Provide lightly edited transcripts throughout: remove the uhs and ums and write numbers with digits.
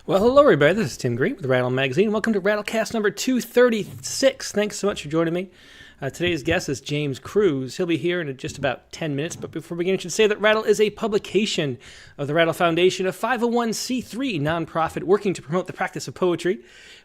Well, hello, everybody. This is Tim Green with Rattle Magazine. Welcome to Rattlecast number 236. Thanks so much for joining me. Today's guest is James Cruz. He'll be here in just about 10 minutes. But before we begin, I should say that Rattle is a publication of the Rattle Foundation, a 501c3 nonprofit working to promote the practice of poetry.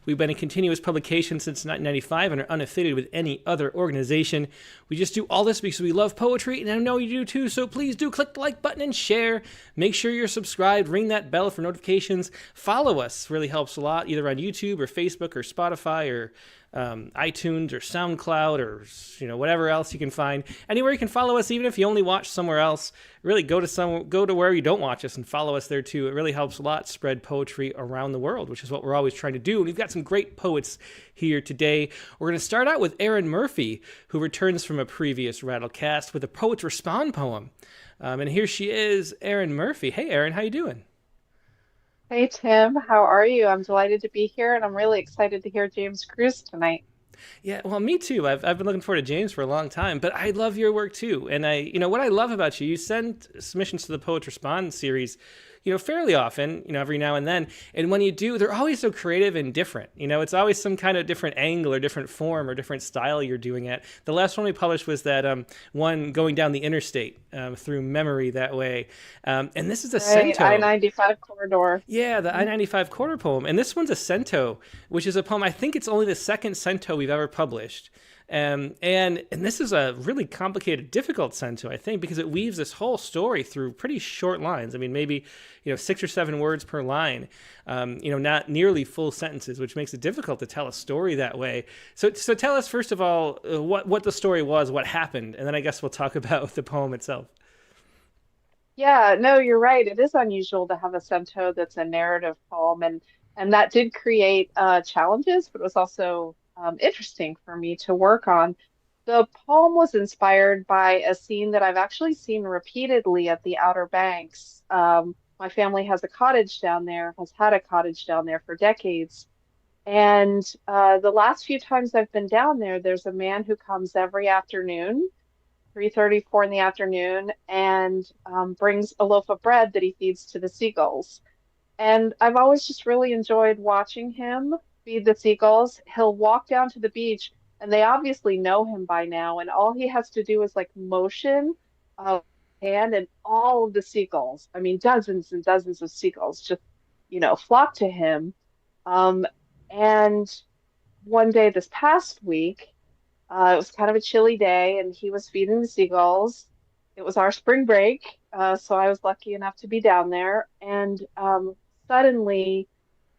We've been a continuous publication since 1995 and are unaffiliated with any other organization. We just do all this because we love poetry, and I know you do too, so please do click the like button and share. Make sure you're subscribed. Ring that bell for notifications. Follow us. Really helps a lot, either on YouTube or Facebook or Spotify or iTunes or SoundCloud or whatever else you can find. Anywhere you can follow us, even if you only watch somewhere else. Really go to where you don't watch us and follow us there too. It really helps a lot spread poetry around the world, which is what we're always trying to do. And we've got some great poets here today. We're going to start out with Erin Murphy, who returns from a previous Rattlecast with a Poets Respond poem. And here she is, Erin Murphy. Hey, Erin, how you doing? Hey Tim, how are you? I'm delighted to be here and I'm really excited to hear James Cruz tonight. Yeah, well, me too. I've been looking forward to James for a long time, but I love your work too. And what I love about you, you send submissions to the Poets Respond series, fairly often, every now and then. And when you do, they're always so creative and different. It's always some kind of different angle or different form or different style you're doing it. The last one we published was that one going down the interstate through memory that way. And this is a Right, cento. I-95 corridor. Yeah, the Mhm. I-95 quarter poem. And this one's a cento, which is a poem. I think it's only the second cento we've ever published. And this is a really complicated, difficult cento, I think, because it weaves this whole story through pretty short lines. I mean, maybe 6 or 7 words per line. Not nearly full sentences, which makes it difficult to tell a story that way. So tell us first of all what the story was, what happened, and then I guess we'll talk about the poem itself. Yeah, no, you're right. It is unusual to have a cento that's a narrative poem and that did create challenges, but it was also interesting for me to work on. The poem was inspired by a scene that I've actually seen repeatedly at the Outer Banks. My family has a cottage down there, has had a cottage down there for decades. And the last few times I've been down there, there's a man who comes every afternoon, 3:34 in the afternoon, and brings a loaf of bread that he feeds to the seagulls. And I've always just really enjoyed watching him feed the seagulls. He'll walk down to the beach, and they obviously know him by now, and all he has to do is like motion hand, and all of the seagulls, I mean, dozens and dozens of seagulls just, flock to him. Um, and one day this past week, it was kind of a chilly day, and he was feeding the seagulls. It was our spring break, so I was lucky enough to be down there. And suddenly,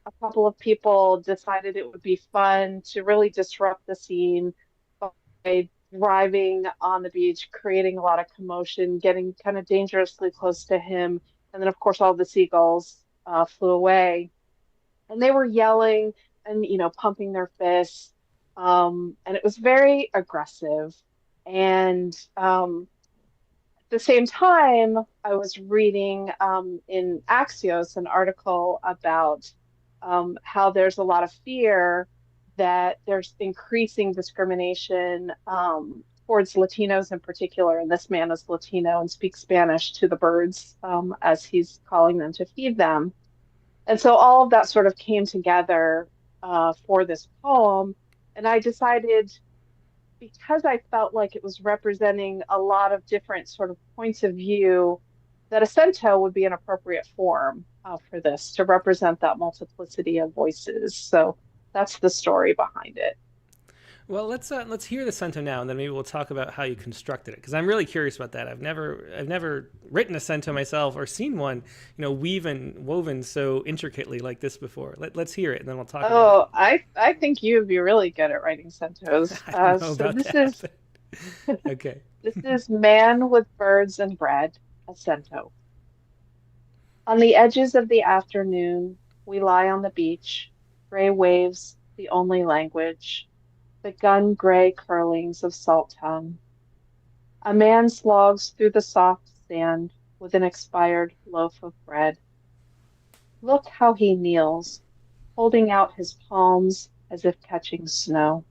a couple of people decided it would be fun to really disrupt the scene by driving on the beach, creating a lot of commotion, getting kind of dangerously close to him. And then, of course, all the seagulls flew away. And they were yelling and, pumping their fists. And it was very aggressive. And at the same time, I was reading in Axios an article about how there's a lot of fear that there's increasing discrimination towards Latinos in particular. And this man is Latino and speaks Spanish to the birds as he's calling them to feed them. And so all of that sort of came together for this poem. And I decided, because I felt like it was representing a lot of different sort of points of view, that a cento would be an appropriate form for this to represent that multiplicity of voices. So that's the story behind it. Well, let's hear the cento now, and then maybe we'll talk about how you constructed it, because I'm really curious about that. I've never written a cento myself or seen one, woven so intricately like this before. Let's hear it, and then we'll talk about it. Oh, I think you'd be really good at writing centos. I don't know So about this that. is But okay. this is Man with Birds and Bread, a cento. On the edges of the afternoon, we lie on the beach, gray waves, the only language, the gun gray curlings of salt tongue. A man slogs through the soft sand with an expired loaf of bread. Look how he kneels, holding out his palms as if catching snow.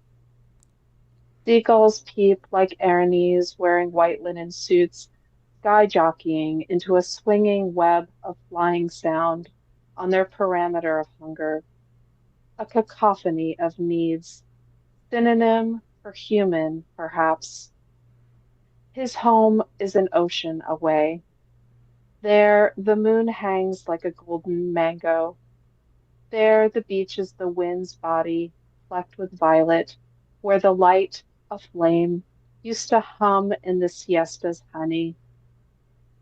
Seagulls peep like Erinese wearing white linen suits, sky jockeying into a swinging web of flying sound on their parameter of hunger, a cacophony of needs, synonym for human, perhaps. His home is an ocean away. There the moon hangs like a golden mango. There the beach is the wind's body, flecked with violet, where the light, a flame, used to hum in the siesta's honey.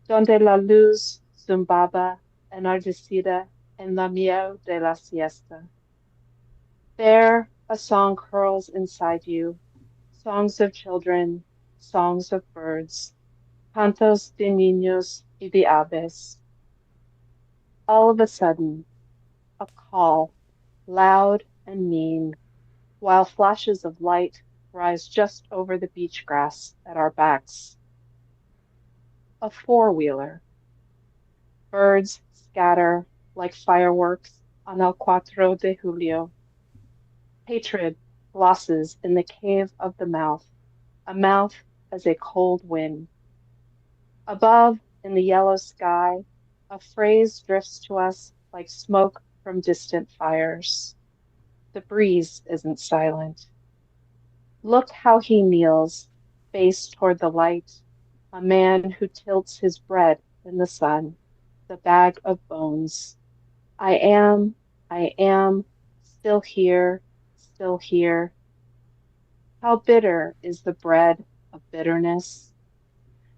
Donde la luz zumbaba enardecida en la miel de la siesta. There a song curls inside you, songs of children, songs of birds, cantos de niños y de aves. All of a sudden, a call, loud and mean, while flashes of light rise just over the beach grass at our backs. A four-wheeler. Birds scatter like fireworks on El Cuatro de Julio. Hatred glosses in the cave of the mouth, a mouth as a cold wind. Above, in the yellow sky, a phrase drifts to us like smoke from distant fires. The breeze isn't silent. Look how he kneels, face toward the light, a man who tilts his bread in the sun, the bag of bones. I am, still here, still here. How bitter is the bread of bitterness?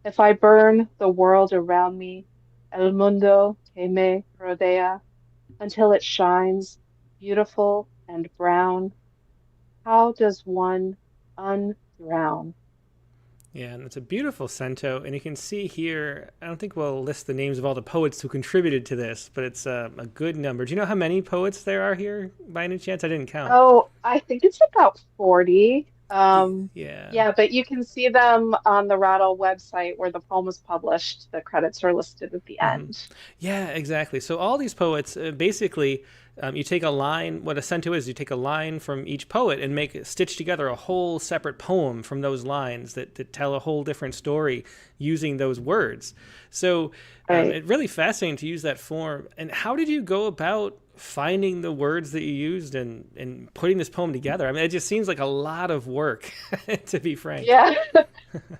If I burn the world around me, el mundo que me rodea, until it shines, beautiful and brown, how does one undrown? Yeah, and it's a beautiful cento, and you can see here. I don't think we'll list the names of all the poets who contributed to this, but it's a good number. Do you know how many poets there are here, by any chance? I didn't count. Oh, I think it's about 40. Yeah. Yeah, but you can see them on the Rattle website where the poem was published. The credits are listed at the hmm end. Yeah, exactly. So all these poets, basically, you take a line. What a cento is, you take a line from each poet and stitch together a whole separate poem from those lines that tell a whole different story using those words. So Right. it's really fascinating to use that form. And how did you go about finding the words that you used and putting this poem together? I mean, it just seems like a lot of work, to be frank. Yeah.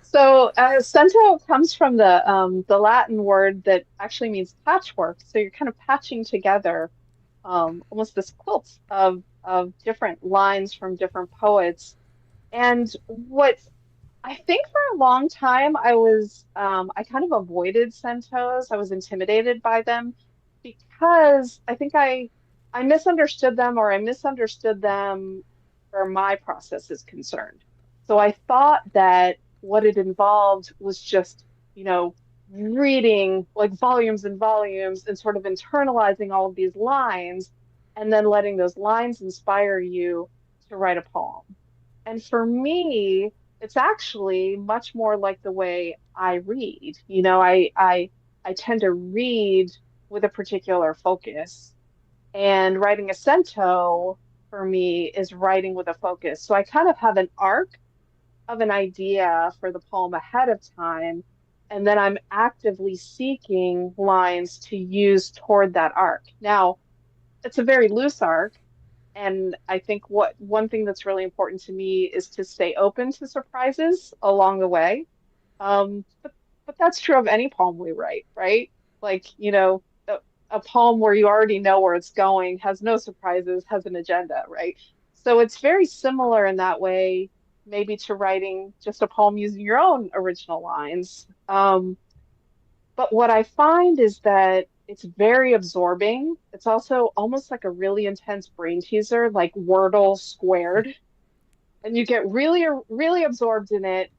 So cento comes from the Latin word that actually means patchwork. So you're kind of patching together almost this quilt of different lines from different poets. And what I think for a long time I kind of avoided centos. I was intimidated by them because I misunderstood them or I misunderstood them where my process is concerned. So I thought that what it involved was just, you know, reading like volumes and volumes and sort of internalizing all of these lines and then letting those lines inspire you to write a poem. And for me, it's actually much more like the way I read. I tend to read with a particular focus, and writing a cento for me is writing with a focus. So I kind of have an arc of an idea for the poem ahead of time, and then I'm actively seeking lines to use toward that arc. Now, it's a very loose arc, and I think what one thing that's really important to me is to stay open to surprises along the way. But that's true of any poem we write, right? Like, a poem where you already know where it's going, has no surprises, has an agenda, right? So it's very similar in that way, maybe to writing just a poem using your own original lines. But what I find is that it's very absorbing. It's also almost like a really intense brain teaser, like Wordle squared. And you get really, really absorbed in it.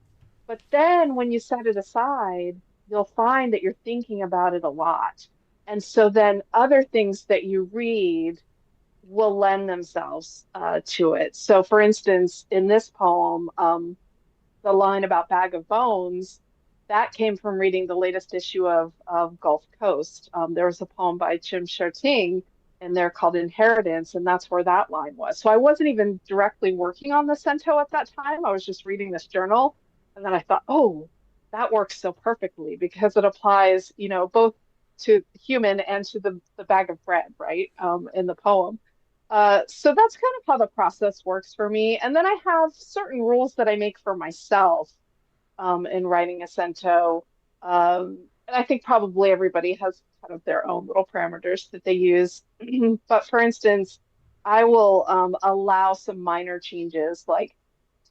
But then when you set it aside, you'll find that you're thinking about it a lot. And so then other things that you read will lend themselves to it. So, for instance, in this poem, the line about Bag of Bones, that came from reading the latest issue of Gulf Coast. There was a poem by Chim Cherting in there called Inheritance, and that's where that line was. So I wasn't even directly working on the cento at that time. I was just reading this journal. And then I thought, oh, that works so perfectly because it applies, both to human and to the bag of bread, right? In the poem. So that's kind of how the process works for me. And then I have certain rules that I make for myself in writing a cento. And I think probably everybody has kind of their own little parameters that they use. But for instance, I will allow some minor changes like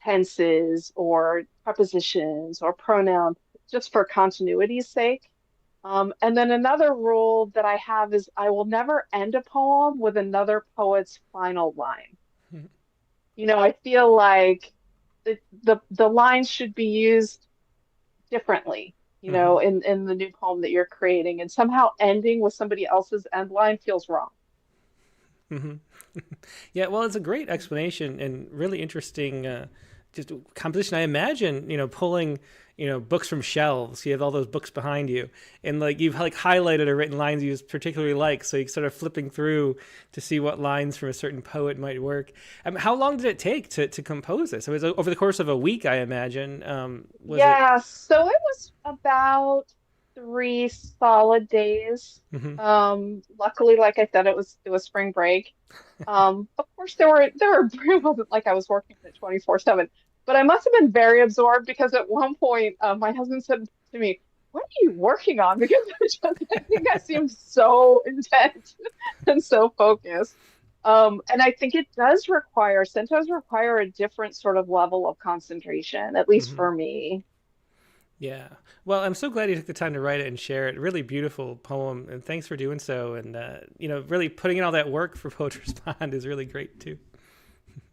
tenses or prepositions or pronouns just for continuity's sake. And then another rule that I have is I will never end a poem with another poet's final line. I feel like the lines should be used differently, Mm-hmm. in the new poem that you're creating. And somehow ending with somebody else's end line feels wrong. Mm-hmm. Yeah, well, it's a great explanation and really interesting just composition. I imagine, pulling, books from shelves. You have all those books behind you, and like you've like highlighted or written lines you particularly like. So you sort of flipping through to see what lines from a certain poet might work. How long did it take to compose this? It was over the course of a week, I imagine. Was it? Yeah, so it was about 3 solid days. Mm-hmm. Luckily, like I said, it was spring break. Of course, there were it wasn't like I was working at 24/7, but I must have been very absorbed because at one point, my husband said to me, "What are you working on?" Because I think I seemed so intent and so focused. And I think it does require, centos require a different sort of level of concentration, at least Mm-hmm. for me. Yeah. Well, I'm so glad you took the time to write it and share it. Really beautiful poem, and thanks for doing so. And really putting in all that work for Poetry Respond is really great too.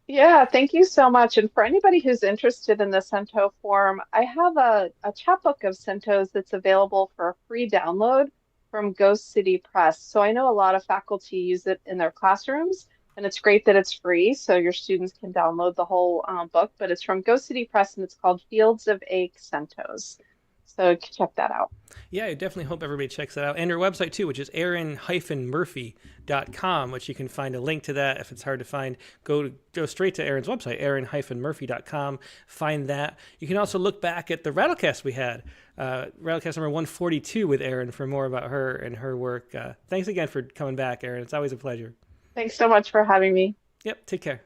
Yeah, thank you so much. And for anybody who's interested in the Cento form, I have a chapbook of centos that's available for a free download from Ghost City Press. So I know a lot of faculty use it in their classrooms, and it's great that it's free, so your students can download the whole book. But it's from Ghost City Press, and it's called Fields of Ache Centos. So check that out. Yeah, I definitely hope everybody checks that out. And her website too, which is erin-murphy.com, which you can find a link to that if it's hard to find. Go straight to Erin's website, erin-murphy.com. Find that. You can also look back at the Rattlecast we had, Rattlecast number 142 with Erin for more about her and her work. Thanks again for coming back, Erin. It's always a pleasure. Thanks so much for having me. Yep, take care.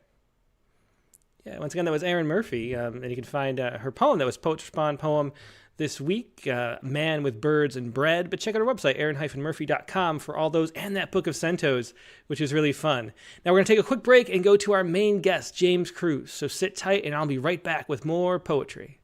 Yeah, once again, that was Erin Murphy, and you can find her poem that was Poetry Respond poem this week, Man with Birds and Bread. But check out our website, erin-murphy.com, for all those and that book of centos, which is really fun. Now we're going to take a quick break and go to our main guest, James Cruz. So sit tight, and I'll be right back with more poetry.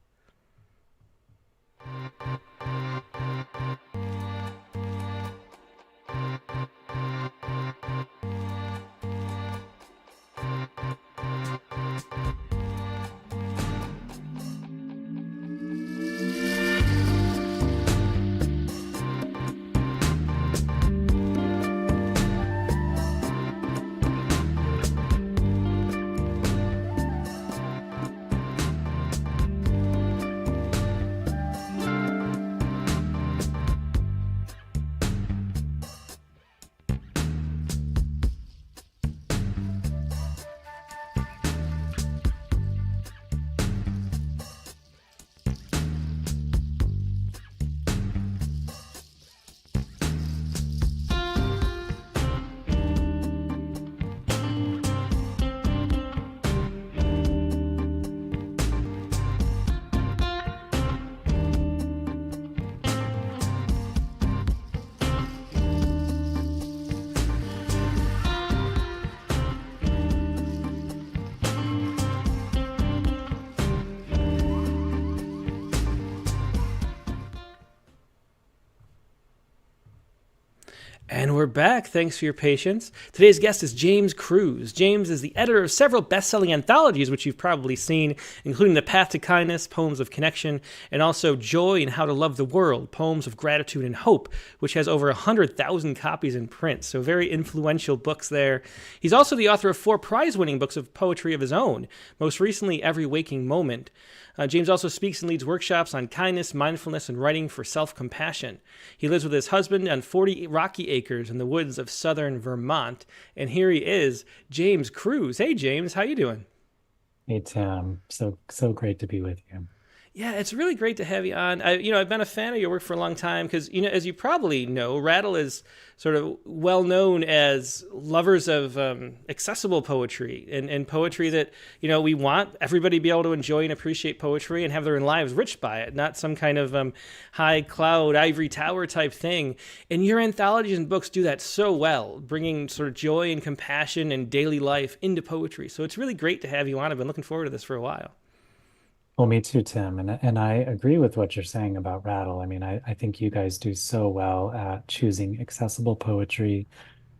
And we're back. Thanks for your patience. Today's guest is James Cruz. James is the editor of several best-selling anthologies, which you've probably seen, including The Path to Kindness, Poems of Connection, and also Joy and How to Love the World, Poems of Gratitude and Hope, which has over 100,000 copies in print. So very influential books there. He's also the author of 4 prize-winning books of poetry of his own, most recently Every Waking Moment. James also speaks and leads workshops on kindness, mindfulness, and writing for self-compassion. He lives with his husband on 40 rocky acres in the woods of Southern Vermont. And here he is, James Cruz. Hey, James, how you doing? It's so great to be with you. Yeah, it's really great to have you on. I've been a fan of your work for a long time because, as you probably know, Rattle is sort of well known as lovers of accessible poetry and poetry that, we want everybody to be able to enjoy and appreciate poetry and have their lives rich by it, not some kind of high cloud, ivory tower type thing. And your anthologies and books do that so well, bringing sort of joy and compassion and daily life into poetry. So it's really great to have you on. I've been looking forward to this for a while. Well, me too, Tim. And I agree with what you're saying about Rattle. I mean, I think you guys do so well at choosing accessible poetry.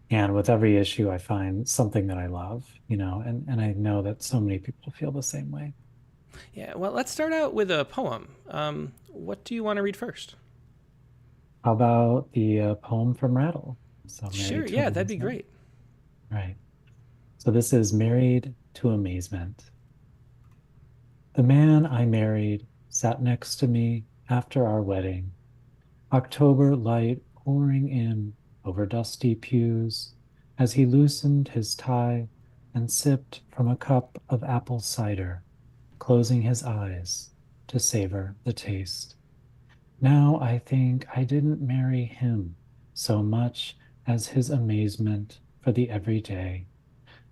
And with every issue, I find something that I love, and I know that so many people feel the same way. Yeah, well, let's start out with a poem. What do you want to read first? How about the poem from Rattle? So, Sure, Married to yeah, that'd be Amazement. great. Right. So this is Married to Amazement. The man I married sat next to me after our wedding. October light pouring in over dusty pews as he loosened his tie and sipped from a cup of apple cider, closing his eyes to savor the taste. Now I think I didn't marry him so much as his amazement for the everyday,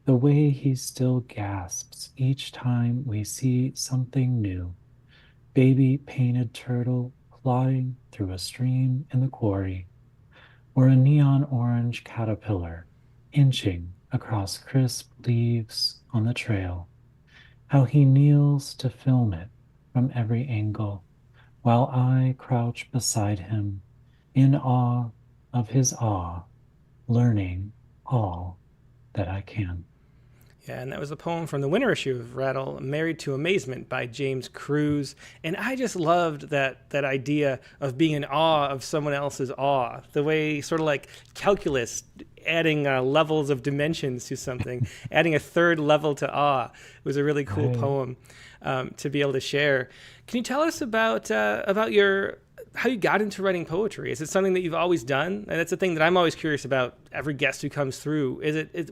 the way he still gasps each time we see something new. Baby painted turtle plodding through a stream in the quarry, or a neon orange caterpillar inching across crisp leaves on the trail. How he kneels to film it from every angle, while I crouch beside him in awe of his awe, learning all that I can. Yeah, and that was a poem from the winter issue of Rattle, "Married to Amazement" by James Cruz. And I just loved that idea of being in awe of someone else's awe. The way, sort of like calculus, adding levels of dimensions to something, adding a third level to awe, was a really cool Right. poem to be able to share. Can you tell us about your how you got into writing poetry? Is it something that you've always done? And that's the thing that I'm always curious about every guest who comes through.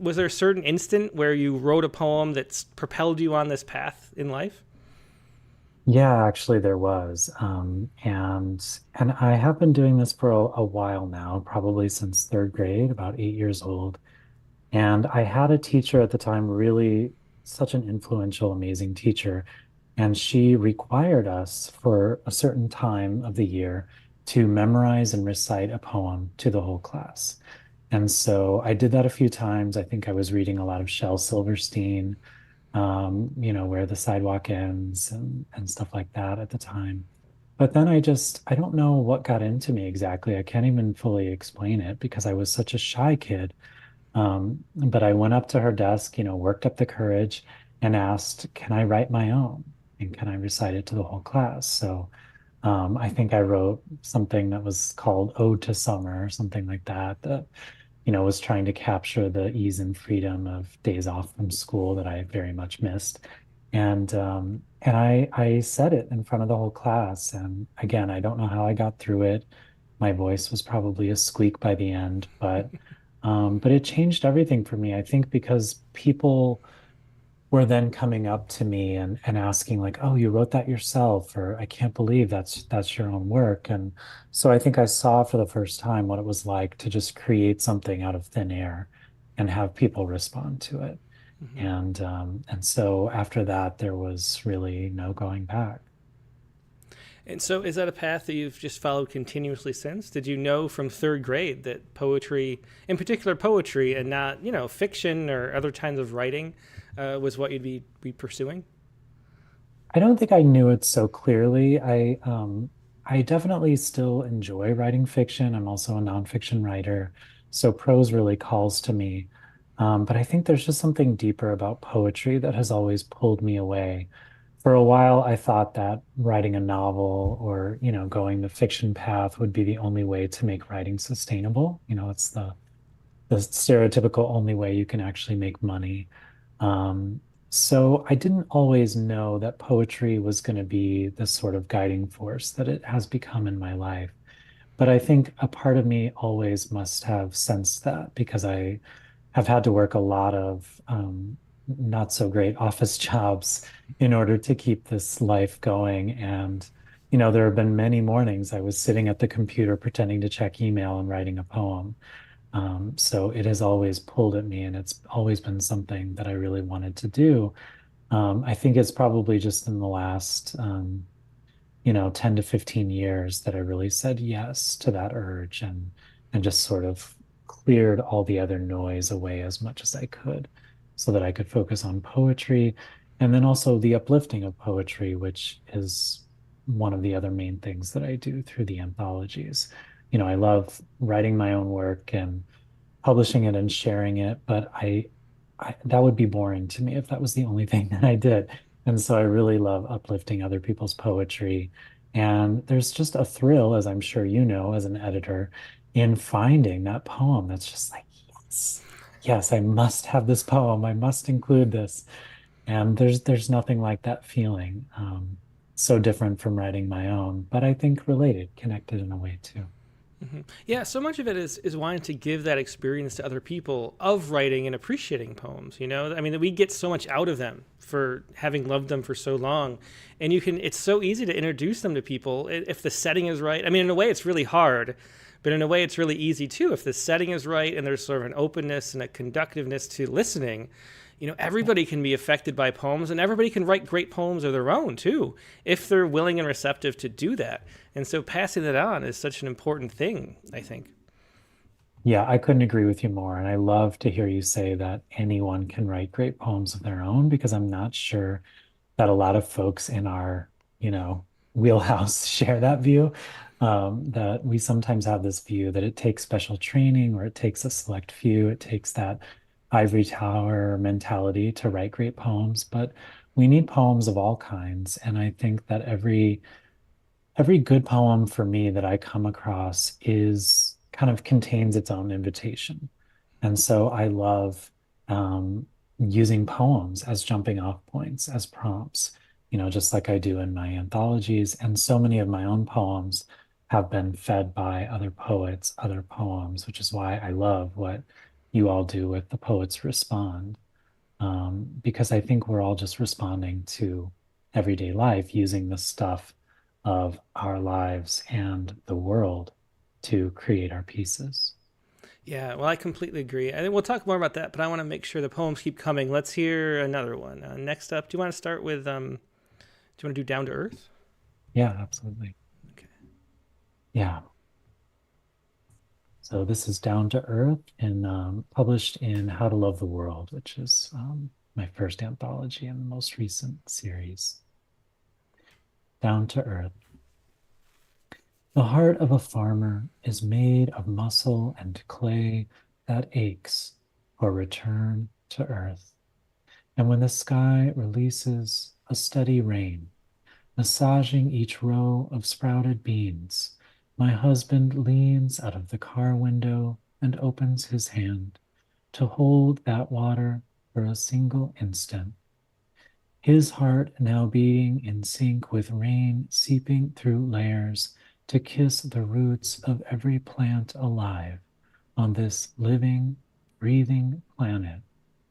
Was there a certain instant where you wrote a poem that's propelled you on this path in life? Yeah, actually there was. And I have been doing this for a while now, probably since third grade, about 8 years old. And I had a teacher at the time, really such an influential, amazing teacher. And she required us for a certain time of the year to memorize and recite a poem to the whole class. And so I did that a few times. I think I was reading a lot of Shel Silverstein, Where the Sidewalk Ends and stuff like that at the time. But then I don't know what got into me exactly. I can't even fully explain it because I was such a shy kid. But I went up to her desk, worked up the courage and asked, can I write my own? And can I recite it to the whole class? So I think I wrote something that was called Ode to Summer or something like that, was trying to capture the ease and freedom of days off from school that I very much missed. And I said it in front of the whole class. And again, I don't know how I got through it. My voice was probably a squeak by the end, but it changed everything for me. I think because people were then coming up to me and asking like, "Oh, you wrote that yourself," or "I can't believe that's your own work." And so I think I saw for the first time what it was like to just create something out of thin air and have people respond to it. Mm-hmm. And so after that, there was really no going back. And so, is that a path that you've just followed continuously since? Did you know from third grade that poetry, in particular poetry, and not fiction or other kinds of writing, was what you'd be pursuing? I don't think I knew it so clearly. I definitely still enjoy writing fiction. I'm also a nonfiction writer, so prose really calls to me. But I think there's just something deeper about poetry that has always pulled me away. For a while, I thought that writing a novel or, going the fiction path would be the only way to make writing sustainable. It's the stereotypical only way you can actually make money. So I didn't always know that poetry was going to be the sort of guiding force that it has become in my life. But I think a part of me always must have sensed that because I have had to work a lot of not so great office jobs in order to keep this life going. And, there have been many mornings I was sitting at the computer pretending to check email and writing a poem. So it has always pulled at me, and it's always been something that I really wanted to do. I think it's probably just in the last, 10 to 15 years that I really said yes to that urge and just sort of cleared all the other noise away as much as I could so that I could focus on poetry and then also the uplifting of poetry, which is one of the other main things that I do through the anthologies. I love writing my own work and publishing it and sharing it, but that would be boring to me if that was the only thing that I did. And so I really love uplifting other people's poetry. And there's just a thrill, as I'm sure you know, as an editor, in finding that poem that's just like, yes, yes, I must have this poem. I must include this. And there's nothing like that feeling. So different from writing my own, but I think related, connected in a way too. Yeah, so much of it is wanting to give that experience to other people of writing and appreciating poems. I mean, we get so much out of them for having loved them for so long, and it's so easy to introduce them to people if the setting is right. I mean, in a way, it's really hard, but in a way, it's really easy too if the setting is right and there's sort of an openness and a conductiveness to listening. Everybody can be affected by poems, and everybody can write great poems of their own too, if they're willing and receptive to do that. And so passing that on is such an important thing, I think. Yeah, I couldn't agree with you more. And I love to hear you say that anyone can write great poems of their own because I'm not sure that a lot of folks in our, wheelhouse share that view. That we sometimes have this view that it takes special training or it takes a select few, it takes that ivory tower mentality to write great poems, but we need poems of all kinds. And I think that every good poem for me that I come across is kind of contains its own invitation. And so I love um, using poems as jumping off points, as prompts, just like I do in my anthologies. And so many of my own poems have been fed by other poets, other poems, which is why I love what you all do with the Poets Respond, because I think we're all just responding to everyday life using the stuff of our lives and the world to create our pieces. Yeah, well, I completely agree. I think we'll talk more about that, but I want to make sure the poems keep coming. Let's hear another one. Next up, do you want to start with, do you want to do Down to Earth? Yeah, absolutely. Okay. Yeah. So this is Down to Earth and published in How to Love the World, which is my first anthology and the most recent series. Down to Earth. The heart of a farmer is made of muscle and clay that aches for return to earth. And when the sky releases a steady rain, massaging each row of sprouted beans, my husband leans out of the car window and opens his hand to hold that water for a single instant. His heart now beating in sync with rain seeping through layers to kiss the roots of every plant alive on this living, breathing planet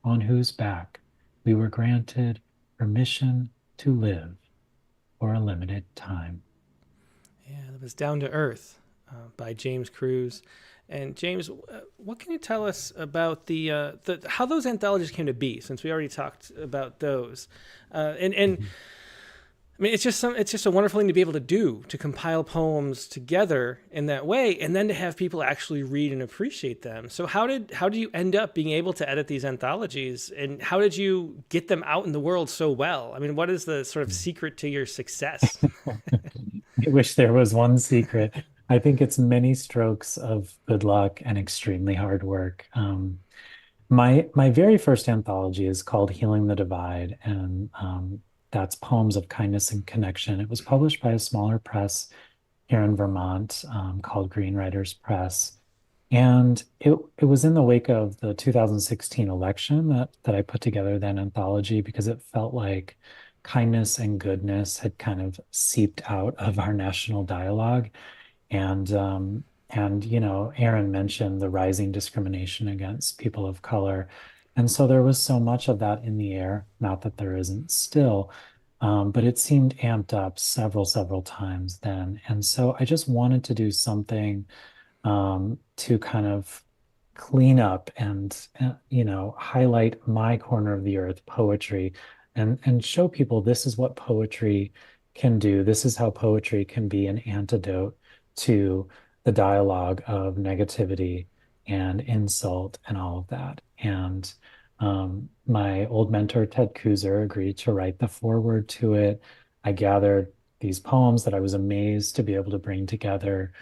on whose back we were granted permission to live for a limited time. Yeah, that was Down to Earth by James Cruz. And James, what can you tell us about the how those anthologies came to be? Since we already talked about those, and I mean, it's just a wonderful thing to be able to do, to compile poems together in that way, and then to have people actually read and appreciate them. So how did you end up being able to edit these anthologies, and how did you get them out in the world so well? I mean, what is the sort of secret to your success? I wish there was one secret. I think it's many strokes of good luck and extremely hard work. My very first anthology is called Healing the Divide, and that's poems of kindness and connection. It was published by a smaller press here in Vermont called Green Writers Press. And it was in the wake of the 2016 election that I put together that anthology because it felt like kindness and goodness had kind of seeped out of our national dialogue. And Erin mentioned the rising discrimination against people of color. And so there was so much of that in the air, not that there isn't still, but it seemed amped up several times then. And so I just wanted to do something to kind of clean up and highlight my corner of the earth, poetry, and show people this is what poetry can do. This is how poetry can be an antidote to the dialogue of negativity and insult and all of that. And my old mentor, Ted Kuzer, agreed to write the foreword to it. I gathered these poems that I was amazed to be able to bring together,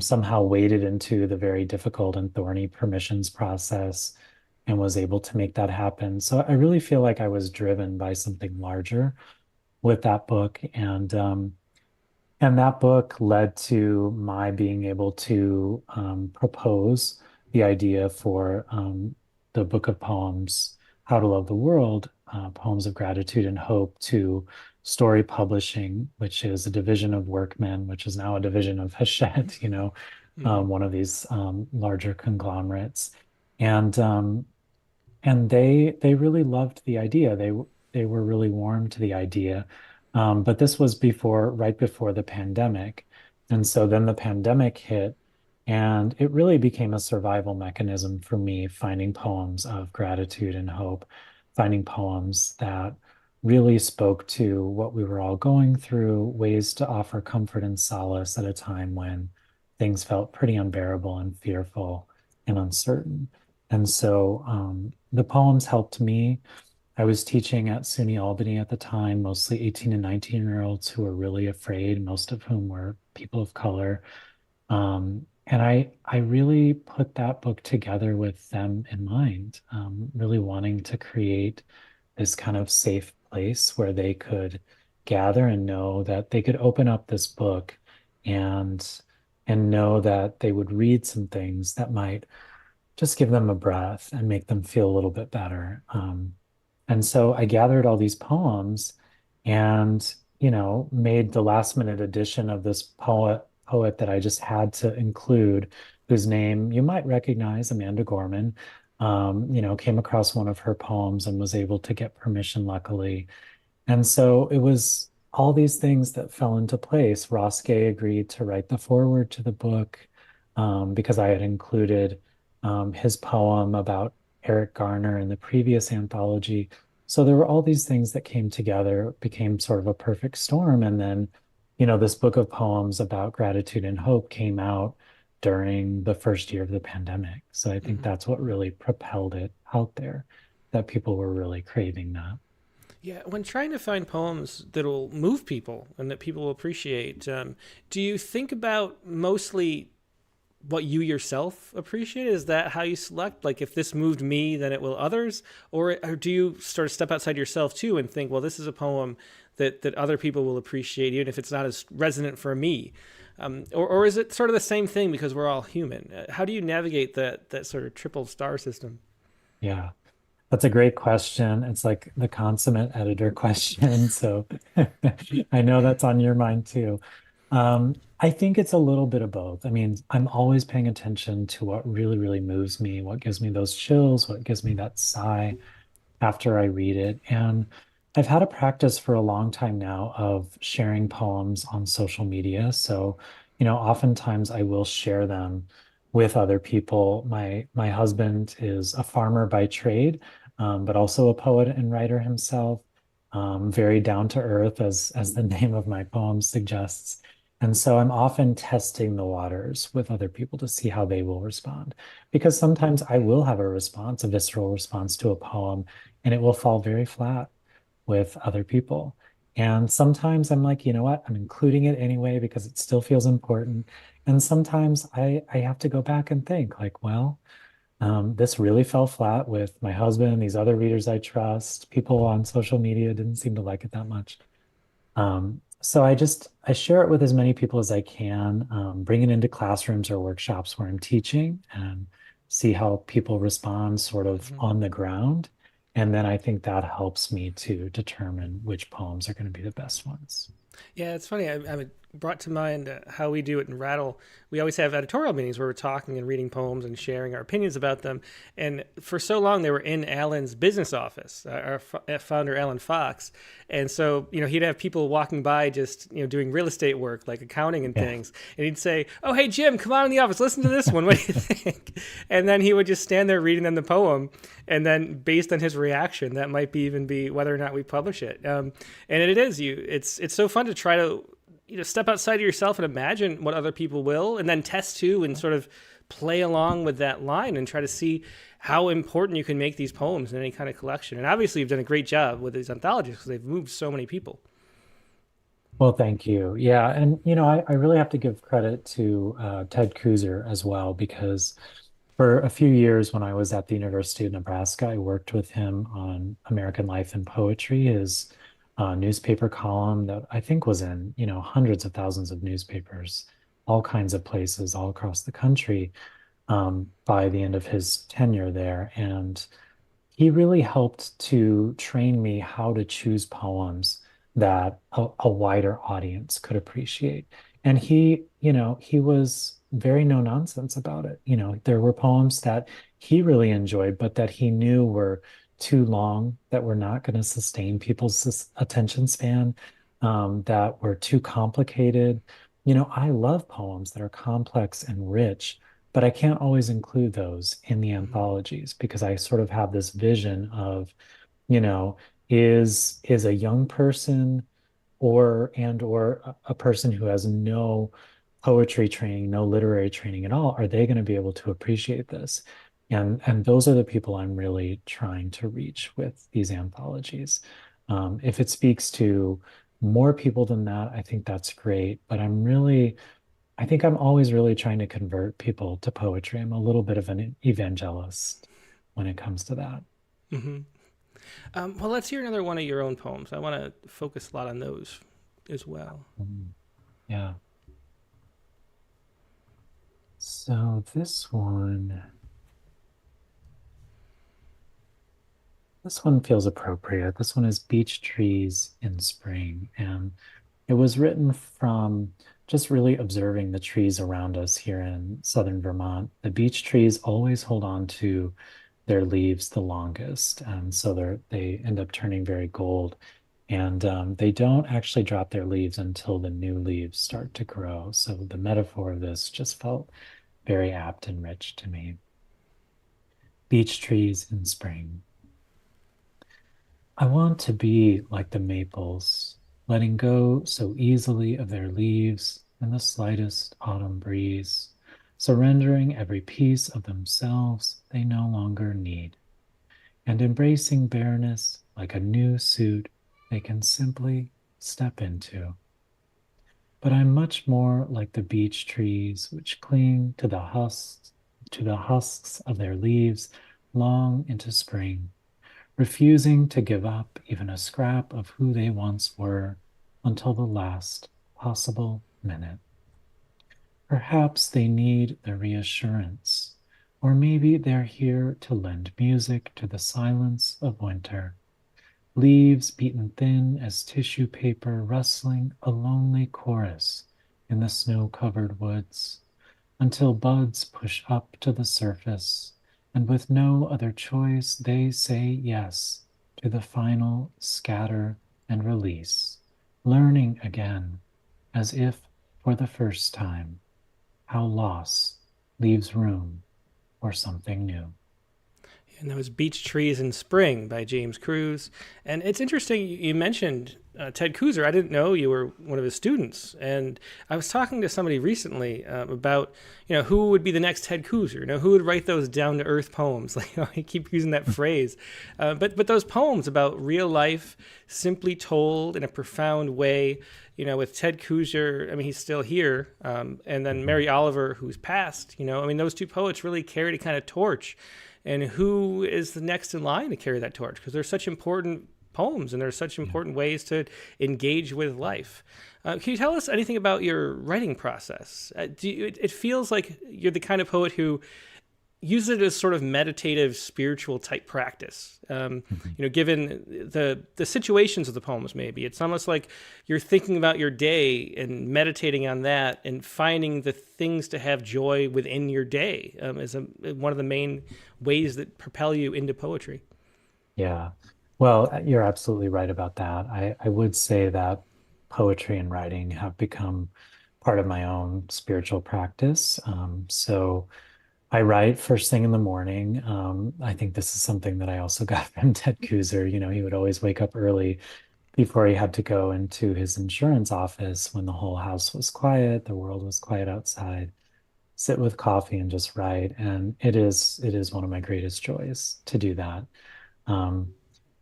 somehow waded into the very difficult and thorny permissions process and was able to make that happen. So I really feel like I was driven by something larger with that book. And that book led to my being able to propose the idea for the book of poems, How to Love the World, Poems of Gratitude and Hope, to Story Publishing, which is a division of Workman, which is now a division of Hachette, Hmm. one of these larger conglomerates. And and they really loved the idea. They were really warm to the idea. But this was right before the pandemic. And so then the pandemic hit, and it really became a survival mechanism for me, finding poems of gratitude and hope, finding poems that really spoke to what we were all going through, ways to offer comfort and solace at a time when things felt pretty unbearable and fearful and uncertain. And so the poems helped me. I was teaching at SUNY Albany at the time, mostly 18 and 19-year-olds who were really afraid, most of whom were people of color. And I really put that book together with them in mind, really wanting to create this kind of safe place where they could gather and know that they could open up this book and know that they would read some things that might just give them a breath and make them feel a little bit better. And so I gathered all these poems and, made the last minute addition of this poet that I just had to include, whose name you might recognize, Amanda Gorman. Came across one of her poems and was able to get permission, luckily. And so it was all these things that fell into place. Ross Gay agreed to write the foreword to the book, because I had included his poem about Eric Garner in the previous anthology. So there were all these things that came together, became sort of a perfect storm. And then, this book of poems about gratitude and hope came out during the first year of the pandemic. So I think Hmm. that's what really propelled it out there, that people were really craving that. Yeah, when trying to find poems that'll move people and that people will appreciate, do you think about mostly what you yourself appreciate? Is that how you select? Like, if this moved me, then it will others? Or do you sort of step outside yourself too and think, well, this is a poem that other people will appreciate, even if it's not as resonant for me? Or is it sort of the same thing because we're all human? How do you navigate that sort of triple star system? Yeah. That's a great question. It's like the consummate editor question. So I know that's on your mind too. I think it's a little bit of both. I mean, I'm always paying attention to what really moves me, what gives me those chills, what gives me that sigh after I read it. And I've had a practice for a long time now of sharing poems on social media. So, oftentimes I will share them with other people. My husband is a farmer by trade, but also a poet and writer himself, very down to earth, as the name of my poem suggests. And so I'm often testing the waters with other people to see how they will respond. Because sometimes I will have a response, a visceral response to a poem, and it will fall very flat with other people. And sometimes I'm like, you know what? I'm including it anyway because it still feels important. And sometimes I have to go back and think like, well, this really fell flat with my husband, these other readers I trust. People on social media didn't seem to like it that much. So I share it with as many people as I can, bring it into classrooms or workshops where I'm teaching and see how people respond sort of Mm-hmm. on the ground. And then I think that helps me to determine which poems are going to be the best ones. Yeah, it's funny. I brought to mind how we do it in Rattle. We always have editorial meetings where we're talking and reading poems and sharing our opinions about them. And for so long, they were in Alan's business office, our founder, Alan Fox. And so, he'd have people walking by just, doing real estate work, like accounting and Yeah. things. And he'd say, "Oh, hey, Jim, come on in the office. Listen to this one. What do you think?" And then he would just stand there reading them the poem. And then based on his reaction, that might even be whether or not we publish it. And it is it's so fun to try to step outside of yourself and imagine what other people will, and then test too, and sort of play along with that line and try to see how important you can make these poems in any kind of collection. And obviously, you've done a great job with these anthologies because they've moved so many people. Well, thank you. Yeah, and I really have to give credit to Ted Kuzer as well, because for a few years when I was at the University of Nebraska, I worked with him on American Life and Poetry, his newspaper column that I think was in, hundreds of thousands of newspapers, all kinds of places all across the country, by the end of his tenure there. And he really helped to train me how to choose poems that a wider audience could appreciate. And he was very no nonsense about it. There were poems that he really enjoyed, but that he knew were too long, that were not going to sustain people's attention span, that were too complicated. I love poems that are complex and rich, but I can't always include those in the anthologies because I sort of have this vision of, you know, is a young person or a person who has no poetry training, no literary training at all, are they going to be able to appreciate this? And those are the people I'm really trying to reach with these anthologies. If it speaks to more people than that, I think that's great. But I think I'm always really trying to convert people to poetry. I'm a little bit of an evangelist when it comes to that. Hmm. Well, let's hear another one of your own poems. I want to focus a lot on those as well. Mm, yeah. So this one feels appropriate. This one is Beech Trees in Spring, and it was written from just really observing the trees around us here in Southern Vermont. The beech trees always hold on to their leaves the longest, and so they end up turning very gold. And they don't actually drop their leaves until the new leaves start to grow. So the metaphor of this just felt very apt and rich to me. Beech trees in spring. I want to be like the maples, letting go so easily of their leaves in the slightest autumn breeze, surrendering every piece of themselves they no longer need, and embracing bareness like a new suit they can simply step into. But I'm much more like the beech trees which cling to the husks of their leaves long into spring, refusing to give up even a scrap of who they once were until the last possible minute. Perhaps they need the reassurance, or maybe they're here to lend music to the silence of winter. Leaves beaten thin as tissue paper rustling a lonely chorus in the snow-covered woods, until buds push up to the surface, and with no other choice, they say yes to the final scatter and release, learning again, as if for the first time, how loss leaves room for something new. And that was Beech Trees in Spring by James Cruz. And it's interesting, you mentioned Ted Kuzer. I didn't know you were one of his students. And I was talking to somebody recently about, who would be the next Ted Kuzer? Who would write those down-to-earth poems? Like, I keep using that phrase. But those poems about real life, simply told in a profound way, with Ted Kuzer, I mean, he's still here. And then Mary Oliver, who's passed, those two poets really carried a kind of torch. And who is the next in line to carry that torch? Because they're such important poems and there's such important ways to engage with life. Can you tell us anything about your writing process? It feels like you're the kind of poet who use it as sort of meditative, spiritual type practice. Mhm. Given the situations of the poems, maybe it's almost like you're thinking about your day and meditating on that, and finding the things to have joy within your day is one of the main ways that propel you into poetry. Yeah. Well, you're absolutely right about that. I would say that poetry and writing have become part of my own spiritual practice. So I write first thing in the morning. I think this is something that I also got from Ted Kooser. He would always wake up early before he had to go into his insurance office when the whole house was quiet, the world was quiet outside, sit with coffee and just write. And it is one of my greatest joys to do that. Um,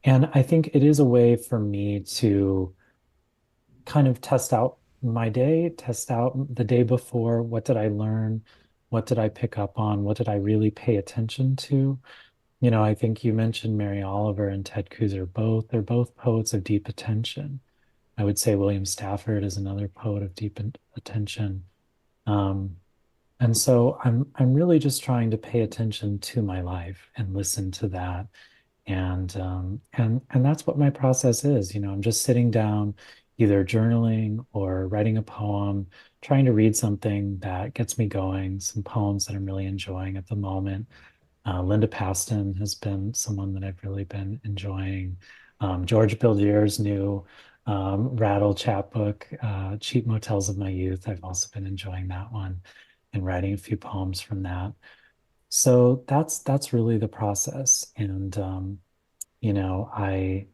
and I think it is a way for me to kind of test out my day, test out the day before. What did I learn? What did I pick up on? What did I really pay attention to? I think you mentioned Mary Oliver and Ted Kooser both. They're both poets of deep attention. I would say William Stafford is another poet of deep attention. Um, and so I'm really just trying to pay attention to my life and listen to that. And that's what my process is. I'm just sitting down, either journaling or writing a poem, trying to read something that gets me going, some poems that I'm really enjoying at the moment. Linda Paston has been someone that I've really been enjoying. George Bildier's new Rattle chapbook, Cheap Motels of My Youth. I've also been enjoying that one and writing a few poems from that. So that's really the process. And I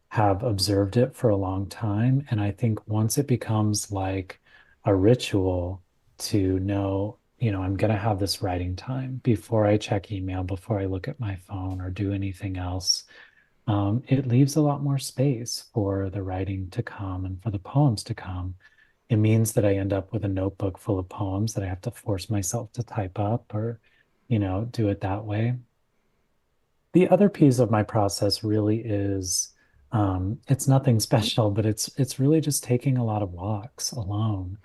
have observed it for a long time. And I think once it becomes like a ritual to know, I'm going to have this writing time before I check email, before I look at my phone or do anything else, it leaves a lot more space for the writing to come and for the poems to come. It means that I end up with a notebook full of poems that I have to force myself to type up or, do it that way. The other piece of my process really is it's nothing special, but it's really just taking a lot of walks alone,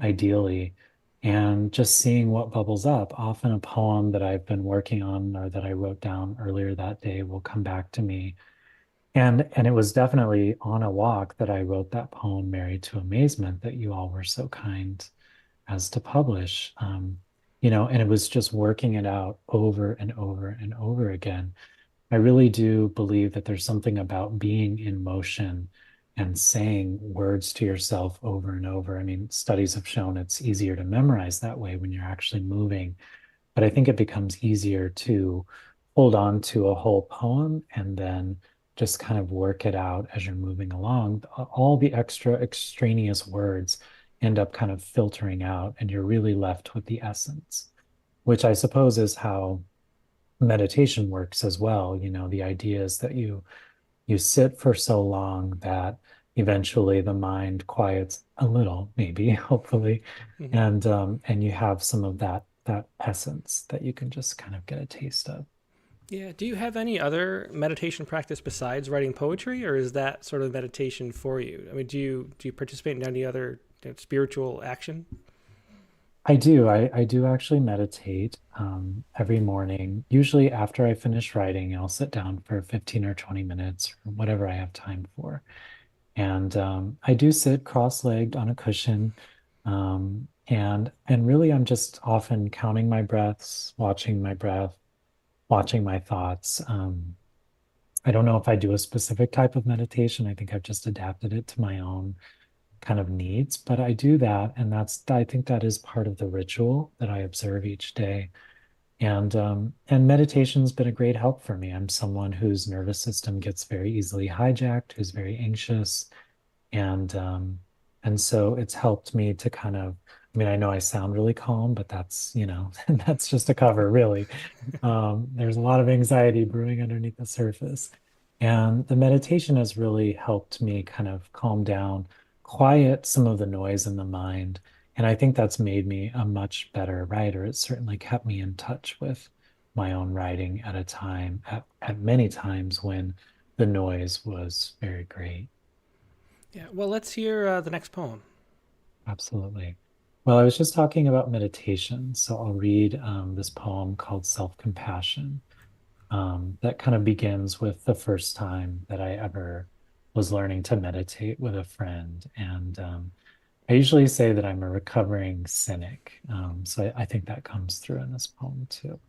ideally, and just seeing what bubbles up. Often a poem that I've been working on or that I wrote down earlier that day will come back to me. And it was definitely on a walk that I wrote that poem, Married to Amazement, that you all were so kind as to publish. And it was just working it out over and over and over again. I really do believe that there's something about being in motion and saying words to yourself over and over. I mean, studies have shown it's easier to memorize that way when you're actually moving, but I think it becomes easier to hold on to a whole poem and then just kind of work it out as you're moving along. All the extra extraneous words end up kind of filtering out, and you're really left with the essence, which I suppose is how meditation works as well. The idea is that you sit for so long that eventually the mind quiets a little, maybe, hopefully, Mm-hmm. and you have some of that essence that you can just kind of get a taste of. Yeah. Do you have any other meditation practice besides writing poetry, or is that sort of meditation for you? I mean, do you participate in any other spiritual action? I do. I do actually meditate every morning. Usually after I finish writing, I'll sit down for 15 or 20 minutes or whatever I have time for. And I do sit cross-legged on a cushion. And really I'm just often counting my breaths, watching my breath, watching my thoughts. I don't know if I do a specific type of meditation. I think I've just adapted it to my own kind of needs, but I do that. And I think that is part of the ritual that I observe each day. And meditation's been a great help for me. I'm someone whose nervous system gets very easily hijacked, who's very anxious, and and so it's helped me to kind of, I mean, I know I sound really calm, but that's, that's just a cover, really. There's a lot of anxiety brewing underneath the surface. And the meditation has really helped me kind of calm down, quiet some of the noise in the mind. And I think that's made me a much better writer. It certainly kept me in touch with my own writing at a time, at many times when the noise was very great. Yeah. Well, let's hear the next poem. Absolutely. Well, I was just talking about meditation, so I'll read this poem called Self-Compassion that kind of begins with the first time that I ever was learning to meditate with a friend. And I usually say that I'm a recovering cynic. So I think that comes through in this poem too.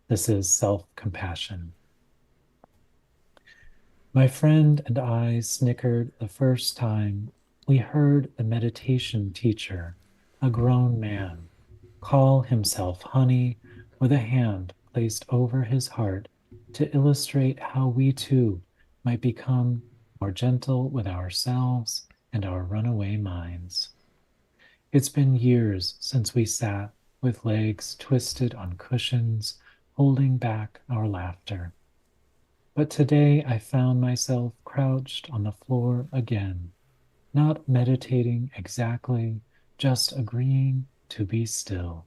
This is Self-Compassion. My friend and I snickered the first time we heard the meditation teacher, a grown man, call himself honey with a hand placed over his heart to illustrate how we too might become more gentle with ourselves and our runaway minds. It's been years since we sat with legs twisted on cushions, holding back our laughter. But today I found myself crouched on the floor again, not meditating exactly, just agreeing to be still,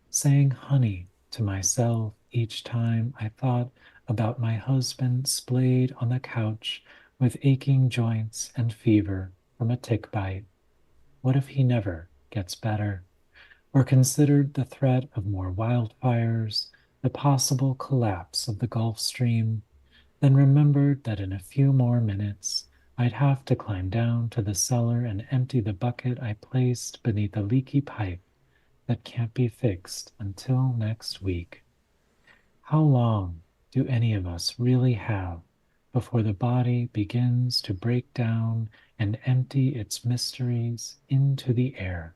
saying honey to myself each time I thought about my husband splayed on the couch with aching joints and fever from a tick bite. What if he never gets better? Or considered the threat of more wildfires, the possible collapse of the Gulf Stream, then remembered that in a few more minutes I'd have to climb down to the cellar and empty the bucket I placed beneath a leaky pipe that can't be fixed until next week. How long do any of us really have before the body begins to break down and empty its mysteries into the air?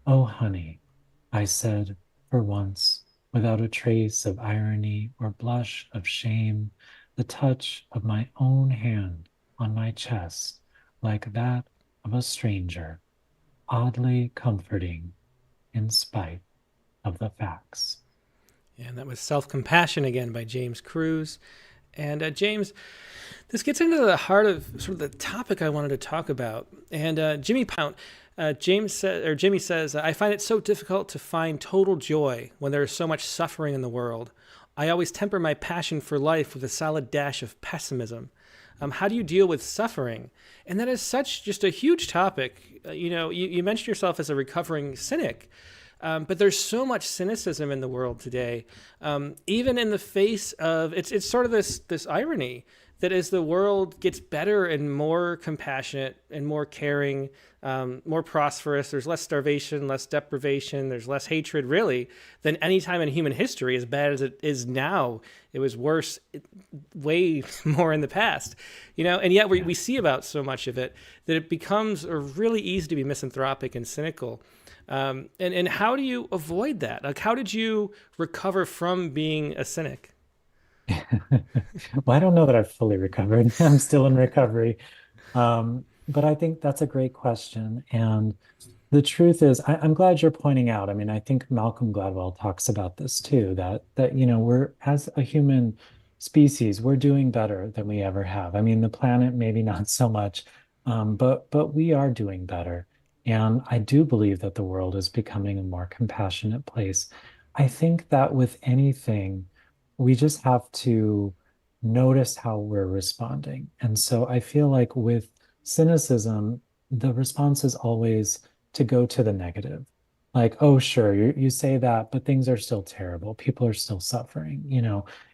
Oh, honey, I said for once, without a trace of irony or blush of shame, the touch of my own hand on my chest, like that of a stranger, oddly comforting in spite of the facts. And that was Self Compassion again by James Cruz. And James, this gets into the heart of sort of the topic I wanted to talk about. And Jimmy says, I find it so difficult to find total joy when there is so much suffering in the world. I always temper my passion for life with a solid dash of pessimism. How do you deal with suffering? And that is such just a huge topic. You mentioned yourself as a recovering cynic. But there's so much cynicism in the world today, even in the face of it's sort of this irony that as the world gets better and more compassionate and more caring, more prosperous, there's less starvation, less deprivation, there's less hatred really than any time in human history. As bad as it is now, it was worse way more in the past, and yet we see about so much of it that it becomes really easy to be misanthropic and cynical. And how do you avoid that? Like, how did you recover from being a cynic? Well, I don't know that I've fully recovered. I'm still in recovery. But I think that's a great question. And the truth is, I'm glad you're pointing out. I mean, I think Malcolm Gladwell talks about this too, that we're as a human species, we're doing better than we ever have. I mean, the planet maybe not so much, but we are doing better. And I do believe that the world is becoming a more compassionate place. I think that with anything, we just have to notice how we're responding. And so I feel like with cynicism, the response is always to go to the negative. Like, oh, sure, you say that, but things are still terrible. People are still suffering.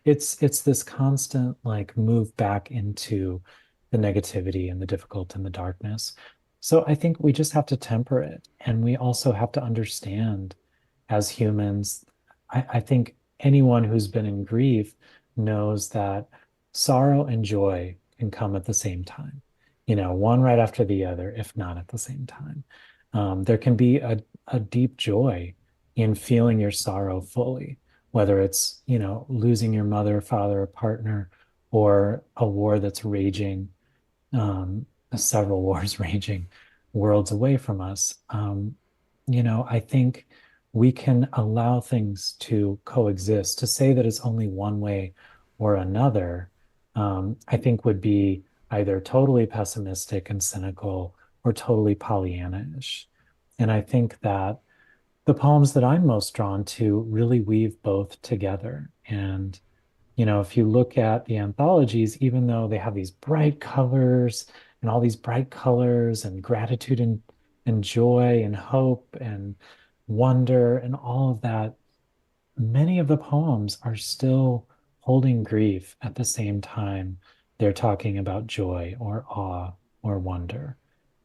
It's this constant like move back into the negativity and the difficult and the darkness. So I think we just have to temper it. And we also have to understand as humans, I think anyone who's been in grief knows that sorrow and joy can come at the same time, one right after the other, if not at the same time. There can be a deep joy in feeling your sorrow fully, whether it's, losing your mother, father, or partner, or a war that's raging, several wars raging worlds away from us. I think we can allow things to coexist. To say that it's only one way or another, I think would be either totally pessimistic and cynical or totally Pollyanna-ish. And I think that the poems that I'm most drawn to really weave both together. And, if you look at the anthologies, even though they have these bright colors and all these bright colors and gratitude and and joy and hope and wonder and all of that, many of the poems are still holding grief at the same time they're talking about joy or awe or wonder.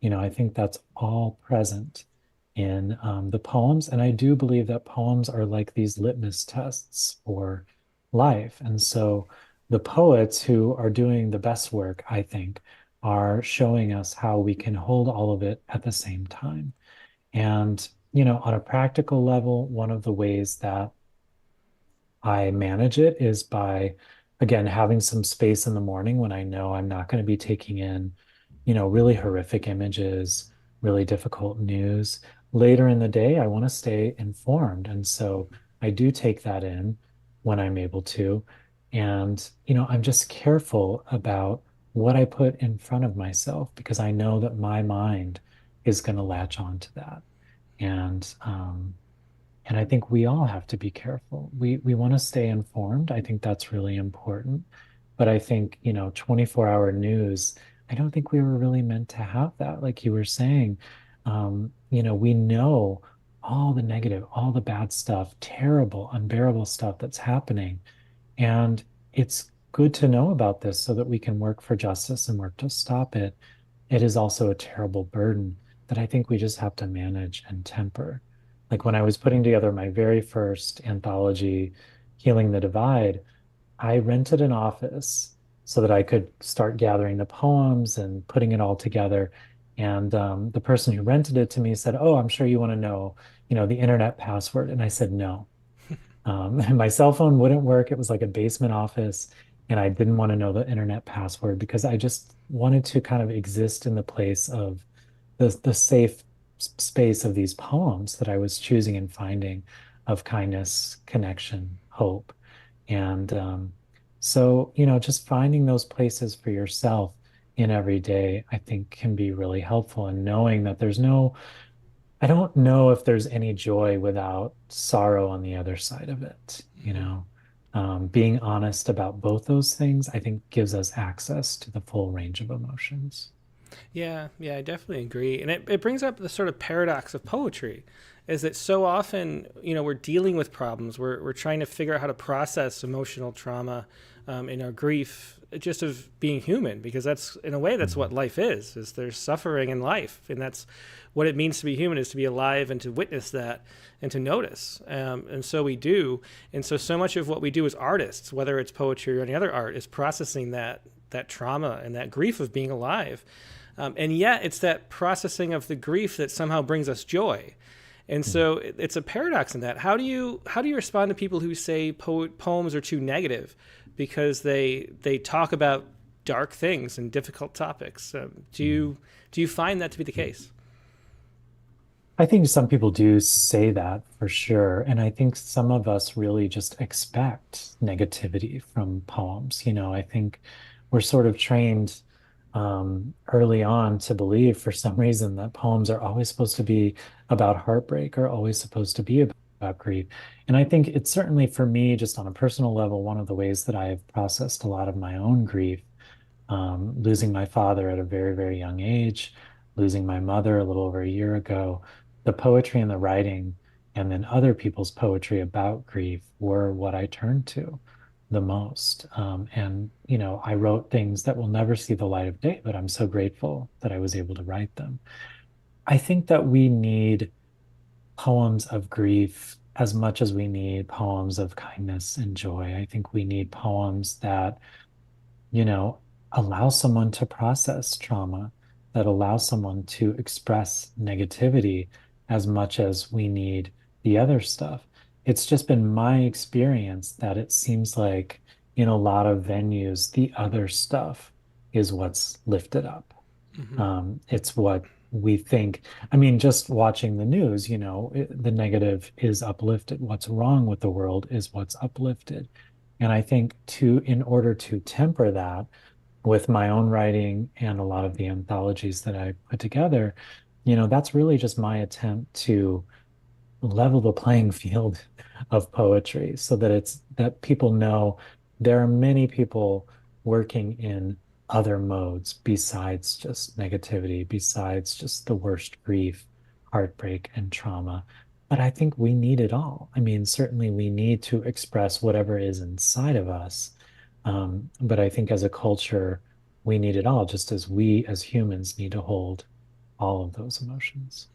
I think that's all present in the poems. And I do believe that poems are like these litmus tests for life. And so the poets who are doing the best work, I think, are showing us how we can hold all of it at the same time. And, on a practical level, one of the ways that I manage it is by, again, having some space in the morning when I know I'm not going to be taking in, really horrific images, really difficult news. Later in the day, I want to stay informed. And so I do take that in when I'm able to. And, I'm just careful about what I put in front of myself because I know that my mind is going to latch on to that. And I think we all have to be careful. We want to stay informed. I think that's really important. But I think, 24-hour news, I don't think we were really meant to have that. Like you were saying, we know all the negative, all the bad stuff, terrible, unbearable stuff that's happening. And it's good to know about this so that we can work for justice and work to stop it. It is also a terrible burden that I think we just have to manage and temper. Like when I was putting together my very first anthology, Healing the Divide, I rented an office so that I could start gathering the poems and putting it all together. And the person who rented it to me said, "Oh, I'm sure you want to know, the internet password." And I said, "No." And my cell phone wouldn't work. It was like a basement office, and I didn't want to know the internet password because I just wanted to kind of exist in the place of the safe space of these poems that I was choosing and finding of kindness, connection, hope. And so, just finding those places for yourself in every day, I think can be really helpful. And knowing that I don't know if there's any joy without sorrow on the other side of it. Being honest about both those things, I think gives us access to the full range of emotions. Yeah, yeah, I definitely agree. And it brings up the sort of paradox of poetry is that so often, we're dealing with problems. We're trying to figure out how to process emotional trauma in our grief, just of being human, because that's, in a way, that's what Mhm. life is there's suffering in life. And that's what it means to be human, is to be alive and to witness that and to notice. And so we do. And so much of what we do as artists, whether it's poetry or any other art, is processing that trauma and that grief of being alive. And yet it's that processing of the grief that somehow brings us joy. And Mhm. so it's a paradox in that. How do you respond to people who say poems are too negative because they talk about dark things and difficult topics? Do you find that to be the case? I think some people do say that for sure. And I think some of us really just expect negativity from poems. I think we're sort of trained early on to believe for some reason that poems are always supposed to be about heartbreak or always supposed to be about grief. And I think it's certainly for me, just on a personal level, one of the ways that I've processed a lot of my own grief, losing my father at a very, very young age, losing my mother a little over a year ago. The poetry and the writing, and then other people's poetry about grief were what I turned to the most. And, I wrote things that will never see the light of day, but I'm so grateful that I was able to write them. I think that we need poems of grief as much as we need poems of kindness and joy. I think we need poems that you know, allow someone to process trauma, that allow someone to express negativity as much as we need the other stuff. It's just been my experience that it seems like in a lot of venues, the other stuff is what's lifted up. Hmm. It's what we think. I mean, just watching the news, the negative is uplifted. What's wrong with the world is what's uplifted. And I think in order to temper that with my own writing and a lot of the anthologies that I put together, that's really just my attempt to level the playing field of poetry so that it's that people know there are many people working in other modes besides just negativity, besides just the worst grief, heartbreak, and trauma. But I think we need it all. I mean, certainly we need to express whatever is inside of us. But I think as a culture, we need it all, just as we as humans need to hold all of those emotions.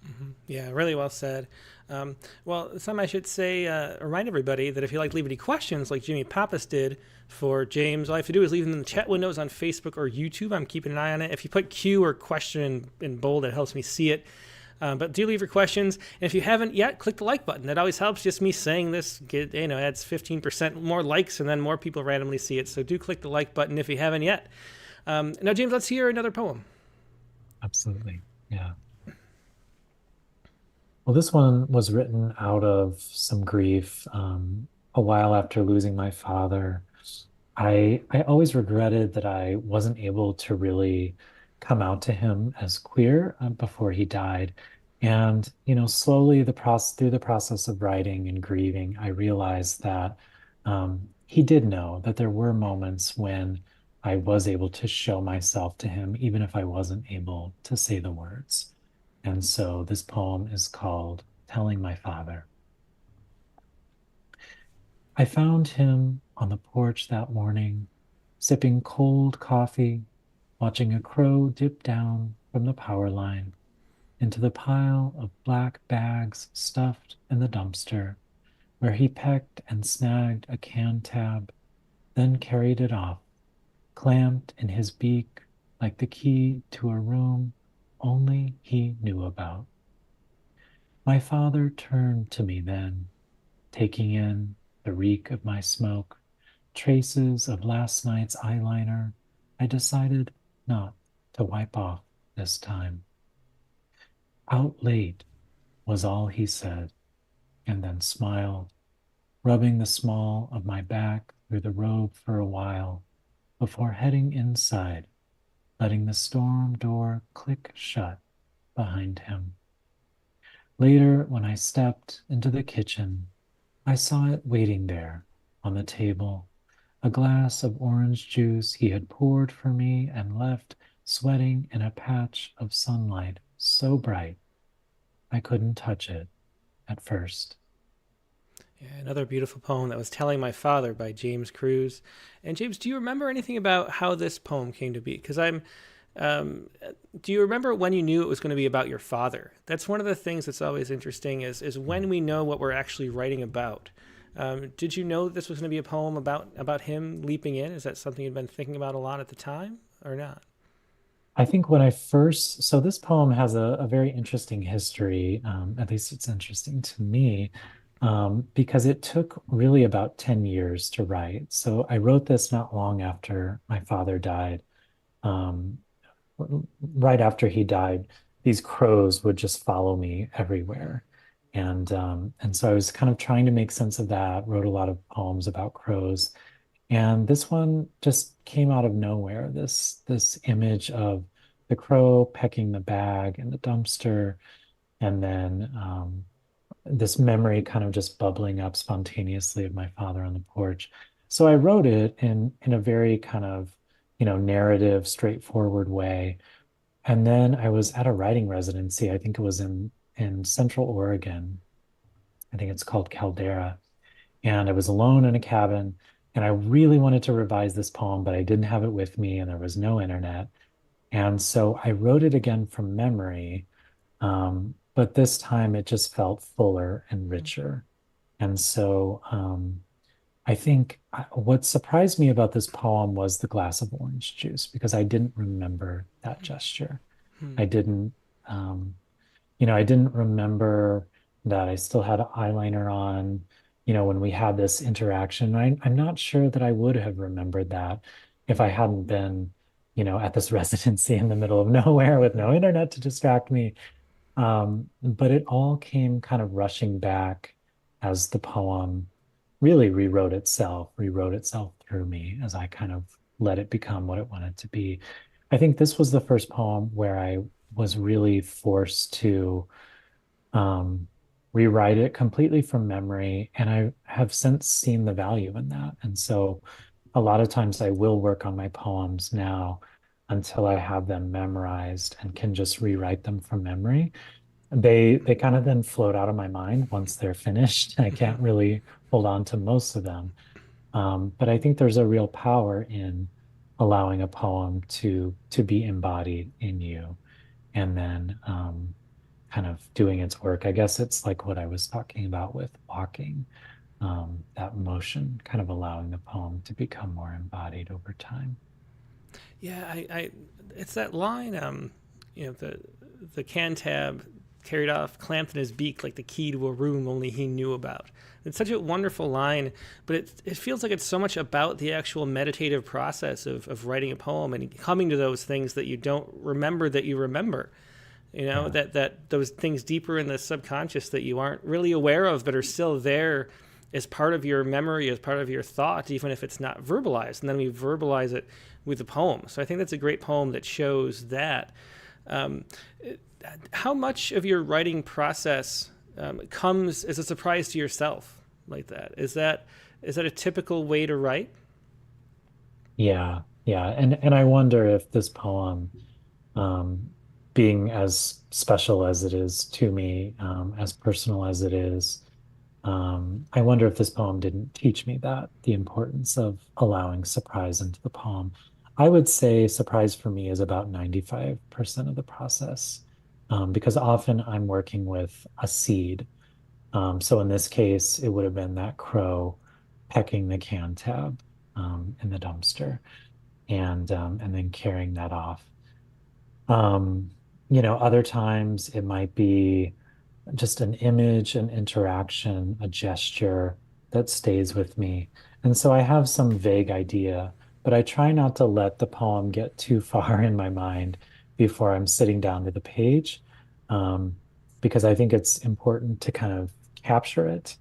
Yeah, really well said. Um, well, some I should say, remind everybody that if you like to leave any questions, like Jimmy Pappas did for James, all you have to do is leave them in the chat windows on Facebook or YouTube. I'm keeping an eye on it. If you put Q or question in bold, it helps me see it. But do leave your questions. And if you haven't yet, click the like button. That always helps. Just me saying this, adds 15% more likes, and then more people randomly see it. So do click the like button if you haven't yet. Now, James, let's hear another poem. Absolutely. Yeah. Well, this one was written out of some grief a while after losing my father. I always regretted that I wasn't able to really come out to him as queer before he died. And, slowly through the process of writing and grieving, I realized that he did know that there were moments when I was able to show myself to him, even if I wasn't able to say the words. And so this poem is called Telling My Father. I found him on the porch that morning, sipping cold coffee, watching a crow dip down from the power line into the pile of black bags stuffed in the dumpster, where he pecked and snagged a can tab, then carried it off, clamped in his beak like the key to a room only he knew about. My father turned to me then, taking in the reek of my smoke, traces of last night's eyeliner I decided not to wipe off this time. Out late was all he said, and then smiled, rubbing the small of my back through the robe for a while before heading inside, letting the storm door click shut behind him. Later, when I stepped into the kitchen, I saw it waiting there on the table, a glass of orange juice he had poured for me and left sweating in a patch of sunlight so bright I couldn't touch it at first. Yeah, another beautiful poem that was Telling My Father by James Cruz. And James, do you remember anything about how this poem came to be? Because um, do you remember when you knew it was going to be about your father? That's one of the things that's always interesting is when we know what we're actually writing about. Did you know this was going to be a poem about him leaping in? Is that something you'd been thinking about a lot at the time or not? I think when I first, so this poem has a very interesting history, at least it's interesting to me, because it took really about 10 years to write. So I wrote this not long after my father died. Um, right after he died, these crows would just follow me everywhere. And so I was kind of trying to make sense of that, wrote a lot of poems about crows. And this one just came out of nowhere. This image of the crow pecking the bag in the dumpster, and then this memory kind of just bubbling up spontaneously of my father on the porch. So I wrote it in a very kind of, narrative, straightforward way. And then I was at a writing residency. I think it was in Central Oregon. I think it's called Caldera. And I was alone in a cabin, and I really wanted to revise this poem, but I didn't have it with me, and there was no internet. And so I wrote it again from memory, but this time it just felt fuller and richer. And so I think what surprised me about this poem was the glass of orange juice, because I didn't remember that gesture. Hmm. I didn't, um, I didn't remember that I still had eyeliner on, when we had this interaction. I'm not sure that I would have remembered that if I hadn't been, at this residency in the middle of nowhere with no internet to distract me. But it all came kind of rushing back as the poem really rewrote itself through me as I kind of let it become what it wanted to be. I think this was the first poem where I was really forced to um, rewrite it completely from memory. And I have since seen the value in that. And so a lot of times I will work on my poems now until I have them memorized and can just rewrite them from memory. They kind of then float out of my mind once they're finished. I can't really hold on to most of them. But I think there's a real power in allowing a poem to be embodied in you, and then kind of doing its work. I guess it's like what I was talking about with walking, that motion, kind of allowing the poem to become more embodied over time. Yeah, it's that line, the cantab carried off, clamped in his beak like the key to a room only he knew about. It's such a wonderful line, but it feels like it's so much about the actual meditative process of writing a poem and coming to those things that you don't remember that you remember. Yeah. That those things deeper in the subconscious that you aren't really aware of, but are still there as part of your memory, as part of your thought, even if it's not verbalized. And then we verbalize it with a poem. So I think that's a great poem that shows that. Um, how much of your writing process comes as a surprise to yourself like that? Is that a typical way to write? Yeah, yeah. And I wonder if this poem, um, being as special as it is to me, as personal as it is, I wonder if this poem didn't teach me that, the importance of allowing surprise into the poem. I would say surprise for me is about 95% of the process, because often I'm working with a seed. So in this case, it would have been that crow pecking the can tab in the dumpster, and then carrying that off. Um, Other times it might be just an image, an interaction, a gesture that stays with me. And so I have some vague idea, but I try not to let the poem get too far in my mind before I'm sitting down to the page, um, because I think it's important to kind of capture it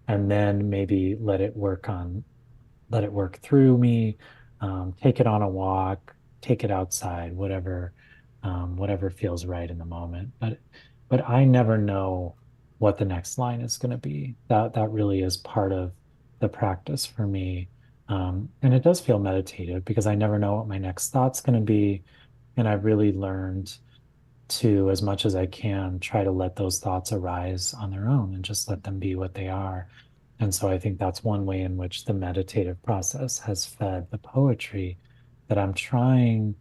and then maybe let it work through me, take it on a walk, take it outside, whatever feels right in the moment. But I never know what the next line is going to be. That really is part of the practice for me. And it does feel meditative because I never know what my next thought's going to be. And I've really learned to, as much as I can, try to let those thoughts arise on their own and just let them be what they are. And so I think that's one way in which the meditative process has fed the poetry, that I'm trying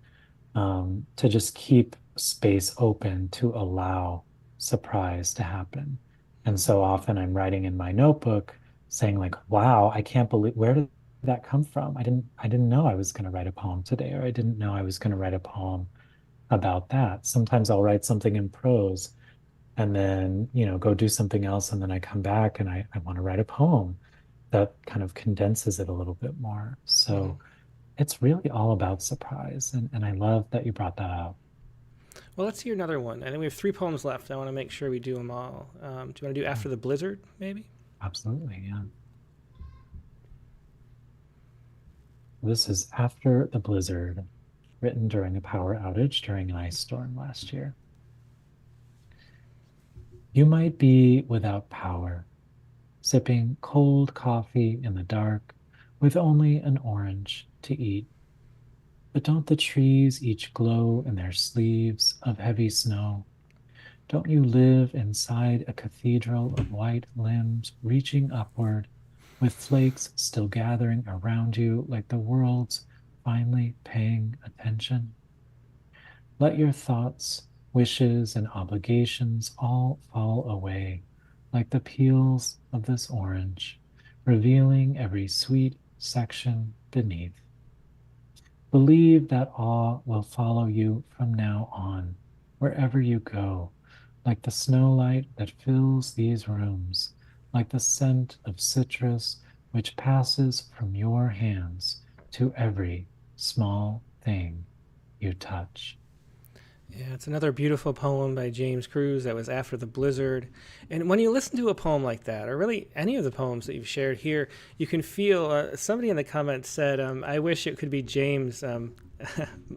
to just keep space open to allow surprise to happen. And so often I'm writing in my notebook saying like, wow, I can't believe, where did that come from? I didn't know I was going to write a poem today, or I didn't know I was going to write a poem about that. Sometimes I'll write something in prose and then, go do something else. And then I come back and I want to write a poem that kind of condenses it a little bit more. Mm-hmm. So it's really all about surprise. And I love that you brought that up. Well, let's hear another one. I think we have three poems left. I want to make sure we do them all. Do you want to do Yeah, After the Blizzard, maybe? absolutely. Yeah. This is After the Blizzard, written during a power outage during an ice storm last year. You might be without power, sipping cold coffee in the dark with only an orange to eat. But don't the trees each glow in their sleeves of heavy snow? Don't you live inside a cathedral of white limbs reaching upward, with flakes still gathering around you like the world's finally paying attention? Let your thoughts, wishes, and obligations all fall away like the peels of this orange, revealing every sweet section beneath. Believe that awe will follow you from now on, wherever you go, like the snowlight that fills these rooms, like the scent of citrus which passes from your hands to every small thing you touch. Yeah, it's another beautiful poem by James Cruz that was After the Blizzard. And when you listen to a poem like that, or really any of the poems that you've shared here, you can feel somebody in the comments said, I wish it could be James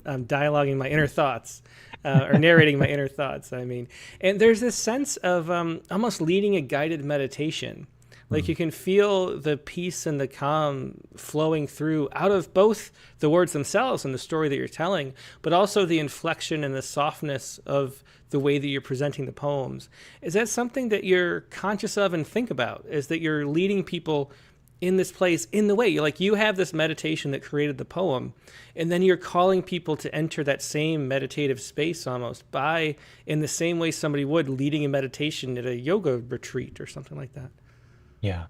dialoguing my inner thoughts or narrating my inner thoughts. I mean, and there's this sense of almost leading a guided meditation. Like you Mm. can feel the peace and the calm flowing through out of both the words themselves and the story that you're telling, but also the inflection and the softness of the way that you're presenting the poems. Is that something that you're conscious of and think about? Is that you're leading people in this place in the way you're like you have this meditation that created the poem, and then you're calling people to enter that same meditative space almost by in the same way somebody would leading a meditation at a yoga retreat or something like that. Yeah.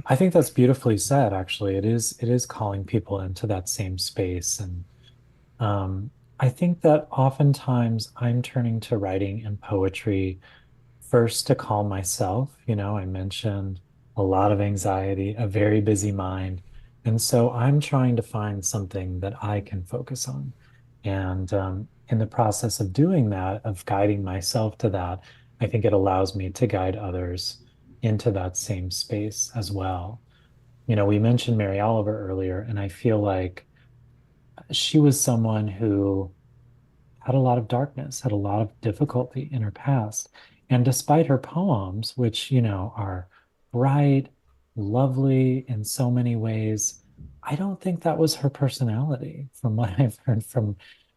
I think that's beautifully said, actually. It is calling people into that same space. And I think that oftentimes I'm turning to writing and poetry first to calm myself. I mentioned a lot of anxiety, a very busy mind. And so I'm trying to find something that I can focus on. And in the process of doing that, of guiding myself to that, I think it allows me to guide others into that same space as well. We mentioned Mary Oliver earlier, and I feel like she was someone who had a lot of darkness, had a lot of difficulty in her past. And despite her poems, which, are bright, lovely in so many ways, I don't think that was her personality from what I've heard from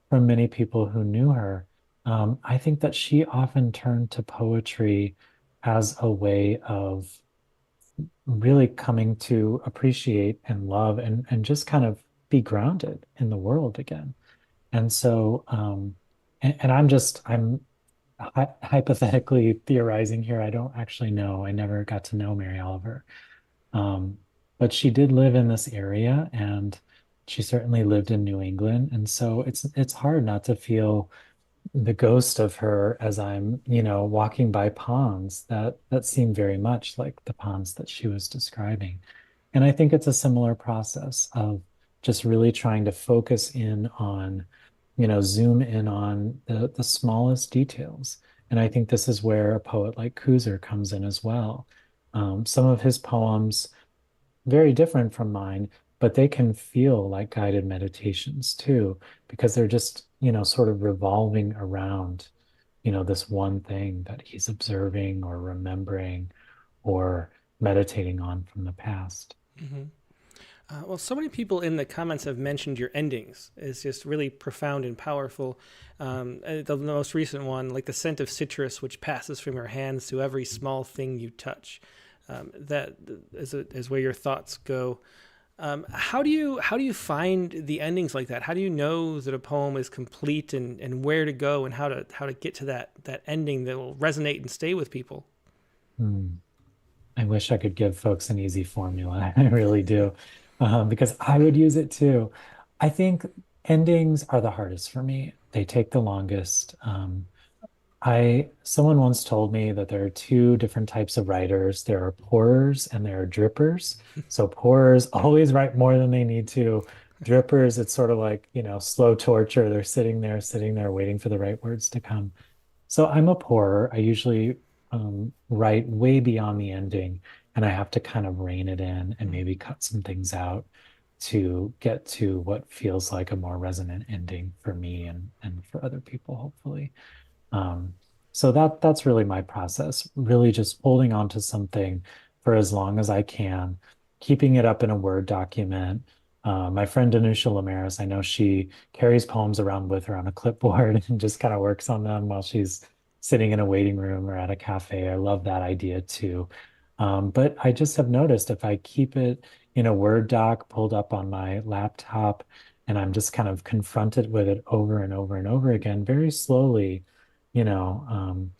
many people who knew her. I think that she often turned to poetry as a way of really coming to appreciate and love and just kind of be grounded in the world again. And so, and I'm hypothetically theorizing here. I don't actually know. I never got to know Mary Oliver. Um, but she did live in this area and she certainly lived in New England. And so it's hard not to feel the ghost of her as I'm, walking by ponds that seem very much like the ponds that she was describing. And I think it's a similar process of just really trying to focus in on, zoom in on the smallest details. And I think this is where a poet like Kuzer comes in as well. Some of his poems very different from mine, but they can feel like guided meditations too, because they're just, sort of revolving around, this one thing that he's observing or remembering or meditating on from the past. Mm-hmm. Well, so many people in the comments have mentioned your endings. It's just really profound and powerful. The most recent one, like the scent of citrus which passes from your hands to every small thing you touch. That is where your thoughts go. How do you find the endings like that? How do you know that a poem is complete and where to go and how to get to that ending that will resonate and stay with people? Hmm. I wish I could give folks an easy formula. I really do, because I would use it too. I think endings are the hardest for me. They take the longest. Someone once told me that there are two different types of writers. There are pourers and there are drippers. So pourers always write more than they need to. Drippers, it's sort of like, slow torture. They're sitting there waiting for the right words to come. So I'm a pourer. I usually write way beyond the ending, and I have to kind of rein it in and maybe cut some things out to get to what feels like a more resonant ending for me and for other people, hopefully. Um, so that's really my process, really just holding on to something for as long as I can, keeping it up in a Word document. My friend Danusha Lamaris, I know she carries poems around with her on a clipboard and just kind of works on them while she's sitting in a waiting room or at a cafe. I love that idea too. But I just have noticed if I keep it in a Word doc pulled up on my laptop and I'm just kind of confronted with it over and over and over again, very slowly you know, um,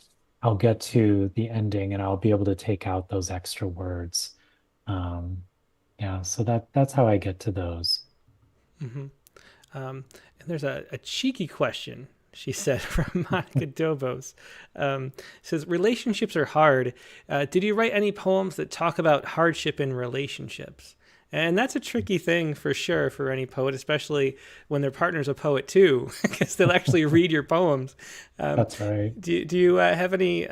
I'll get to the ending and I'll be able to take out those extra words. Um, yeah, so that's how I get to those. Mm-hmm. And there's a cheeky question she said from Monica Dobos. Says relationships are hard. Did you write any poems that talk about hardship in relationships? And that's a tricky thing for sure for any poet, especially when their partner's a poet too, because they'll actually read your poems. Um, That's right. do you have any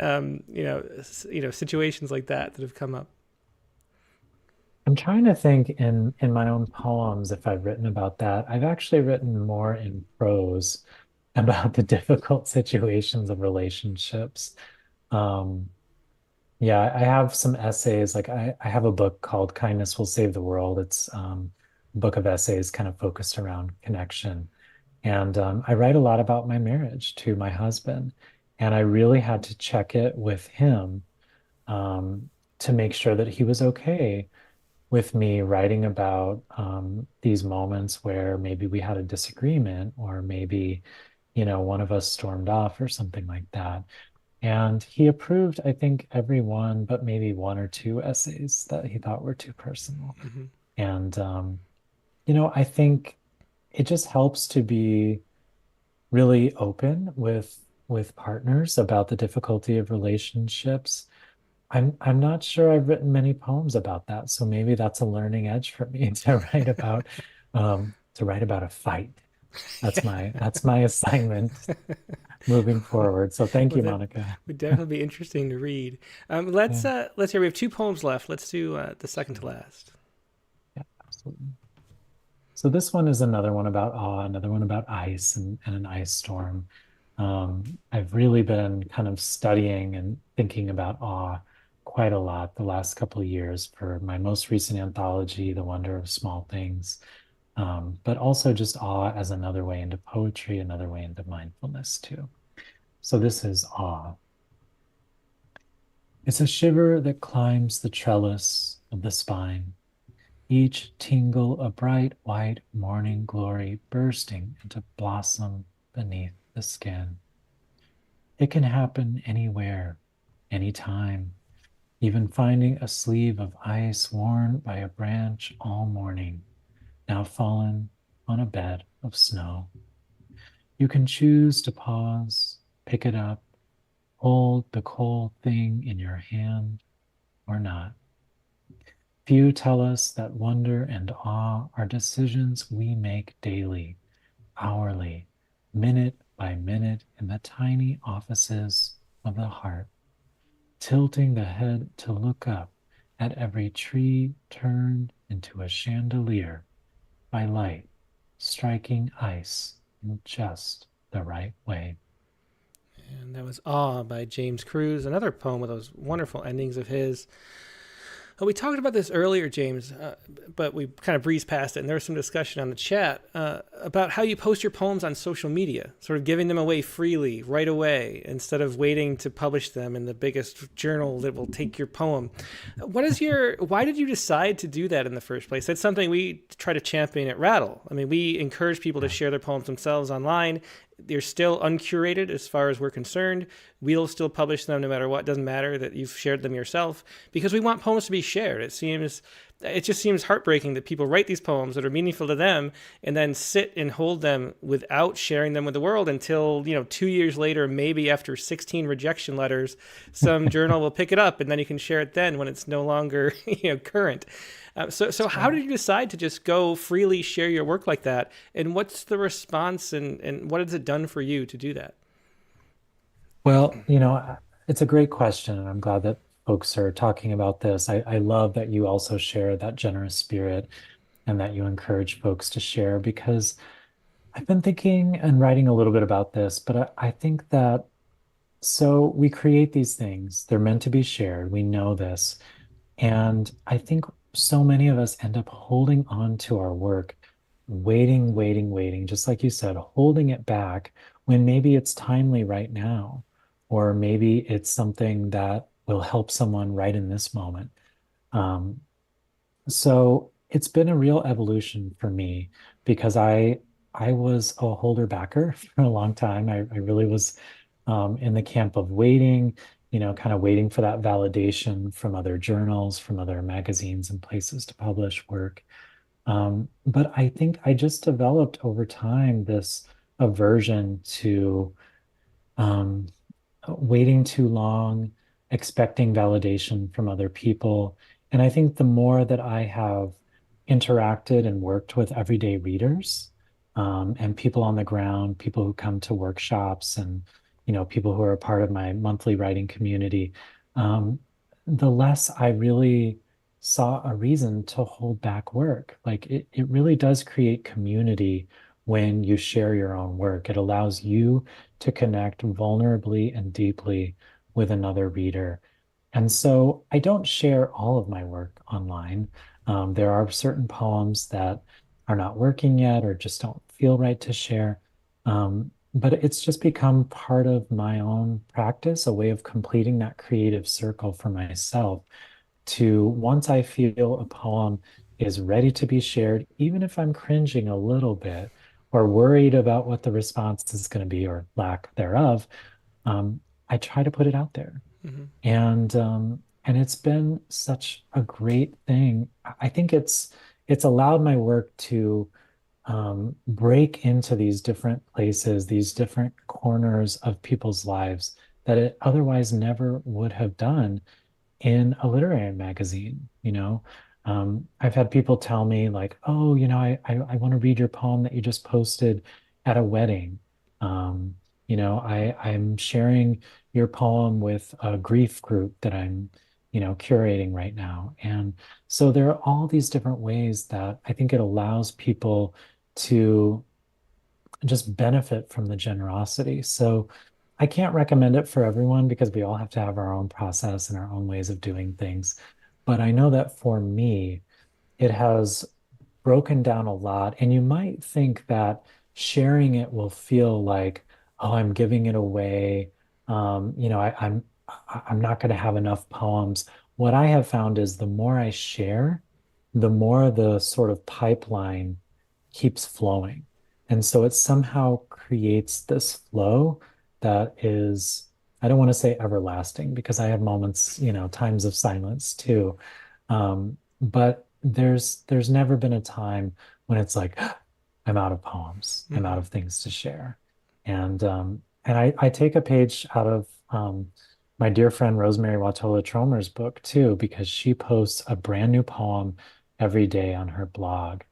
situations like that have come up? I'm trying to think in my own poems if I've written about that. I've actually written more in prose about the difficult situations of relationships. Um, Yeah, I have some essays. Like I have a book called Kindness Will Save the World. It's a book of essays kind of focused around connection. And I write a lot about my marriage to my husband. And I really had to check it with him um, to make sure that he was okay with me writing about these moments where maybe we had a disagreement or maybe, one of us stormed off or something like that. And he approved, I think, every one, but maybe one or two essays that he thought were too personal. Hmm. And, I think it just helps to be really open with partners about the difficulty of relationships. I'm not sure I've written many poems about that, so maybe that's a learning edge for me to write about a fight. That's my assignment moving forward. So thank Well, you, that Monica. would definitely be interesting to read. Yeah, Let's hear. We have two poems left. Let's do the second to last. yeah, absolutely. So this one is another one about awe, another one about ice and an ice storm. I've really been kind of studying and thinking about awe quite a lot the last couple of years for my most recent anthology, The Wonder of Small Things, but also just awe as another way into poetry, another way into mindfulness too. So this is awe. It's a shiver that climbs the trellis of the spine, each tingle a bright white morning glory bursting into blossom beneath the skin. It can happen anywhere, anytime, even finding a sleeve of ice worn by a branch all morning, now fallen on a bed of snow. You can choose to pause, pick it up, hold the cold thing in your hand or not. Few tell us that wonder and awe are decisions we make daily, hourly, minute by minute in the tiny offices of the heart, tilting the head to look up at every tree turned into a chandelier by light striking ice in just the right way. And that was Awe by James Cruz, another poem with those wonderful endings of his. We talked about this earlier, James, but we kind of breezed past it, and there was some discussion on the chat about how you post your poems on social media, sort of giving them away freely right away instead of waiting to publish them in the biggest journal that will take your poem. Why did you decide to do that in the first place? That's something we try to champion at Rattle. I mean, we encourage people to Yeah. share their poems themselves online. They're still uncurated as far as we're concerned. We'll still publish them no matter what. It doesn't matter that you've shared them yourself because we want poems to be shared. It just seems heartbreaking that people write these poems that are meaningful to them and then sit and hold them without sharing them with the world until, 2 years later, maybe after 16 rejection letters, some journal will pick it up and then you can share it then when it's no longer, current. So That's how right. did you decide to just go freely share your work like that? And what's the response and what has it done for you to do that? Well, it's a great question, and I'm glad that folks are talking about this. I love that you also share that generous spirit and that you encourage folks to share because I've been thinking and writing a little bit about this, but I think that so we create these things, they're meant to be shared. We know this. And I think so many of us end up holding on to our work, waiting, waiting, waiting, just like you said, holding it back when maybe it's timely right now, or maybe it's something that will help someone right in this moment. Um, so it's been a real evolution for me because I was a holder backer for a long time. I really was in the camp of waiting, kind of waiting for that validation from other journals, from other magazines and places to publish work. But I think I just developed over time this aversion to um, waiting too long, expecting validation from other people. And I think the more that I have interacted and worked with everyday readers, and people on the ground, people who come to workshops and, people who are a part of my monthly writing community, the less I really saw a reason to hold back work. Like it really does create community when you share your own work. It allows you to connect vulnerably and deeply with another reader. And so I don't share all of my work online. There are certain poems that are not working yet or just don't feel right to share. But it's just become part of my own practice, a way of completing that creative circle for myself to once I feel a poem is ready to be shared, even if I'm cringing a little bit or worried about what the response is going to be or lack thereof, I try to put it out there. Hmm. And it's been such a great thing. I think it's allowed my work to break into these different places, these different corners of people's lives that it otherwise never would have done in a literary magazine, you know. I've had people tell me like, oh, I want to read your poem that you just posted at a wedding. Um, I'm sharing your poem with a grief group that I'm, curating right now. And so there are all these different ways that I think it allows people to just benefit from the generosity. So I can't recommend it for everyone because we all have to have our own process and our own ways of doing things. But I know that for me, it has broken down a lot. And you might think that sharing it will feel like, oh, I'm giving it away. I'm not going to have enough poems. What I have found is the more I share, the more the sort of pipeline keeps flowing. And so it somehow creates this flow that is, I don't want to say everlasting because I have moments, times of silence too. But there's never been a time when it's like, I'm out of poems, I'm out Hmm. of things to share. And I take a page out of my dear friend Rosemary Watola Tromer's book too, because she posts a brand new poem every day on her blog.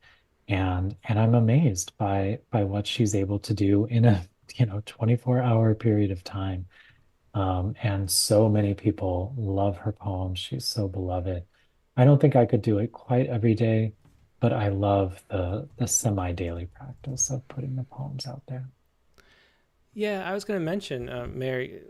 And I'm amazed by what she's able to do in a 24-hour period of time. And so many people love her poems. She's so beloved. I don't think I could do it quite every day, but I love the semi-daily practice of putting the poems out there. Yeah, I was going to mention Mary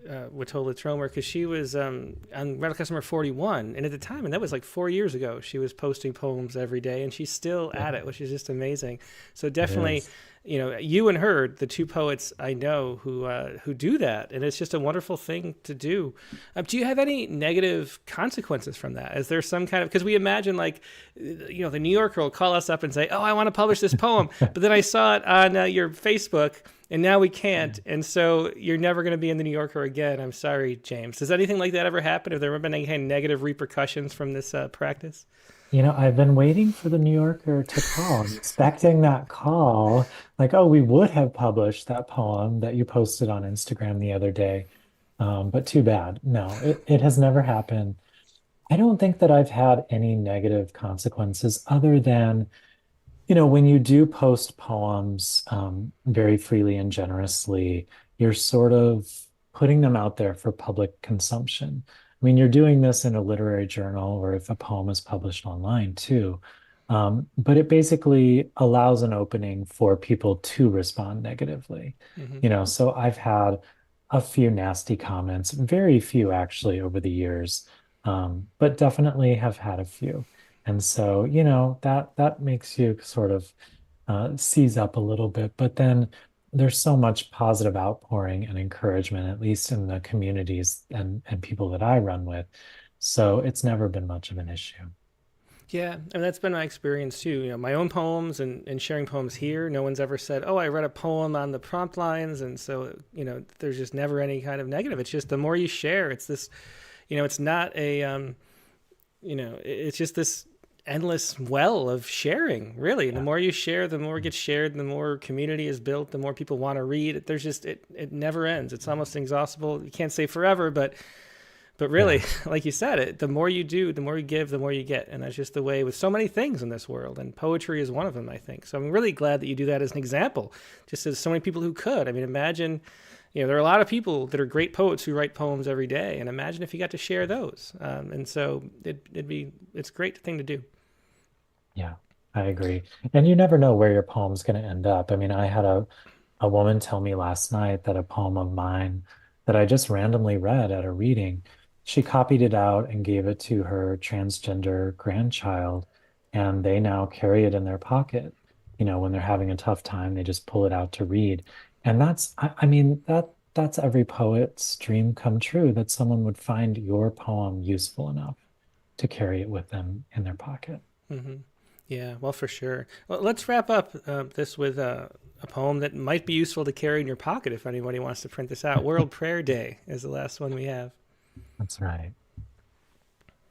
Watola Tromer because she was on Rattlecast number 41. And at the time, and that was like 4 years ago, she was posting poems every day and she's still Yeah, at it, which is just amazing. So it definitely, is. you and her, the two poets I know who do that. And it's just a wonderful thing to do. Do you have any negative consequences from that? Is there some kind of, because we imagine like, the New Yorker will call us up and say, oh, I want to publish this poem. But then I saw it on your Facebook and now we can't, and so you're never going to be in the New Yorker again. I'm sorry, James. Does anything like that ever happen? Have there ever been any kind of negative repercussions from this practice? I've been waiting for the New Yorker to call. I'm expecting that call. Like, oh, we would have published that poem that you posted on Instagram the other day. But too bad. No, it has never happened. I don't think that I've had any negative consequences other than when you do post poems very freely and generously, you're sort of putting them out there for public consumption. I mean, you're doing this in a literary journal or if a poem is published online too. But it basically allows an opening for people to respond negatively. Hmm. So I've had a few nasty comments, very few actually over the years, but definitely have had a few. And so, that makes you sort of seize up a little bit. But then there's so much positive outpouring and encouragement, at least in the communities and people that I run with. So it's never been much of an issue. Yeah, and that's been my experience too. My own poems and sharing poems here. No one's ever said, "Oh, I read a poem on the prompt lines," and so there's just never any kind of negative. It's just the more you share, it's this. It's not a it's just this endless well of sharing, really. The Yeah. more you share, the more it gets shared, the more community is built, the more people want to read. There's just it never ends. It's almost inexhaustible. You can't say forever, but really, Yeah. like you said, the more you do, the more you give, the more you get. And that's just the way with so many things in this world. And poetry is one of them, I think. So I'm really glad that you do that as an example, just as so many people who could. I mean, imagine, there are a lot of people that are great poets who write poems every day. And imagine if you got to share those. And so it's a great thing to do. Yeah, I agree. And you never know where your poem's going to end up. I mean, I had a woman tell me last night that a poem of mine that I just randomly read at a reading, She copied it out and gave it to her transgender grandchild, and they now carry it in their pocket. When they're having a tough time, they just pull it out to read. And I mean, that's every poet's dream come true, that someone would find your poem useful enough to carry it with them in their pocket. Mm-hmm. Yeah, well, for sure. Well, let's wrap up this with a poem that might be useful to carry in your pocket if anybody wants to print this out. World Prayer Day is the last one we have. That's right.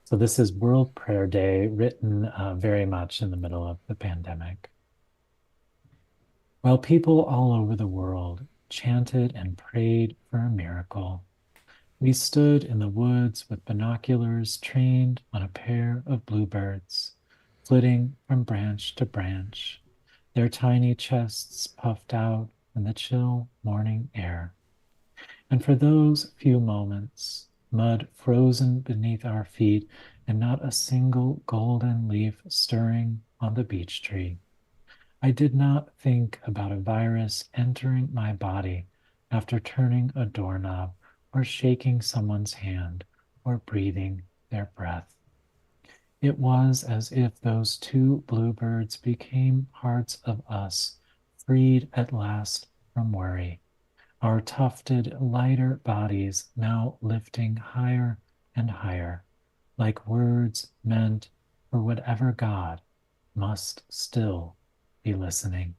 So this is World Prayer Day, written very much in the middle of the pandemic. While people all over the world chanted and prayed for a miracle, we stood in the woods with binoculars trained on a pair of bluebirds, flitting from branch to branch, their tiny chests puffed out in the chill morning air. And for those few moments, mud frozen beneath our feet and not a single golden leaf stirring on the beech tree, I did not think about a virus entering my body after turning a doorknob or shaking someone's hand or breathing their breath. It was as if those two bluebirds became parts of us, freed at last from worry, our tufted, lighter bodies now lifting higher and higher, like words meant for whatever God must still be listening.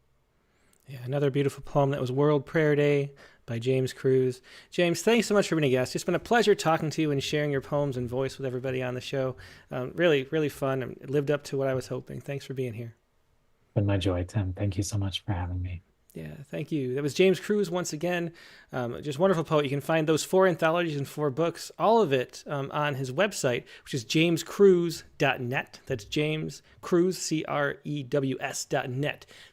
Yeah, another beautiful poem. That was World Prayer Day by James Cruz. James, thanks so much for being a guest. It's been a pleasure talking to you and sharing your poems and voice with everybody on the show. Really, really fun. It lived up to what I was hoping. Thanks for being here. It's been my joy, Tim. Thank you so much for having me. Yeah, thank you. That was James Cruz once again. Just wonderful poet. You can find those 4 anthologies and 4 books, all of it on his website, which is jamescrews.net. That's James Crews, CREWS.net.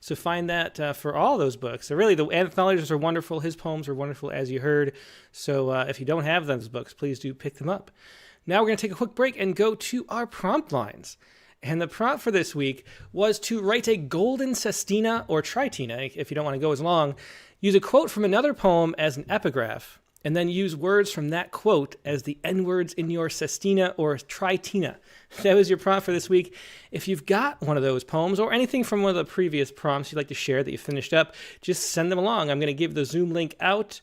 So find that for all those books. So really, the anthologies are wonderful. His poems are wonderful, as you heard. So if you don't have those books, please do pick them up. Now we're going to take a quick break and go to our prompt lines. And the prompt for this week was to write a golden sestina or tritina, if you don't want to go as long, use a quote from another poem as an epigraph, and then use words from that quote as the end words in your sestina or tritina. That was your prompt for this week. If you've got one of those poems or anything from one of the previous prompts you'd like to share that you finished up, just send them along. I'm going to give the Zoom link out.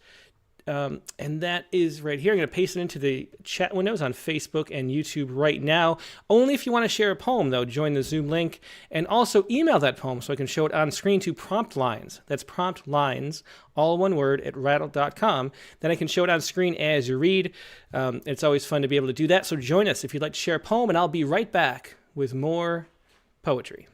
And that is right here. I'm going to paste it into the chat windows on Facebook and YouTube right now. Only if you want to share a poem, though, join the Zoom link. And also email that poem so I can show it on screen to prompt lines. That's prompt lines, all one word, at rattle.com. Then I can show it on screen as you read. It's always fun to be able to do that. So join us if you'd like to share a poem, and I'll be right back with more poetry.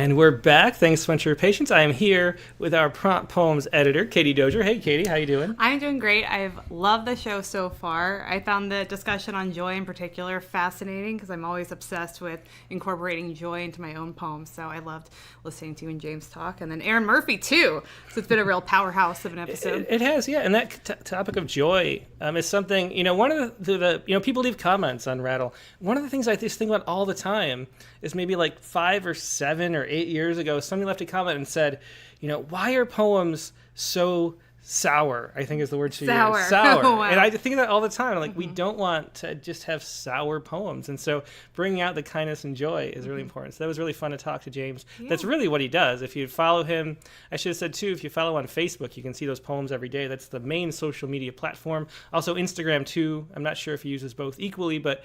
And we're back. Thanks so much for your patience. I am here with our Prompt Poems editor, Katie Dozier. Hey, Katie, how you doing? I'm doing great. I've loved the show so far. I found the discussion on joy in particular fascinating because I'm always obsessed with incorporating joy into my own poems. So I loved listening to you and James talk. And then Erin Murphy, too. So it's been a real powerhouse of an episode. It has, yeah. And that topic of joy is something, one of the people leave comments on Rattle. One of the things I just think about all the time is maybe like 5 or 7 or 8 years ago, somebody left a comment and said, why are poems so sour? I think is the word she used. Sour. Wow. And I think of that all the time. Like, we don't want to just have sour poems. And so bringing out the kindness and joy is really important. So that was really fun to talk to James. Yeah. That's really what he does. If you follow him, I should have said too, if you follow on Facebook, you can see those poems every day. That's the main social media platform. Also Instagram too. I'm not sure if he uses both equally, but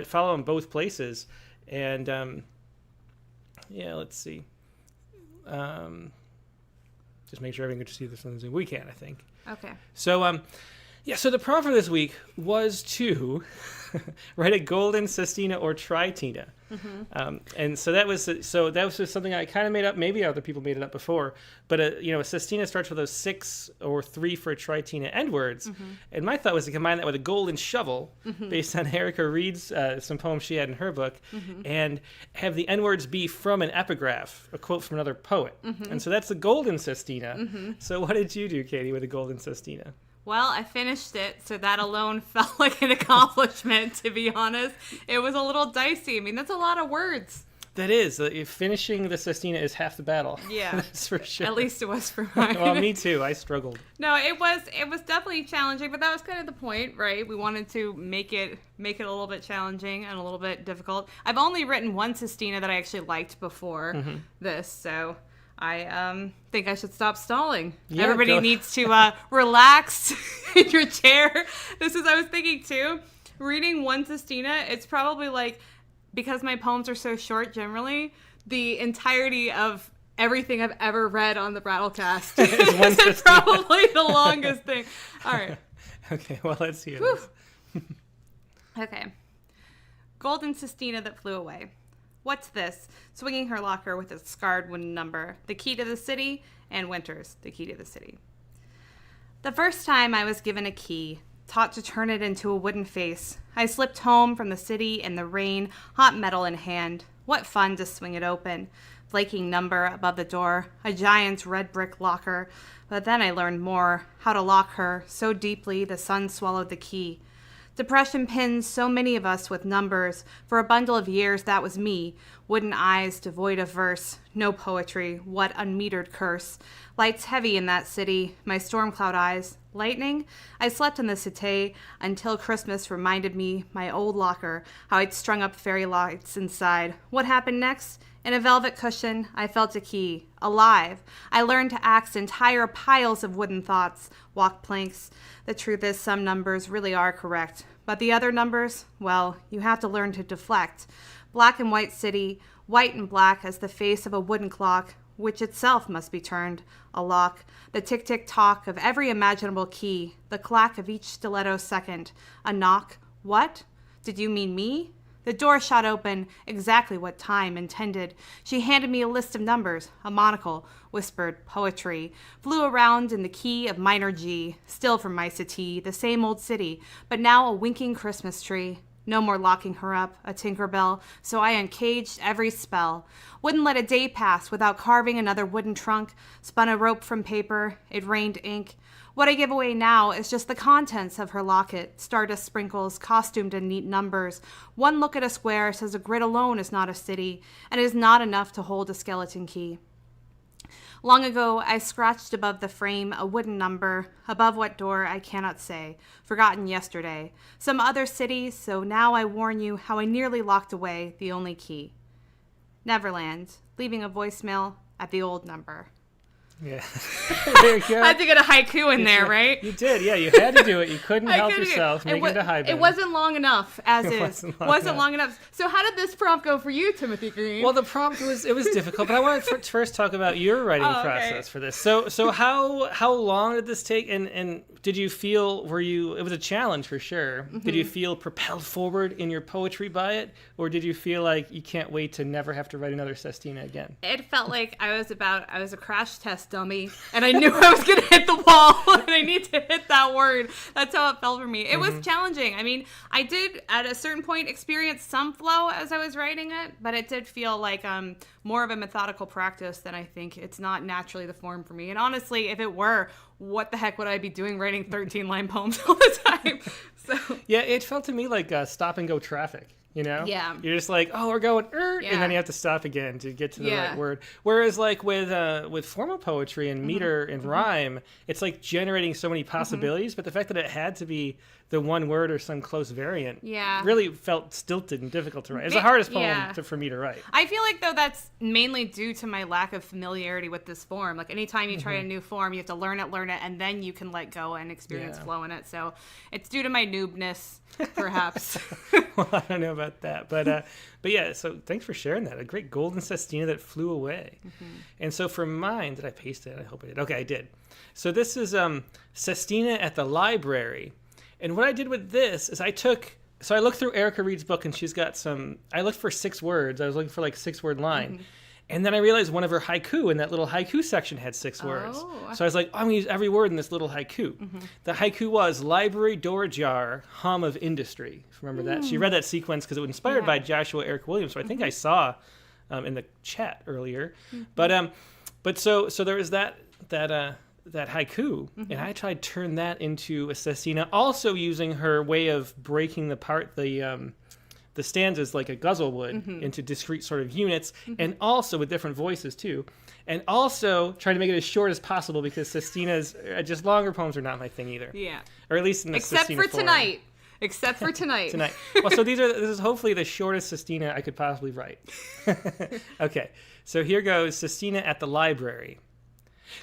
follow him both places. And let's see. Just make sure everyone can see this on Zoom. We can, I think. Okay. So, so the prompt for this week was to write a golden sestina or tritina. Mm-hmm. And so that was just something I kind of made up. Maybe other people made it up before. But a sestina starts with those 6 or 3 for tritina end words. Mm-hmm. And my thought was to combine that with a golden shovel, mm-hmm. based on Erica Reed's some poems she had in her book, mm-hmm. and have the end words be from an epigraph, a quote from another poet. Mm-hmm. And so that's the golden sestina. Mm-hmm. So what did you do, Katie, with a golden sestina? Well, I finished it, so that alone felt like an accomplishment, to be honest. It was a little dicey. I mean, that's a lot of words. That is. Finishing the sestina is half the battle. Yeah. That's for sure. At least it was for mine. Well, me too. I struggled. No, it was definitely challenging, but that was kind of the point, right? We wanted to make it a little bit challenging and a little bit difficult. I've only written one sestina that I actually liked before mm-hmm. this, so I think I should stop stalling. Yeah, everybody needs to relax in your chair. I was thinking too, reading one sestina, it's probably like, because my poems are so short generally, the entirety of everything I've ever read on the Rattlecast is probably the longest thing. All right. Okay, well, let's hear this. Okay. Golden sestina that flew away. What's this? Swinging her locker with its scarred wooden number. The key to the city, and Winters, the key to the city. The first time I was given a key, taught to turn it into a wooden face, I slipped home from the city in the rain, hot metal in hand. What fun to swing it open. Flaking number above the door, a giant's red brick locker. But then I learned more, how to lock her so deeply the sun swallowed the key. Depression pins so many of us with numbers. For a bundle of years, that was me. Wooden eyes devoid of verse. No poetry. What unmetered curse. Lights heavy in that city. My storm cloud eyes. Lightning? I slept in the cité until Christmas reminded me, my old locker, how I'd strung up fairy lights inside. What happened next? In a velvet cushion, I felt a key. Alive. I learned to axe entire piles of wooden thoughts, walk planks. The truth is, some numbers really are correct. But the other numbers, well, you have to learn to deflect. Black and white city, white and black as the face of a wooden clock, which itself must be turned. A lock. The tick-tick-tock of every imaginable key. The clack of each stiletto second. A knock. What? Did you mean me? The door shot open, exactly what time intended. She handed me a list of numbers, a monocle, whispered poetry, flew around in the key of minor G, still from my city, the same old city, but now a winking Christmas tree. No more locking her up, a Tinkerbell, so I uncaged every spell. Wouldn't let a day pass without carving another wooden trunk, spun a rope from paper, it rained ink. What I give away now is just the contents of her locket, stardust sprinkles, costumed in neat numbers. One look at a square says a grid alone is not a city, and is not enough to hold a skeleton key. Long ago, I scratched above the frame a wooden number, above what door I cannot say, forgotten yesterday. Some other city, so now I warn you how I nearly locked away the only key. Neverland, leaving a voicemail at the old number. Yeah. There you go. I had to get a haiku in there, right? You did, yeah. You had to do it. You couldn't I help couldn't do it. yourself. Make it into high It wasn't long enough, as It is. wasn't long Long enough. So how did this prompt go for you, Timothy Green? Well, the prompt was difficult, but I want to first talk about your writing process for this. So how long did this take, and did you feel it was a challenge for sure. Mm-hmm. Did you feel propelled forward in your poetry by it, or did you feel like you can't wait to never have to write another Sestina again? It felt like I was a crash test dummy, and I knew I was going to hit the wall, and I need to hit that word. That's how it felt for me. It was challenging. I mean, I did, at a certain point, experience some flow as I was writing it, but it did feel like more of a methodical practice than I think. It's not naturally the form for me. And honestly, if it were, what the heck would I be doing writing 13-line poems all the time? So Yeah, it felt to me like stop and go traffic. You know? Yeah. You're just like, oh, we're going, Yeah. and then you have to stop again to get to the Yeah. right word. Whereas like with formal poetry and meter and rhyme, it's like generating so many possibilities, but the fact that it had to be the one word or some close variant Yeah. really felt stilted and difficult to write. It's the hardest poem Yeah. for me to write. I feel like, though, that's mainly due to my lack of familiarity with this form. Like, anytime you try a new form, you have to learn it, and then you can let go and experience Yeah. flow in it. So it's due to my noobness, perhaps. Well, I don't know about that, but yeah. So thanks for sharing that. A great golden sestina that flew away. And so for mine, did I paste it? I hope I did. Okay, I did. So this is Sestina at the Library, and what I did with this is I looked through Erica Reed's book, and she's got I looked for 6 words. I was looking for like 6-word line. And then I realized one of her haiku in that little haiku section had 6 words. So I was like, I'm going to use every word in this little haiku. The haiku was library door ajar, hum of industry. Remember that? She read that sequence because it was inspired by Joshua Eric Williams. So I think I saw in the chat earlier. But so there was that haiku, and I tried to turn that into a sestina, also using her way of breaking the stanzas like a ghazal would into discrete sort of units, and also with different voices too, and also trying to make it as short as possible because sestinas, just longer poems are not my thing either. Yeah. Or at least in the Except sestina for form. tonight. Except for tonight. Tonight. Well, so this is hopefully the shortest sestina I could possibly write. Okay, so here goes Sestina at the Library.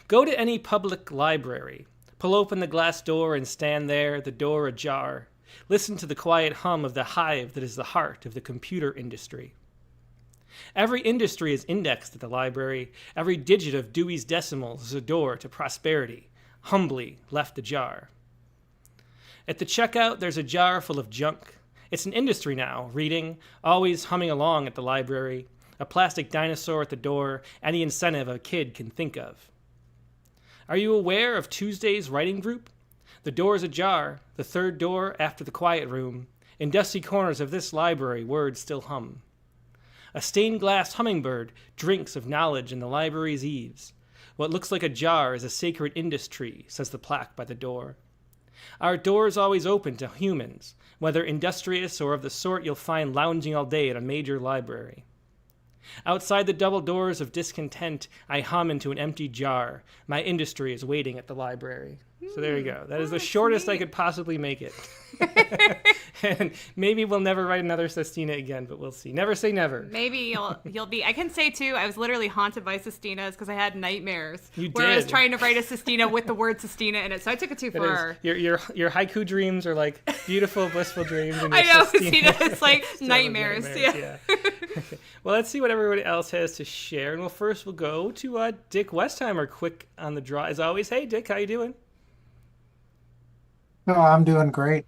Go to any public library. Pull open the glass door and stand there, the door ajar. Listen to the quiet hum of the hive that is the heart of the computer industry. Every industry is indexed at the library. Every digit of Dewey's Decimals is a door to prosperity, humbly left ajar. At the checkout, there's a jar full of junk. It's an industry now, reading, always humming along at the library, a plastic dinosaur at the door, any incentive a kid can think of. Are you aware of Tuesday's writing group? The door is ajar, the third door after the quiet room. In dusty corners of this library, words still hum. A stained glass hummingbird drinks of knowledge in the library's eaves. What looks like a jar is a sacred industry, says the plaque by the door. Our door is always open to humans, whether industrious or of the sort you'll find lounging all day at a major library. Outside the double doors of discontent, I hum into an empty jar. My industry is waiting at the library. So there you go. That is the shortest I could possibly make it. And maybe we'll never write another sestina again, but we'll see. Never say never. Maybe you'll be. I can say too, I was literally haunted by sestinas because I had nightmares. You where I was did. trying to write a sestina with the word sestina in it, so I took it too It far. is. Your haiku dreams are like beautiful, blissful dreams. And I your know, sestina sestina is like still nightmares. Yeah. Okay. Well, let's see what everybody else has to share. And we'll go to Dick Westheimer, quick on the draw as always. Hey, Dick, how you doing? No, I'm doing great.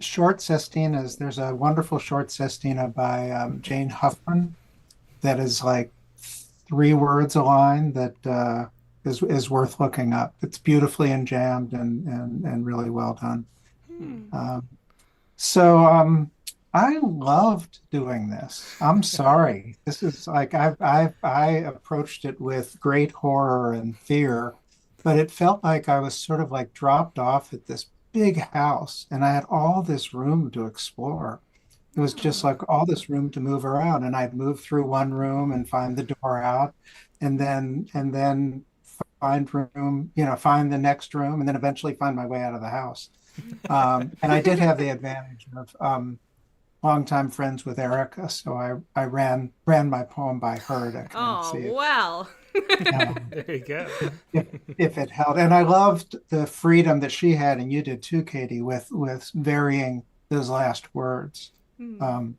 Short sestinas. There's a wonderful short sestina by Jane Huffman that is like 3 words a line that is worth looking up. It's beautifully enjambed and really well done. So I loved doing this. I'm sorry. This is like I approached it with great horror and fear, but it felt like I was sort of like dropped off at this big house and I had all this room to explore. It was just like all this room to move around, and I'd move through one room and find the door out, and then find room, find the next room, and then eventually find my way out of the house. And I did have the advantage of longtime friends with Erica, so I ran my poem by her to kind of Oh, see if well. There you go. if it held. And I loved the freedom that she had, and you did too, Katie, with varying those last words. Um,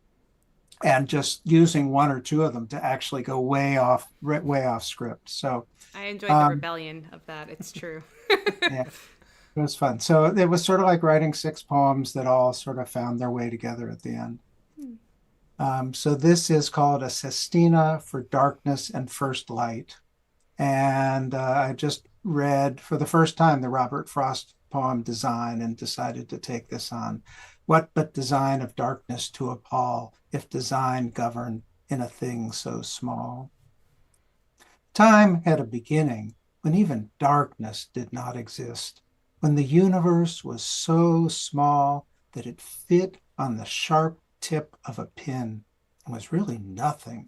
and just using one or two of them to actually go way off script. So I enjoyed the um, rebellion of that. It's true. yeah, it was fun. So it was sort of like writing six poems that all sort of found their way together at the end. So this is called a sestina for darkness and first light. And I just read for the first time the Robert Frost poem Design and decided to take this on. What but design of darkness to appall, if design govern in a thing so small? Time had a beginning when even darkness did not exist, when the universe was so small that it fit on the sharp tip of a pin and was really nothing,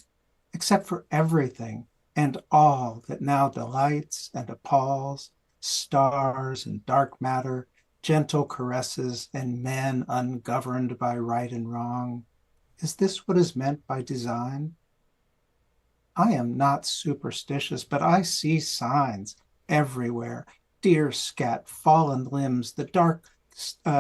except for everything and all that now delights and appalls, stars and dark matter, gentle caresses, and men ungoverned by right and wrong. Is this what is meant by design? I am not superstitious, but I see signs everywhere. Deer scat, fallen limbs, the dark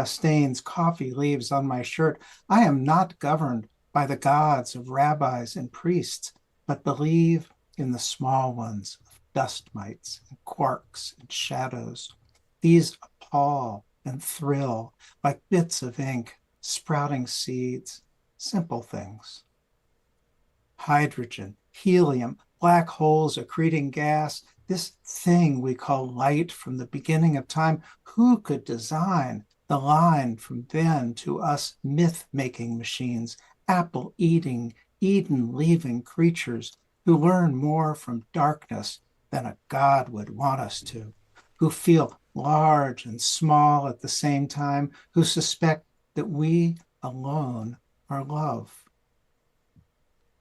stains coffee leaves on my shirt. I am not governed by the gods of rabbis and priests, but believe in the small ones of dust mites and quarks and shadows. These appall and thrill like bits of ink, sprouting seeds, simple things. Hydrogen, helium, black holes accreting gas, this thing we call light from the beginning of time. Who could design the line from then to us myth-making machines, apple-eating, Eden-leaving creatures who learn more from darkness than a god would want us to, who feel large and small at the same time, who suspect that we alone are love?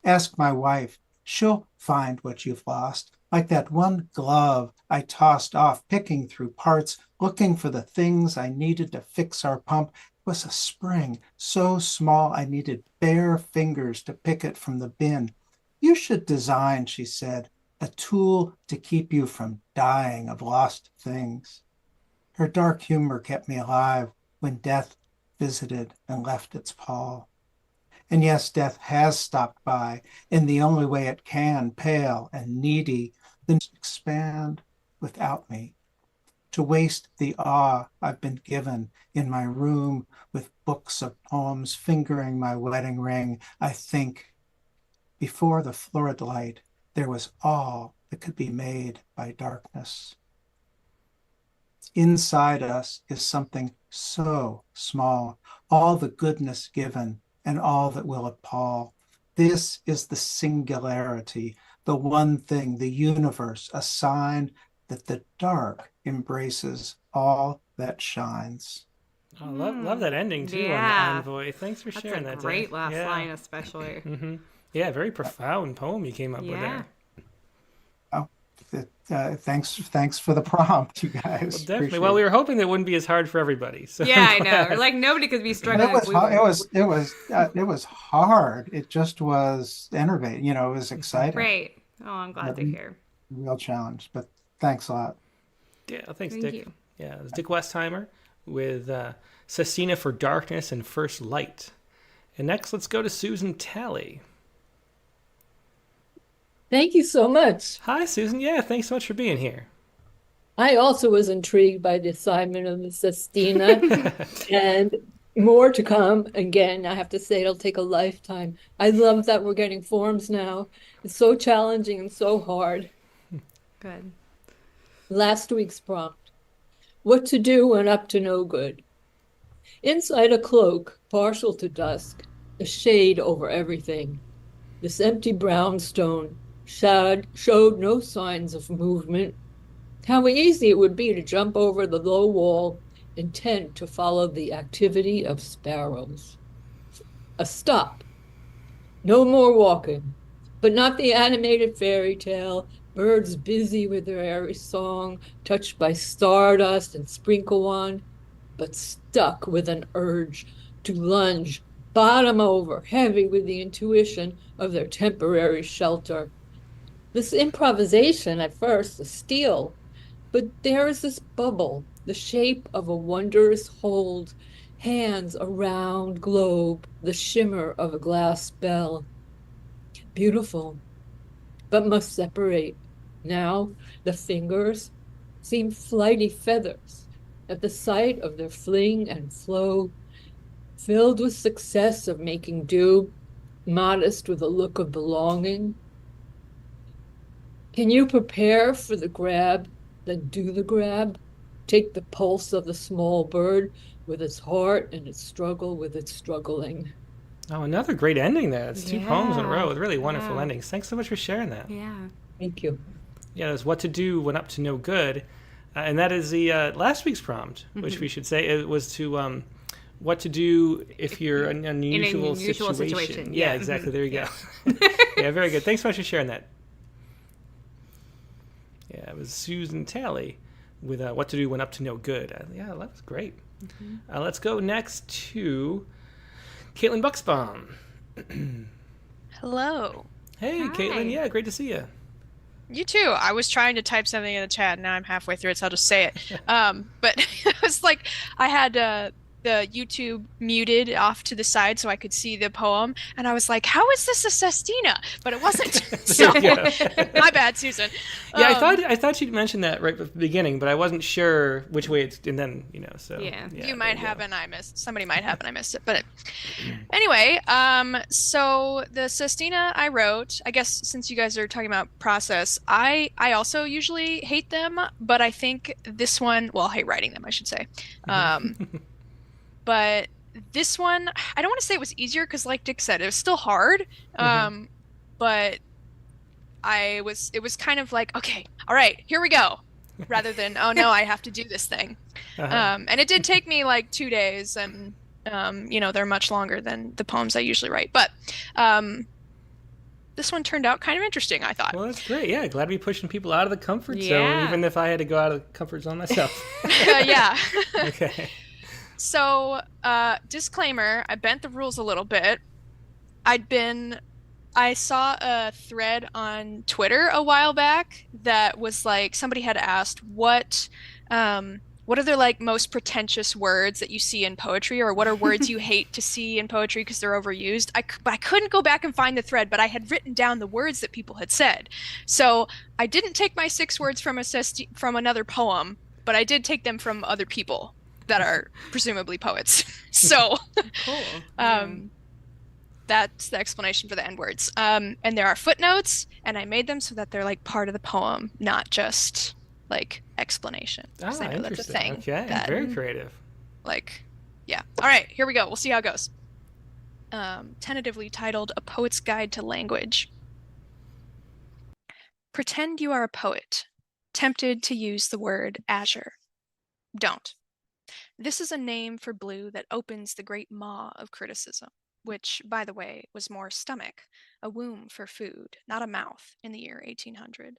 Ask my wife. She'll find what you've lost, like that one glove I tossed off, picking through parts, looking for the things I needed to fix our pump. It was a spring so small I needed bare fingers to pick it from the bin. You should design, she said, a tool to keep you from dying of lost things. Her dark humor kept me alive when death visited and left its pall. And yes, death has stopped by in the only way it can, pale and needy, then expand without me, to waste the awe I've been given in my room with books of poems fingering my wedding ring. I think before the florid light, there was all that could be made by darkness. Inside us is something so small, all the goodness given and all that will appall. This is the singularity, the one thing, the universe, a sign that the dark embraces all that shines. I love that ending too on the envoy. Thanks for sharing that. That's a great last yeah. line, especially. Yeah, very profound poem you came up with there. Thanks for the prompt, you guys. Well, definitely. Well, we were hoping that it wouldn't be as hard for everybody. So yeah, I know. Like nobody could be struggling. It was hard. It just was enervating. You know, it was exciting. Great. Oh, I'm glad to hear. Real challenge, but thanks a lot. Yeah, thanks, Thank Dick. you. Yeah, it was Dick Westheimer with Sestina for Darkness and First Light. And next, let's go to Susan Talley. Thank you so much. Hi, Susan. Yeah, thanks so much for being here. I also was intrigued by the assignment of the Sestina and more to come. Again, I have to say it'll take a lifetime. I love that we're getting forms now. It's so challenging and so hard. Good. Last week's prompt. What to do when up to no good. Inside a cloak, partial to dusk, a shade over everything. This empty brownstone showed no signs of movement. How easy it would be to jump over the low wall, intent to follow the activity of sparrows. A stop. No more walking, but not the animated fairy tale, birds busy with their airy song, touched by stardust and sprinkle wand, but stuck with an urge to lunge bottom over, heavy with the intuition of their temporary shelter. This improvisation at first is steel, but there is this bubble, the shape of a wondrous hold, hands a round globe, the shimmer of a glass bell. Beautiful, but must separate. Now the fingers seem flighty feathers at the sight of their fling and flow, filled with success of making do, modest with a look of belonging. Can you prepare for the grab, then do the grab? Take the pulse of the small bird with its heart and its struggle with its struggling. Oh, another great ending there. It's two poems in a Yeah. row with really wonderful Yeah. endings. Thanks so much for sharing that. Yeah. Thank you. Yeah, there's What to Do When Up to No Good. And that is the last week's prompt, which we should say it was to what to do if you're in an unusual situation. Yeah, exactly. There you go. Yeah, very good. Thanks so much for sharing that. Yeah, it was Susan Talley with What to Do When Up to No Good. Yeah, that was great. Let's go next to Caitlin Bucksbaum. Hello. Hey, Hi. Caitlin. Yeah, great to see you. You too. I was trying to type something in the chat, and now I'm halfway through it, so I'll just say it. But it was like I had the YouTube muted off to the side so I could see the poem, and I was like, "How is this a sestina?" But it wasn't. So my bad, Susan. Yeah, I thought she'd mentioned that right at the beginning, but I wasn't sure which way it's. And then so Yeah. You might have, and I missed. Somebody might have, and I missed it. But anyway, so the sestina I wrote, I guess since you guys are talking about process, I also usually hate them, but I think this one, well, I hate writing them, I should say. But this one, I don't want to say it was easier because, like Dick said, it was still hard. But it was kind of like, okay, all right, here we go, rather than, oh no, I have to do this thing. And it did take me like 2 days, and they're much longer than the poems I usually write. But this one turned out kind of interesting, I thought. Well, that's great. Yeah, glad to be pushing people out of the comfort zone, Yeah. even if I had to go out of the comfort zone myself. Yeah. Okay. So, disclaimer, I bent the rules a little bit. I saw a thread on Twitter a while back that was like, somebody had asked what are the like most pretentious words that you see in poetry, or what are words you hate to see in poetry because they're overused? But I couldn't go back and find the thread, but I had written down the words that people had said. So I didn't take my 6 words from another poem, but I did take them from other people that are presumably poets. So Cool. that's the explanation for the N words. And there are footnotes, and I made them so that they're like part of the poem, not just like explanation. 'Cause I know that's a thing. Okay, that, very creative. like, yeah. All right, here we go. We'll see how it goes. Tentatively titled A Poet's Guide to Language. Pretend you are a poet, tempted to use the word azure. Don't. This is a name for blue that opens the great maw of criticism, which, by the way, was more stomach, a womb for food, not a mouth, in the year 1800.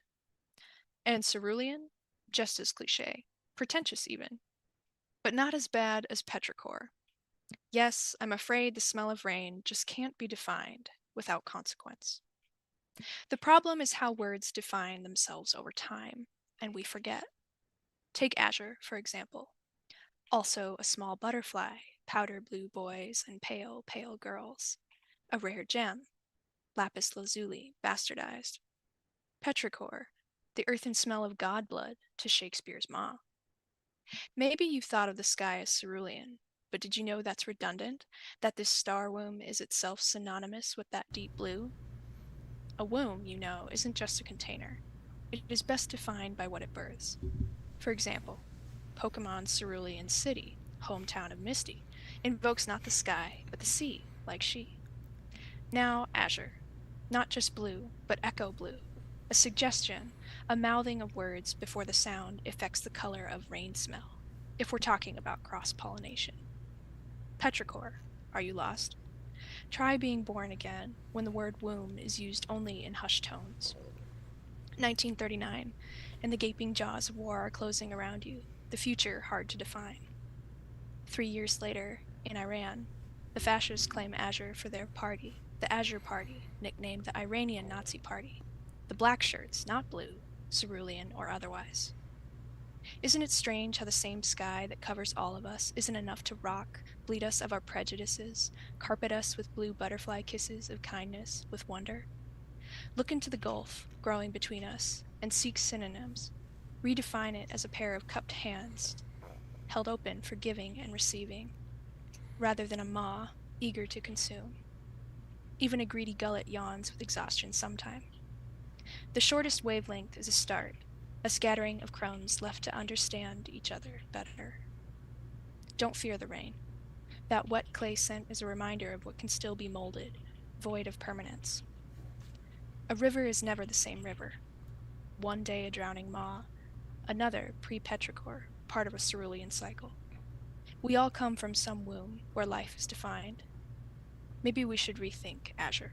And cerulean, just as cliche, pretentious even, but not as bad as petrichor. Yes, I'm afraid the smell of rain just can't be defined without consequence. The problem is how words define themselves over time, and we forget. Take azure, for example. Also a small butterfly, powder blue boys and pale, pale girls. A rare gem, lapis lazuli, bastardized. Petrichor, the earthen smell of god blood to Shakespeare's Ma. Maybe you've thought of the sky as cerulean, but did you know that's redundant? That this star womb is itself synonymous with that deep blue? A womb, you know, isn't just a container. It is best defined by what it births. For example, Pokemon's Cerulean City, hometown of Misty, invokes not the sky, but the sea, like she. Now, azure. Not just blue, but echo blue. A suggestion, a mouthing of words before the sound affects the color of rain smell, if we're talking about cross-pollination. Petrichor, are you lost? Try being born again when the word womb is used only in hushed tones. 1939, and the gaping jaws of war are closing around you, the future hard to define. 3 years later, in Iran, The fascists claim Azure for their party, the Azure Party, nicknamed the Iranian Nazi Party. The black shirts, not blue, cerulean or otherwise. Isn't it strange how the same sky that covers all of us isn't enough to rock, bleed us of our prejudices, carpet us with blue butterfly kisses of kindness, with wonder? Look into the gulf growing between us and seek synonyms. Redefine it as a pair of cupped hands, held open for giving and receiving, rather than a maw eager to consume. Even a greedy gullet yawns with exhaustion sometime. The shortest wavelength is a start, a scattering of crones left to understand each other better. Don't fear the rain. That wet clay scent is a reminder of what can still be molded, void of permanence. A river is never the same river. One day a drowning maw, another pre-petrichor, part of a cerulean cycle. We all come from some womb where life is defined. Maybe we should rethink Azure.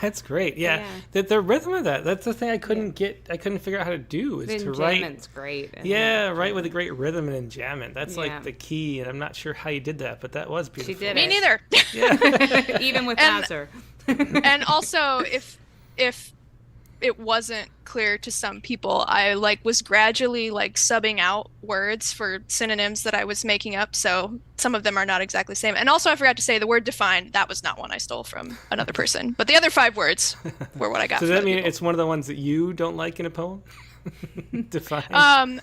That's great. Yeah. The rhythm of that's the thing I couldn't figure out how to do is to write. Enjambment's great. Write with a great rhythm and enjambment. That's like the key, and I'm not sure how you did that, but that was beautiful. She did Me it. neither. Yeah. Even with Azure. And also, if it wasn't clear to some people, I was gradually subbing out words for synonyms that I was making up, so some of them are not exactly the same. And also, I forgot to say the word define, that was not one I stole from another person, but the other 5 words were what I got. So from does that other mean people. it's one of the ones that you don't like in a poem? Define.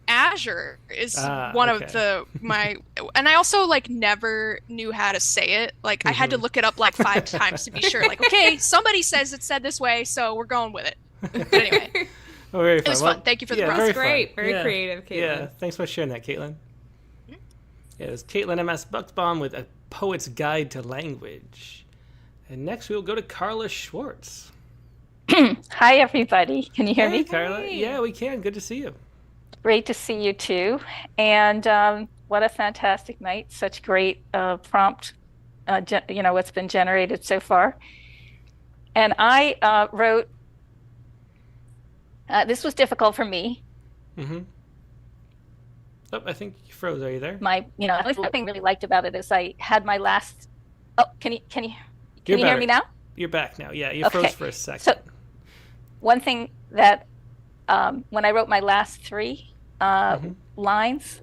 Azure is one of my, and I also never knew how to say it. I had to look it up 5 times to be sure. Okay, somebody says it's said this way, so we're going with it. But anyway, very fun. it was fun. Thank you for the very process. Great, fun. very creative, Caitlin. Yeah, thanks for sharing that, Caitlin. Yeah, it was Caitlin M.S. Buxbaum with A Poet's Guide to Language. And next we'll go to Carla Schwartz. Hi, everybody. Can you hear Hey, me? Carla. Yeah, we can. Good to see you. Great to see you too. And what a fantastic night. Such great prompt, what's been generated so far. And I wrote, this was difficult for me. Mm-hmm. Oh, I think you froze. Are you there? The only thing I really liked about it is I had my last, can you hear me now? You're back now. Yeah, you froze for a second. So one thing that, when I wrote my last 3 lines,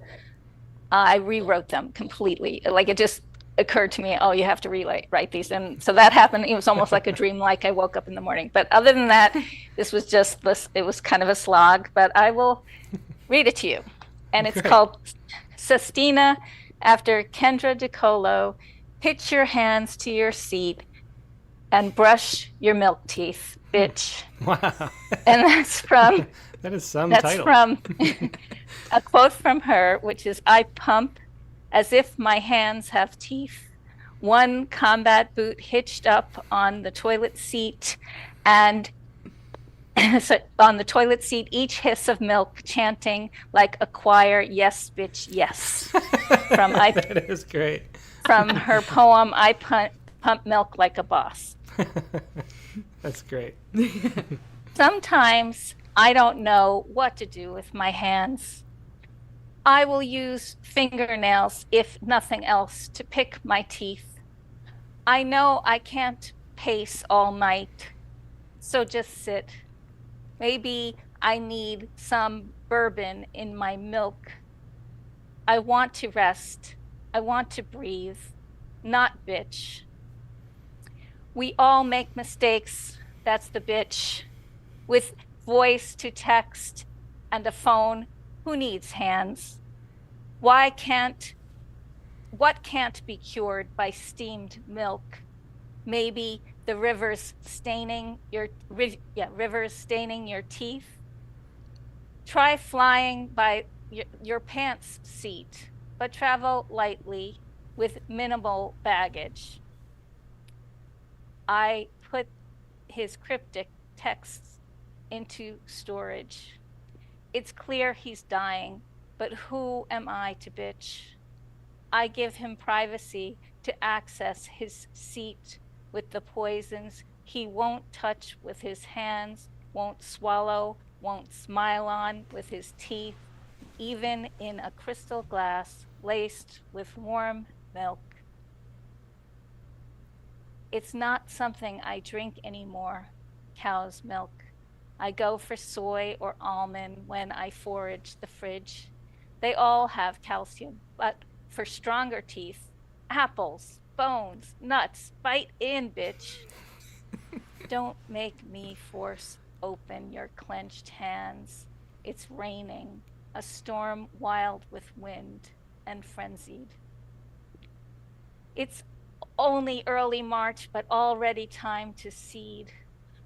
I rewrote them completely. It just occurred to me, you have to rewrite these. And so that happened. It was almost like a dream, I woke up in the morning. But other than that, this was just this, it was kind of a slog, but I will read it to you. And it's called Sestina after Kendra DiColo. Pitch your hands to your seat and brush your milk teeth, bitch. Wow. And that's from that is some that's title. from a quote from her, which is, I pump as if my hands have teeth, one combat boot hitched up on the toilet seat, and so on the toilet seat, each hiss of milk chanting like a choir, yes, bitch, yes. From That is great. From her poem, I pump milk like a boss. That's great. Sometimes I don't know what to do with my hands. I will use fingernails, if nothing else, to pick my teeth. I know I can't pace all night, so just sit. Maybe I need some bourbon in my milk. I want to rest. I want to breathe, not bitch. We all make mistakes, that's the bitch. With voice to text and a phone, who needs hands? What can't be cured by steamed milk? Maybe the rivers staining your teeth. Try flying by your pants seat, but travel lightly with minimal baggage. I put his cryptic texts into storage. It's clear he's dying, but who am I to bitch? I give him privacy to access his seat with the poisons he won't touch with his hands, won't swallow, won't smile on with his teeth, even in a crystal glass laced with warm milk. It's not something I drink anymore, cow's milk. I go for soy or almond when I forage the fridge. They all have calcium, but for stronger teeth, apples, bones, nuts, bite in, bitch. Don't make me force open your clenched hands. It's raining, a storm wild with wind and frenzied. It's only early March, but already time to seed.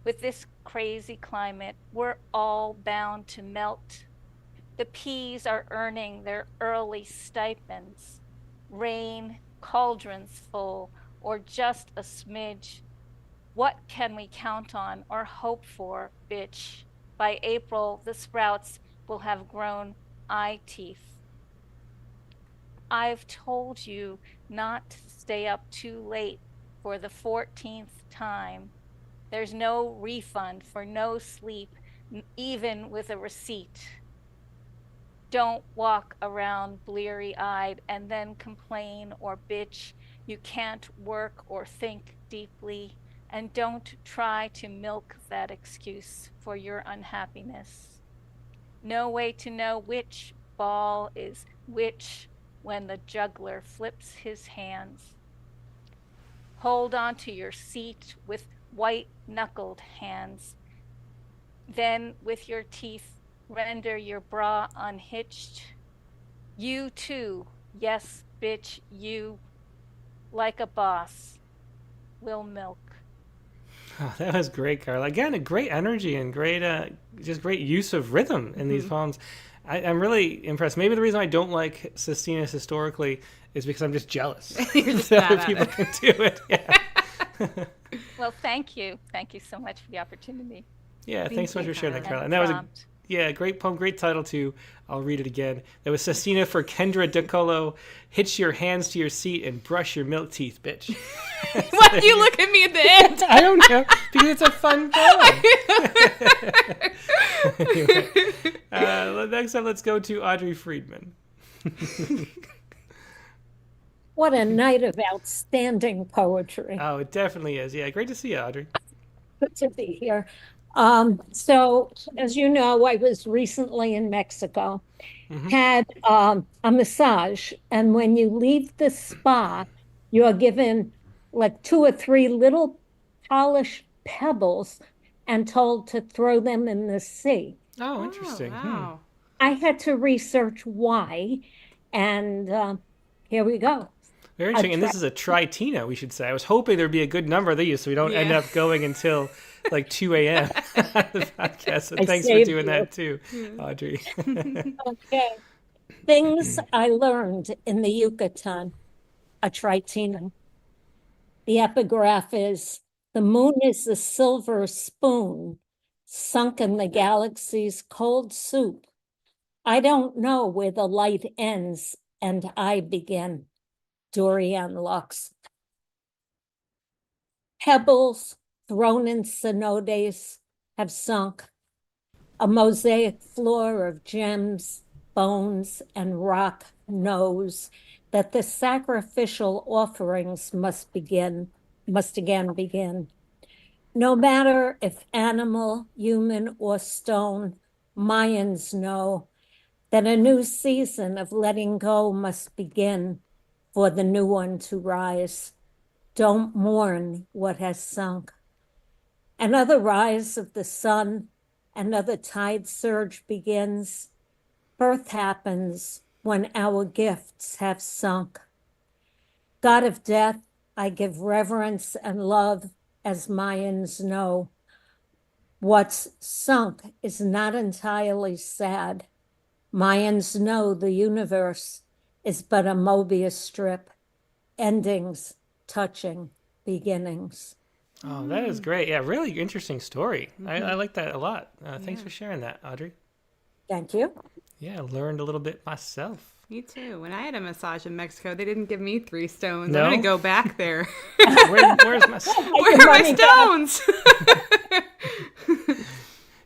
With this crazy climate, we're all bound to melt. The peas are earning their early stipends. Rain, cauldrons full, or just a smidge. What can we count on or hope for, bitch? By April, the sprouts will have grown eye teeth. I've told you not to stay up too late for the 14th time. There's no refund for no sleep, even with a receipt. Don't walk around bleary-eyed and then complain or bitch you can't work or think deeply. And don't try to milk that excuse for your unhappiness. No way to know which ball is which when the juggler flips his hands. Hold on to your seat with white-knuckled hands. Then, with your teeth, render your bra unhitched. You too, yes, bitch, you, like a boss, will milk. Oh, that was great, Carla. Again, a great energy and great, just great use of rhythm in these poems. I'm really impressed. Maybe the reason I don't like Sestinas historically is because I'm just jealous You're just that bad other at people it. can do it. Yeah, Well, thank you. Thank you so much for the opportunity. yeah. Thank Thanks so much you, for sharing that, Carla. Carla. And And that was a prompt. great poem, great title too. I'll read it again. That was Sestina for Kendra DeColo. Hitch your hands to your seat and brush your milk teeth, bitch. Why do you look at me at the end? I don't know, because it's a fun poem. Anyway, next up, let's go to Audrey Friedman. What a night of outstanding poetry. Oh, it definitely is. Yeah, great to see you, Audrey. Good to be here. So, as you know, I was recently in Mexico, had a massage, and when you leave the spa, you are given like 2 or 3 little polished pebbles and told to throw them in the sea. Oh, interesting. Wow. I had to research why, and here we go. Very interesting. And this is a tritina, we should say. I was hoping there'd be a good number of these so we don't end Yeah. up going until like 2 a.m. on the podcast. So I thanks for saved doing you. that too, Audrey. Okay. Things I learned in the Yucatan, a tritina. The epigraph is, the moon is a silver spoon sunk in the galaxy's cold soup. I don't know where the light ends and I begin. Dorian Lux. Pebbles thrown in cenotes have sunk. A mosaic floor of gems, bones, and rock knows that the sacrificial offerings must again begin. No matter if animal, human, or stone, Mayans know that a new season of letting go must begin for the new one to rise. Don't mourn what has sunk. Another rise of the sun, another tide surge begins. Birth happens when our gifts have sunk. God of death, I give reverence and love as Mayans know. What's sunk is not entirely sad. Mayans know the universe is but a Mobius strip, endings touching beginnings. Oh, that is great. Yeah, really interesting story. I like that a lot. Thanks for sharing that, Audrey. Thank you. Yeah, I learned a little bit myself. Me too. When I had a massage in Mexico, they didn't give me 3 stones. No? I'm going to go back there. Where's my... Where are my stones?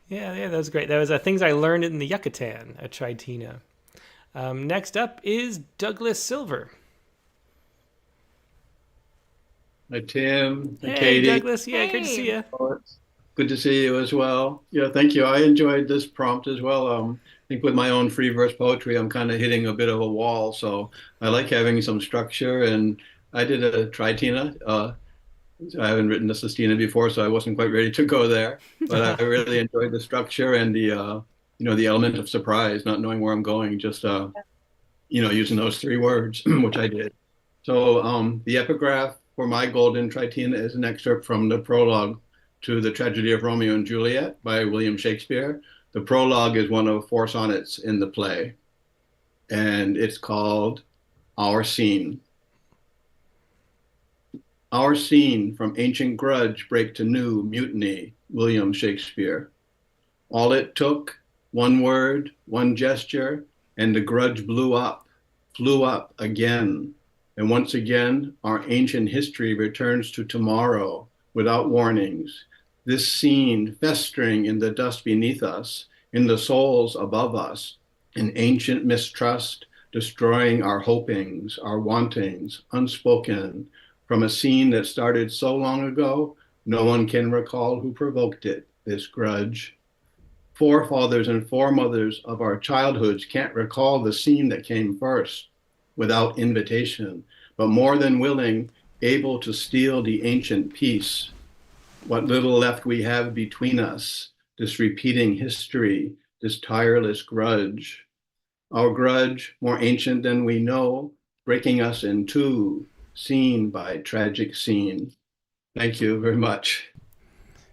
Yeah, that was great. That was things I learned in the Yucatan, a tritina. Next up is Douglas Silver. Hi, Tim. Hi, Hey, Katie. Douglas. Yeah, great to see Hey. you. Oh, it's good to see you as well. Yeah, thank you. I enjoyed this prompt as well. I think with my own free verse poetry, I'm kind of hitting a bit of a wall. So I like having some structure. And I did a tritina. I haven't written a sestina before, so I wasn't quite ready to go there. But I really enjoyed the structure and the element of surprise, not knowing where I'm going, just using those three words, which I did. So the epigraph for my golden tritina is an excerpt from the prologue to the tragedy of Romeo and Juliet by William Shakespeare. The prologue is one of four sonnets in the play, and it's called Our Scene. Our scene from ancient grudge break to new mutiny, William Shakespeare. All it took, one word, one gesture, and the grudge flew up again. And once again, our ancient history returns to tomorrow without warnings. This scene festering in the dust beneath us, in the souls above us, an ancient mistrust destroying our hopings, our wantings, unspoken, from a scene that started so long ago, no one can recall who provoked it, this grudge. Forefathers and foremothers of our childhoods can't recall the scene that came first without invitation, but more than willing, able to steal the ancient peace, what little left we have between us, this repeating history, this tireless grudge. Our grudge, more ancient than we know, breaking us in two, scene by tragic scene. Thank you very much.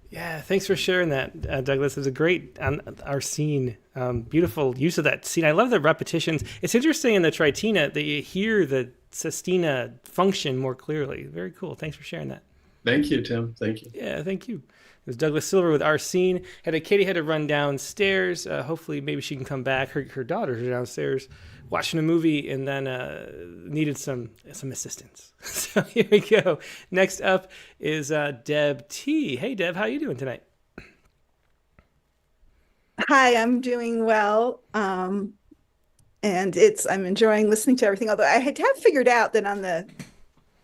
Yeah, thanks for sharing that, Douglas. It was a great our scene. Beautiful use of that scene. I love the repetitions. It's interesting in the tritina that you hear the sestina function more clearly. Very cool. Thanks for sharing that. Thank you, Tim. Thank you. Yeah, thank you. It was Douglas Silver with our scene. Katie had to run downstairs. Hopefully, maybe she can come back. Her daughters are downstairs watching a movie and then needed some assistance. So here we go. Next up is Deb T. Hey, Deb, how you doing tonight? Hi, I'm doing well. And I'm enjoying listening to everything. Although I have figured out that on the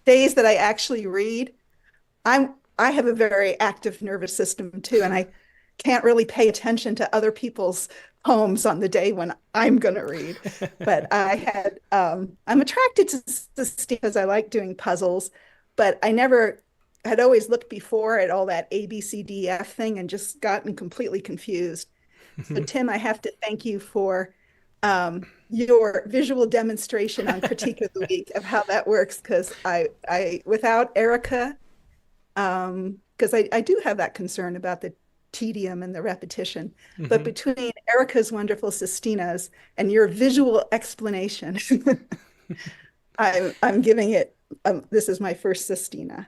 days that I actually read, I have a very active nervous system too, and I can't really pay attention to other people's poems on the day when I'm going to read. But I'm attracted to this because I like doing puzzles, but I never had always looked before at all that A, B, C, D, F thing and just gotten completely confused. So Tim, I have to thank you for your visual demonstration on Critique of the Week of how that works, because I without Erica, because I do have that concern about the tedium and the repetition. But between Erica's wonderful sestinas and your visual explanation, I'm giving it. This is my first sestina.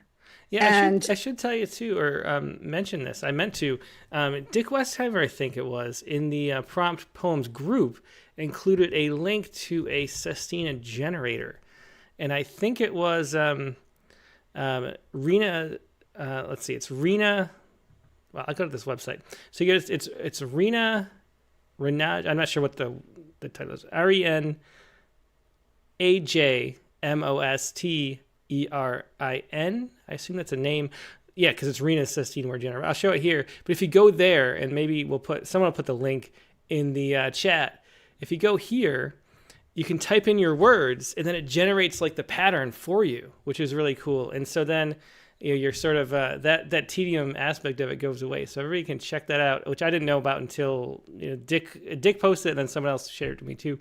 Yeah, And I should tell you too, or mention this. I meant to. Dick Westheimer, I think it was, in the prompt poems group, included a link to a sestina generator, and I think it was Rena. Let's see, it's Rena. Well, I'll go to this website. So you guys, it's Rena. I'm not sure what the title is. RENAJMOSTERIN. I assume that's a name. Yeah, because it's Rena's sestina word generator. I'll show it here. But if you go there, and maybe someone will put the link in the chat. If you go here, you can type in your words, and then it generates like the pattern for you, which is really cool. And so then you're sort of that tedium aspect of it goes away. So everybody can check that out, which I didn't know about until Dick posted it, and then someone else shared it to me too.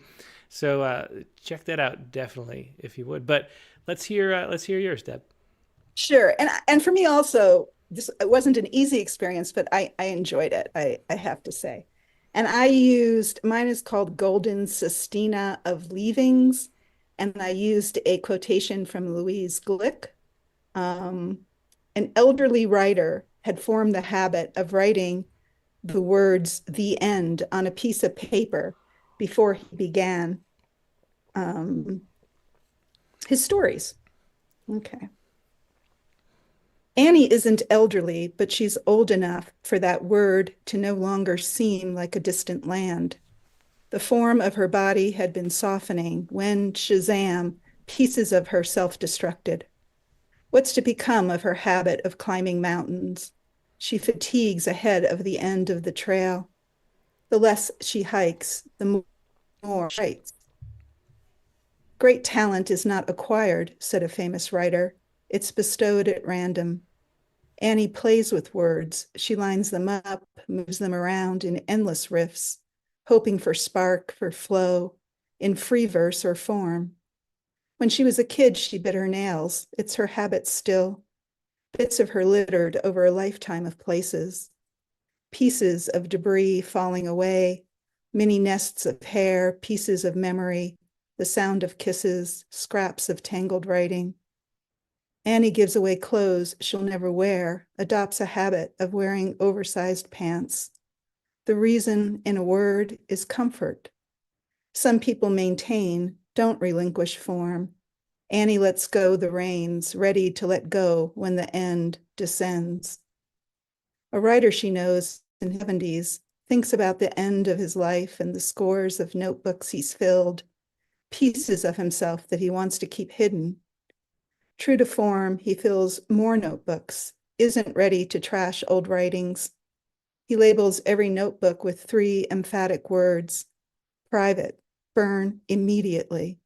So check that out definitely if you would. But let's hear yours, Deb. sure, and for me also, it wasn't an easy experience, but I enjoyed it. I have to say. And mine is called Golden Sestina of Leavings, and I used a quotation from Louise Glick. An elderly writer had formed the habit of writing the words "the end" on a piece of paper before he began his stories. Okay. Annie isn't elderly, but she's old enough for that word to no longer seem like a distant land. The form of her body had been softening when, Shazam, pieces of her self-destructed. What's to become of her habit of climbing mountains? She fatigues ahead of the end of the trail. The less she hikes, the more she writes. Great talent is not acquired, said a famous writer. It's bestowed at random. Annie plays with words. She lines them up, moves them around in endless riffs, hoping for spark, for flow, in free verse or form. When she was a kid, she bit her nails. It's her habit still. Bits of her littered over a lifetime of places. Pieces of debris falling away, mini nests of hair, pieces of memory, the sound of kisses, scraps of tangled writing. Annie gives away clothes she'll never wear, adopts a habit of wearing oversized pants. The reason, in a word, is comfort. Some people maintain, don't relinquish form. Annie lets go the reins, ready to let go when the end descends. A writer she knows in the 70s thinks about the end of his life and the scores of notebooks he's filled, pieces of himself that he wants to keep hidden. True to form, he fills more notebooks, isn't ready to trash old writings. He labels every notebook with 3 emphatic words: private, burn immediately.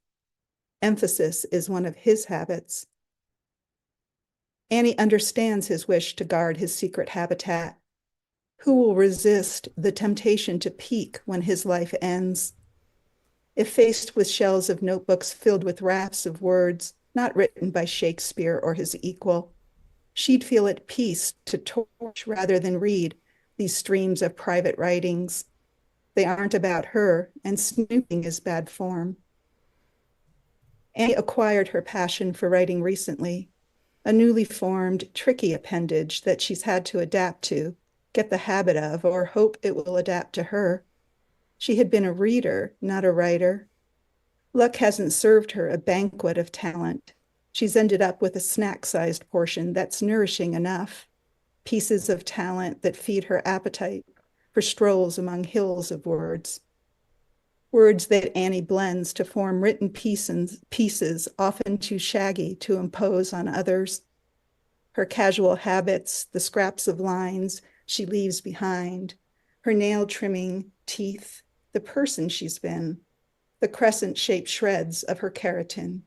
Emphasis is one of his habits. Annie understands his wish to guard his secret habitat. Who will resist the temptation to peek when his life ends? If faced with shelves of notebooks filled with rafts of words not written by Shakespeare or his equal, she'd feel at peace to torch rather than read these streams of private writings. They aren't about her, and snooping is bad form. Annie acquired her passion for writing recently, a newly formed, tricky appendage that she's had to adapt to, get the habit of, or hope it will adapt to her. She had been a reader, not a writer. Luck hasn't served her a banquet of talent. She's ended up with a snack-sized portion that's nourishing enough, pieces of talent that feed her appetite for strolls among hills of words. Words that Annie blends to form written pieces often too shaggy to impose on others. Her casual habits, the scraps of lines she leaves behind, her nail trimming teeth, the person she's been, the crescent-shaped shreds of her keratin.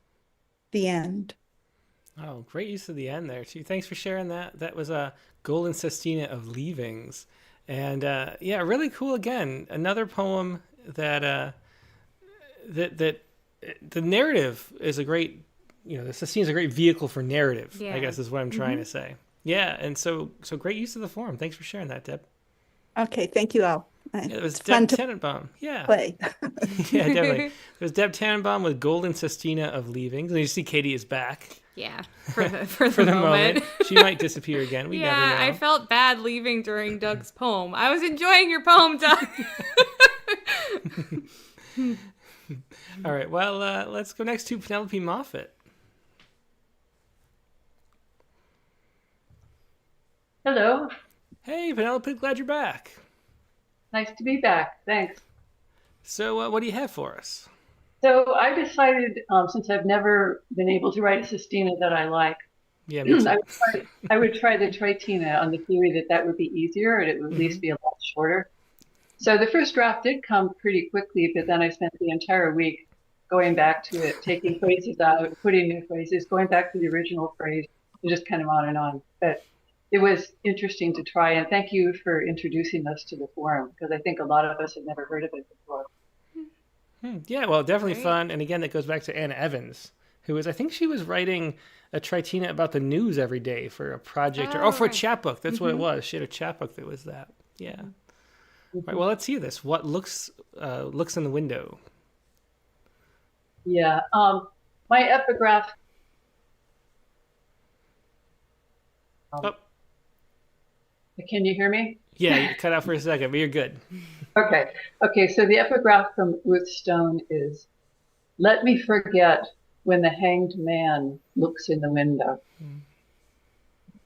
The end. Oh, great use of the end there, too. Thanks for sharing that. That was a Golden Sestina of Leavings. And yeah, really cool again. Another poem that that the narrative is a great, the Sestina is a great vehicle for narrative, Yeah. I guess is what I'm trying to say. Yeah, and so great use of the form. Thanks for sharing that, Deb. Okay, thank you all. Yeah, it was It's fun Deb to Tenenbaum. Yeah. play. Yeah, definitely. It was Deb Tannenbaum with Golden Sestina of Leavings. And you see Katie is back. Yeah, for the For the moment. She might disappear again. We never know. I felt bad leaving during Doug's poem. I was enjoying your poem, Doug. All right, well, let's go next to Penelope Moffat. Hello. Hey, Penelope, glad you're back. Nice to be back. Thanks. So what do you have for us? So I decided, since I've never been able to write a sestina that I like, Yeah, me too. I would try the tritina on the theory that would be easier and it would at least be a lot shorter. So the first draft did come pretty quickly, but then I spent the entire week going back to it, taking phrases out, putting new phrases, going back to the original phrase, and just kind of on and on. But it was interesting to try, and thank you for introducing us to the forum, because I think a lot of us have never heard of it before. Yeah, well, definitely fun. And again, that goes back to Anna Evans, who was, I think she was writing a tritina about the news every day for a project, for a chapbook. That's what it was. She had a chapbook that was that. Yeah. All right, well, let's see this. What looks in the window? Yeah, my epigraph. Can you hear me? Yeah, you cut out for a second, but you're good. Okay, so the epigraph from Ruth Stone is, "Let me forget when the hanged man looks in the window."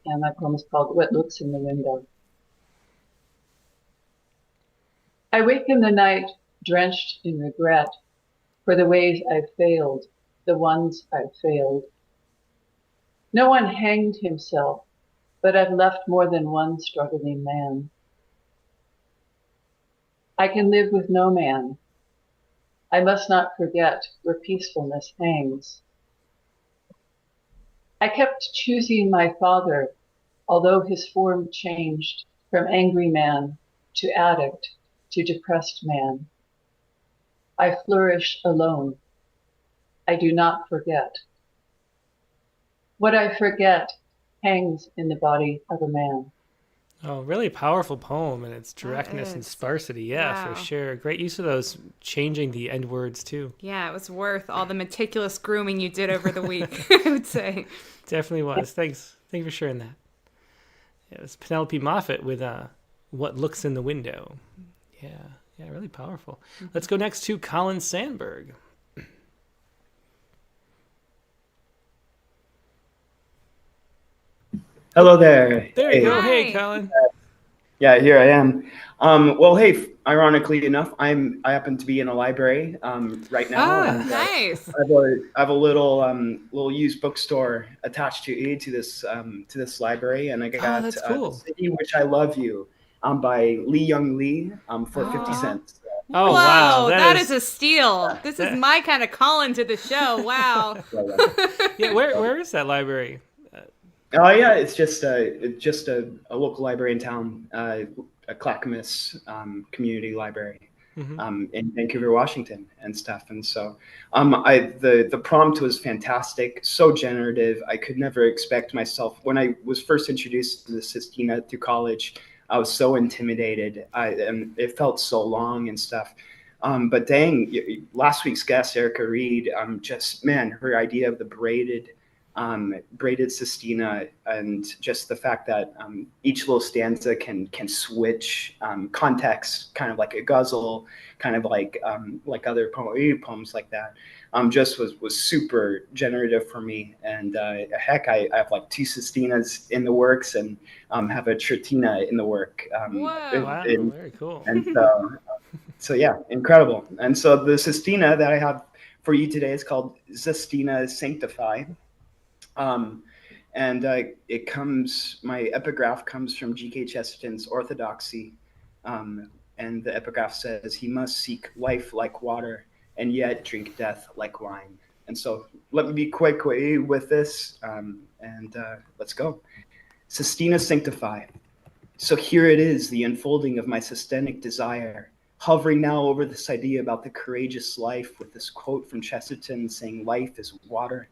And that poem is called "What Looks in the Window." I wake in the night drenched in regret for the ways I've failed, the ones I've failed. No one hanged himself, but I've left more than one struggling man. I can live with no man. I must not forget where peacefulness hangs. I kept choosing my father, although his form changed from angry man to addict to depressed man. I flourish alone. I do not forget. What I forget hangs in the body of a man. Oh, really powerful poem and its directness and is. sparsity. Yeah, Wow. for sure. Great use of those, changing the end words too. Yeah, it was worth all the meticulous grooming you did over the week, I would say. Definitely was. Thanks. Thank you for sharing that. Yeah, it was Penelope Moffat with What Looks in the Window. Yeah, really powerful. Let's go next to Colin Sandberg. Hello there. There you go. Hey, Colin. Yeah, here I am. Well, hey, ironically enough, I happen to be in a library right now, and nice. I have a little used bookstore attached to this library, and I got that's cool. The City Which I Love You by Lee Young Lee for 50 cents. Oh, Whoa, wow. that is a steal. This is my kind of Colin to the show. Wow. Yeah, where is that library? Oh yeah, it's just a local library in town, a Clackamas community library in Vancouver, Washington, and stuff. And so, the prompt was fantastic, so generative. I could never expect myself when I was first introduced to the Sistina through college. I was so intimidated. And it felt so long and stuff. But dang, last week's guest, Erica Reed, just man, her idea of the braided Sistina, and just the fact that each little stanza can switch context, kind of like a ghazal, kind of like other poems like that. Just was super generative for me. And heck, I have like 2 Sistinas in the works, and have a Tretina in the work. Wow, very cool. And so yeah, incredible. And so the Sistina that I have for you today is called Sistina Sanctify. My epigraph comes from G.K. Chesterton's Orthodoxy. And the epigraph says, he must seek life like water and yet drink death like wine. And so let me be quick with this, and let's go. Sistina Sanctify. So here it is, the unfolding of my systemic desire, hovering now over this idea about the courageous life, with this quote from Chesterton saying life is water,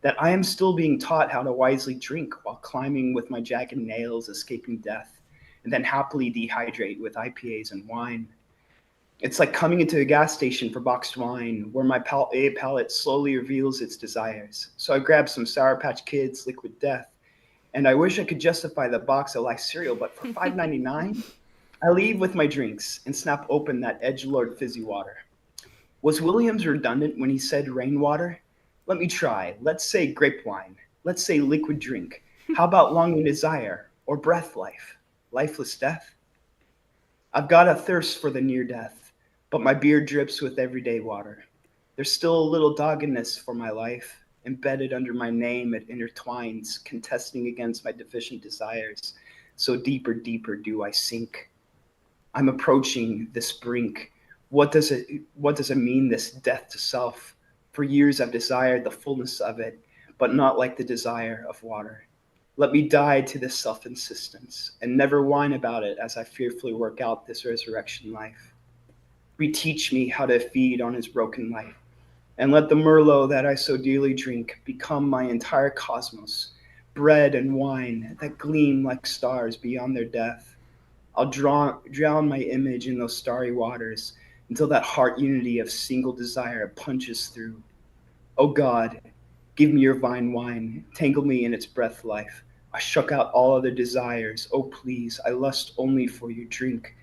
that I am still being taught how to wisely drink while climbing with my jagged nails, escaping death, and then happily dehydrate with IPAs and wine. It's like coming into a gas station for boxed wine, where my palate slowly reveals its desires. So I grab some Sour Patch Kids Liquid Death, and I wish I could justify the box of Life cereal, but for $5.99, I leave with my drinks and snap open that edgelord fizzy water. Was Williams redundant when he said rainwater? Let me try. Let's say grape wine. Let's say liquid drink. How about longing desire or breath life? Lifeless death? I've got a thirst for the near death, but my beard drips with everyday water. There's still a little doggedness for my life, embedded under my name. It intertwines, contesting against my deficient desires. So deeper do I sink. I'm approaching this brink. What does it mean, this death to self? For years I've desired the fullness of it, but not like the desire of water. Let me die to this self-insistence and never whine about it as I fearfully work out this resurrection life. Reteach me how to feed on his broken life, and let the Merlot that I so dearly drink become my entire cosmos, bread and wine that gleam like stars beyond their death. I'll drown my image in those starry waters until that heart unity of single desire punches through. Oh God, give me your vine wine, tangle me in its breath life. I shook out all other desires. Oh please, I lust only for your drink.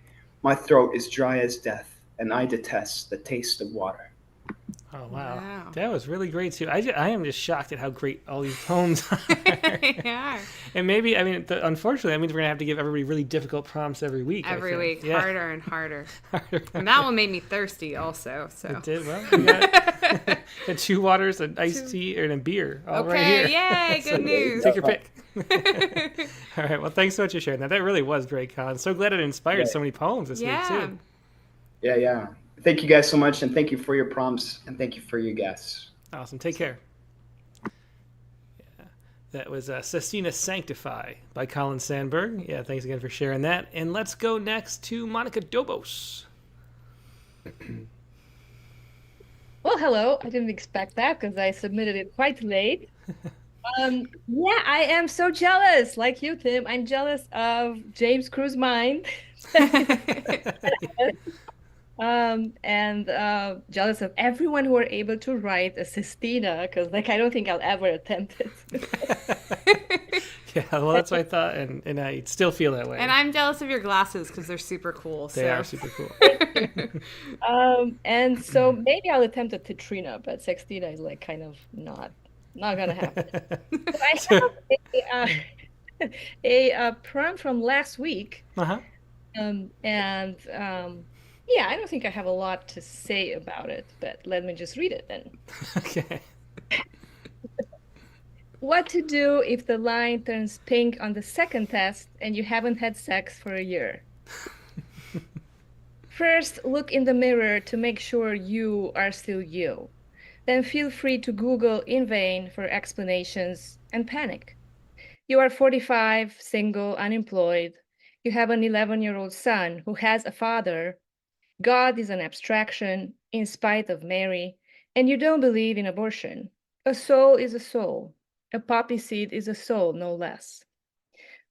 My throat is dry as death, and I detest the taste of water. Oh, Oh, wow. Wow. That was really great, too. I am just shocked at how great all these poems are. Yeah. And maybe, I mean, unfortunately, that means we're going to have to give everybody really difficult prompts every week. Every week, Yeah. harder and harder. And that one made me thirsty also. So It did. Well, we got 2 waters, an iced tea, and a beer all right here. Yay, good news. Take your pick. All right. Well, thanks so much for sharing that. That really was great, Colin. So glad it inspired so many poems this week, too. Yeah. Thank you guys so much, and thank you for your prompts, and thank you for your guests. Awesome. Take care. Yeah, that was Sestina Sanctify by Colin Sandberg. Yeah, thanks again for sharing that. And let's go next to Monica Dobos. Well, hello. I didn't expect that because I submitted it quite late. Yeah, I am so jealous, like you, Tim. I'm jealous of James Crew's mind. And jealous of everyone who were able to write a Sestina, because like I don't think I'll ever attempt it. Yeah, well, that's what I thought, and I still feel that way. And I'm jealous of your glasses because they're super cool. They are super cool. And so maybe I'll attempt a Tetrina, but Sextina is like kind of not gonna happen. So I have a prompt from last week. Yeah, I don't think I have a lot to say about it, but let me just read it then. Okay. What to do if the line turns pink on the second test and you haven't had sex for a year? First, look in the mirror to make sure you are still you. Then feel free to Google in vain for explanations and panic. You are 45, single, unemployed. You have an 11-year-old son who has a father. God is an abstraction in spite of Mary, and you don't believe in abortion. A soul is a soul. A poppy seed is a soul, no less.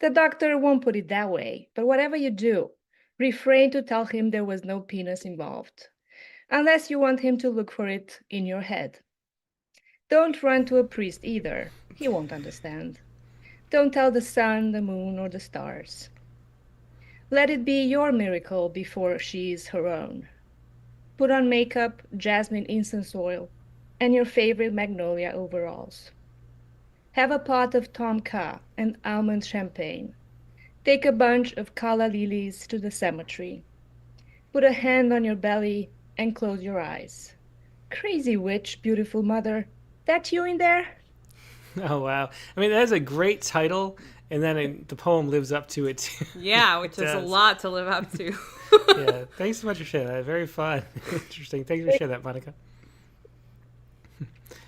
The doctor won't put it that way, but whatever you do, refrain to tell him there was no penis involved, unless you want him to look for it in your head. Don't run to a priest either. He won't understand. Don't tell the sun, the moon, or the stars. Let it be your miracle before she is her own. Put on makeup, jasmine incense oil, and your favorite magnolia overalls. Have a pot of Tomka and almond champagne. Take a bunch of calla lilies to the cemetery. Put a hand on your belly and close your eyes. Crazy witch, beautiful mother, that you in there? Oh, wow. I mean, that is a great title, and then the poem lives up to it, too. Yeah, which is a lot to live up to. Yeah, thanks so much for sharing that. Very fun. Interesting. Thanks for sharing that, Monica.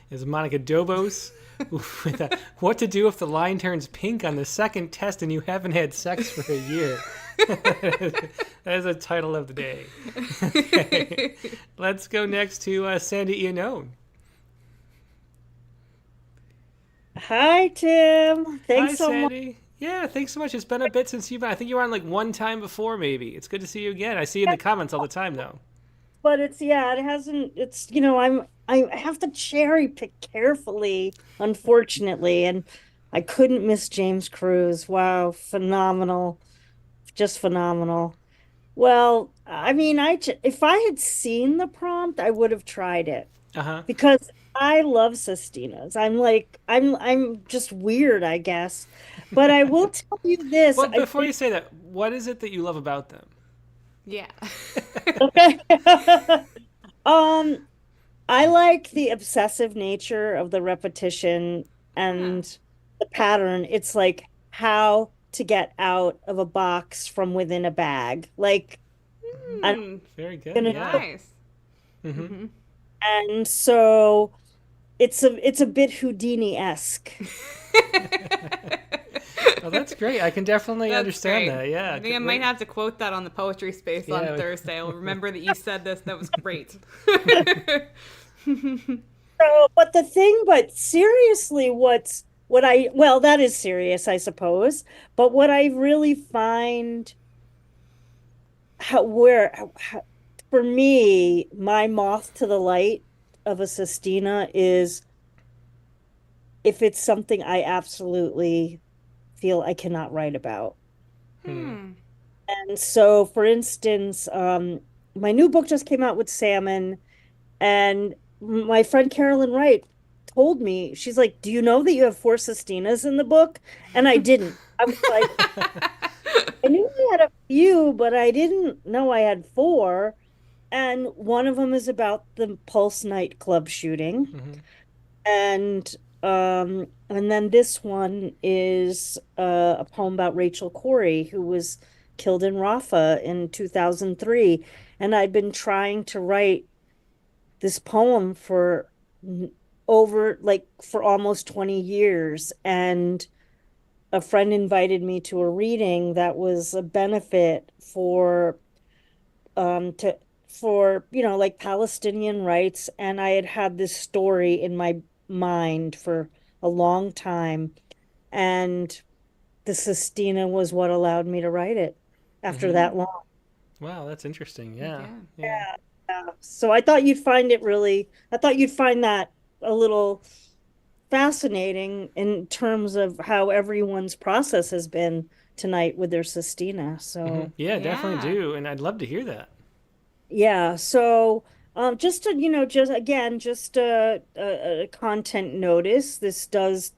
Is Monica Dobos with what to do if the line turns pink on the second test and you haven't had sex for a year. That is a title of the day. Okay. Let's go next to Sandy Iannone. Hi, Tim. Thanks so much. Sandy. Yeah, thanks so much. It's been a bit since you've been. I think you were on like one time before, maybe. It's good to see you again. I see you in the comments all the time, though. But it hasn't, I have to cherry pick carefully, unfortunately. And I couldn't miss James Cruz. Wow, phenomenal. Just phenomenal. Well, I mean, if I had seen the prompt, I would have tried it. Because I love Sestinas. I'm just weird, I guess. But I will tell you this. Well, before you say that, what is it that you love about them? Yeah. Okay. I like the obsessive nature of the repetition and the pattern. It's like how to get out of a box from within a bag. Like, very good. Nice. Mm-hmm. And so it's a bit Houdini-esque. Oh, that's great. I can definitely understand that. Yeah. I think I might have to quote that on the poetry space on Thursday. I'll remember that you said this. That was great. But seriously, that is serious, I suppose. But what I really find for me, my moth to the light of a Sestina is if it's something I absolutely feel I cannot write about. And so, for instance, my new book just came out with Salmon, and my friend Carolyn Wright told me, she's like, "Do you know that you have four Sestinas in the book?" And I didn't. I was like, I knew I had a few, but I didn't know I had four. And one of them is about the Pulse nightclub shooting. Mm-hmm. And then this one is a poem about Rachel Corrie, who was killed in Rafah in 2003. And I'd been trying to write this poem for over like for almost 20 years. And a friend invited me to a reading that was a benefit to for like Palestinian rights, and I had had this story in my mind for a long time, and the Sestina was what allowed me to write it after Mm-hmm. that long. Wow, that's interesting. Yeah. Yeah. So I thought you'd find that a little fascinating in terms of how everyone's process has been tonight with their Sestina. Mm-hmm. So Yeah, definitely do, and I'd love to hear that. yeah, so just to, just again, just a content notice. This does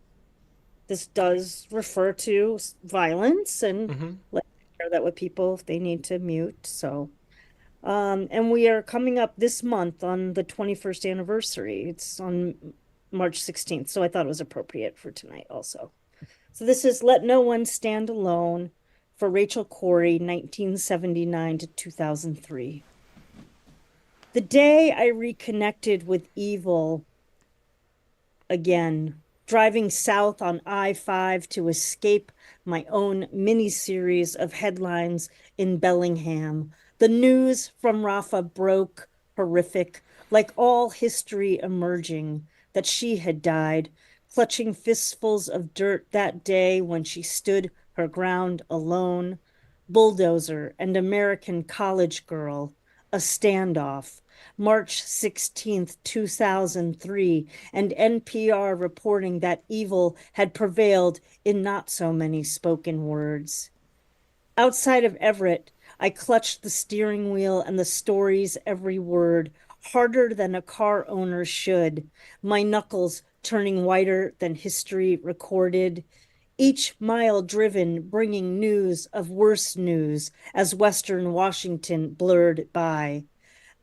refer to violence, and Mm-hmm. let's share that with people if they need to mute. So, and we are coming up this month on the 21st anniversary. It's on March 16th, so I thought it was appropriate for tonight also. So this is Let No One Stand Alone for Rachel Corrie, 1979 to 2003. The day I reconnected with evil again, driving south on I-5 to escape my own mini-series of headlines in Bellingham. The news from Rafah broke, horrific, like all history emerging, that she had died, clutching fistfuls of dirt that day when she stood her ground alone. Bulldozer and American college girl, a standoff. March 16th, 2003, and NPR reporting that evil had prevailed in not so many spoken words. Outside of Everett, I clutched the steering wheel and the story's every word, harder than a car owner should, my knuckles turning whiter than history recorded. Each mile driven bringing news of worse news as Western Washington blurred by.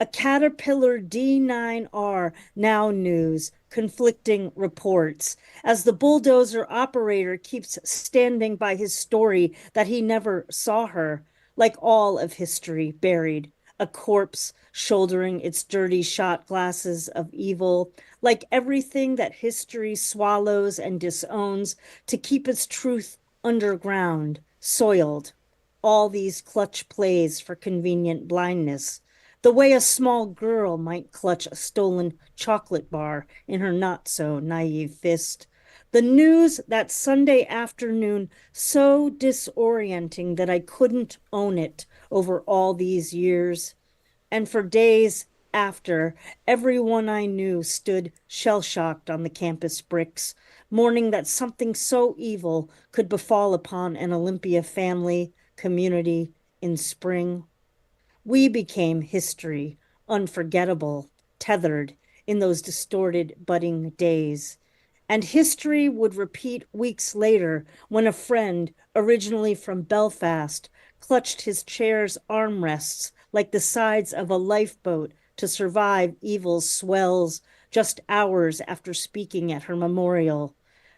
A Caterpillar D9R now news, conflicting reports, as the bulldozer operator keeps standing by his story that he never saw her, like all of history buried, a corpse shouldering its dirty shot glasses of evil, like everything that history swallows and disowns to keep its truth underground, soiled. All these clutch plays for convenient blindness, the way a small girl might clutch a stolen chocolate bar in her not so naive fist. The news that Sunday afternoon so disorienting that I couldn't own it over all these years. And for days after, everyone I knew stood shell-shocked on the campus bricks, mourning that something so evil could befall upon an Olympia family, community in spring. We became history, unforgettable, tethered in those distorted, budding days. And history would repeat weeks later when a friend, originally from Belfast, clutched his chair's armrests like the sides of a lifeboat to survive evil's swells just hours after speaking at her memorial,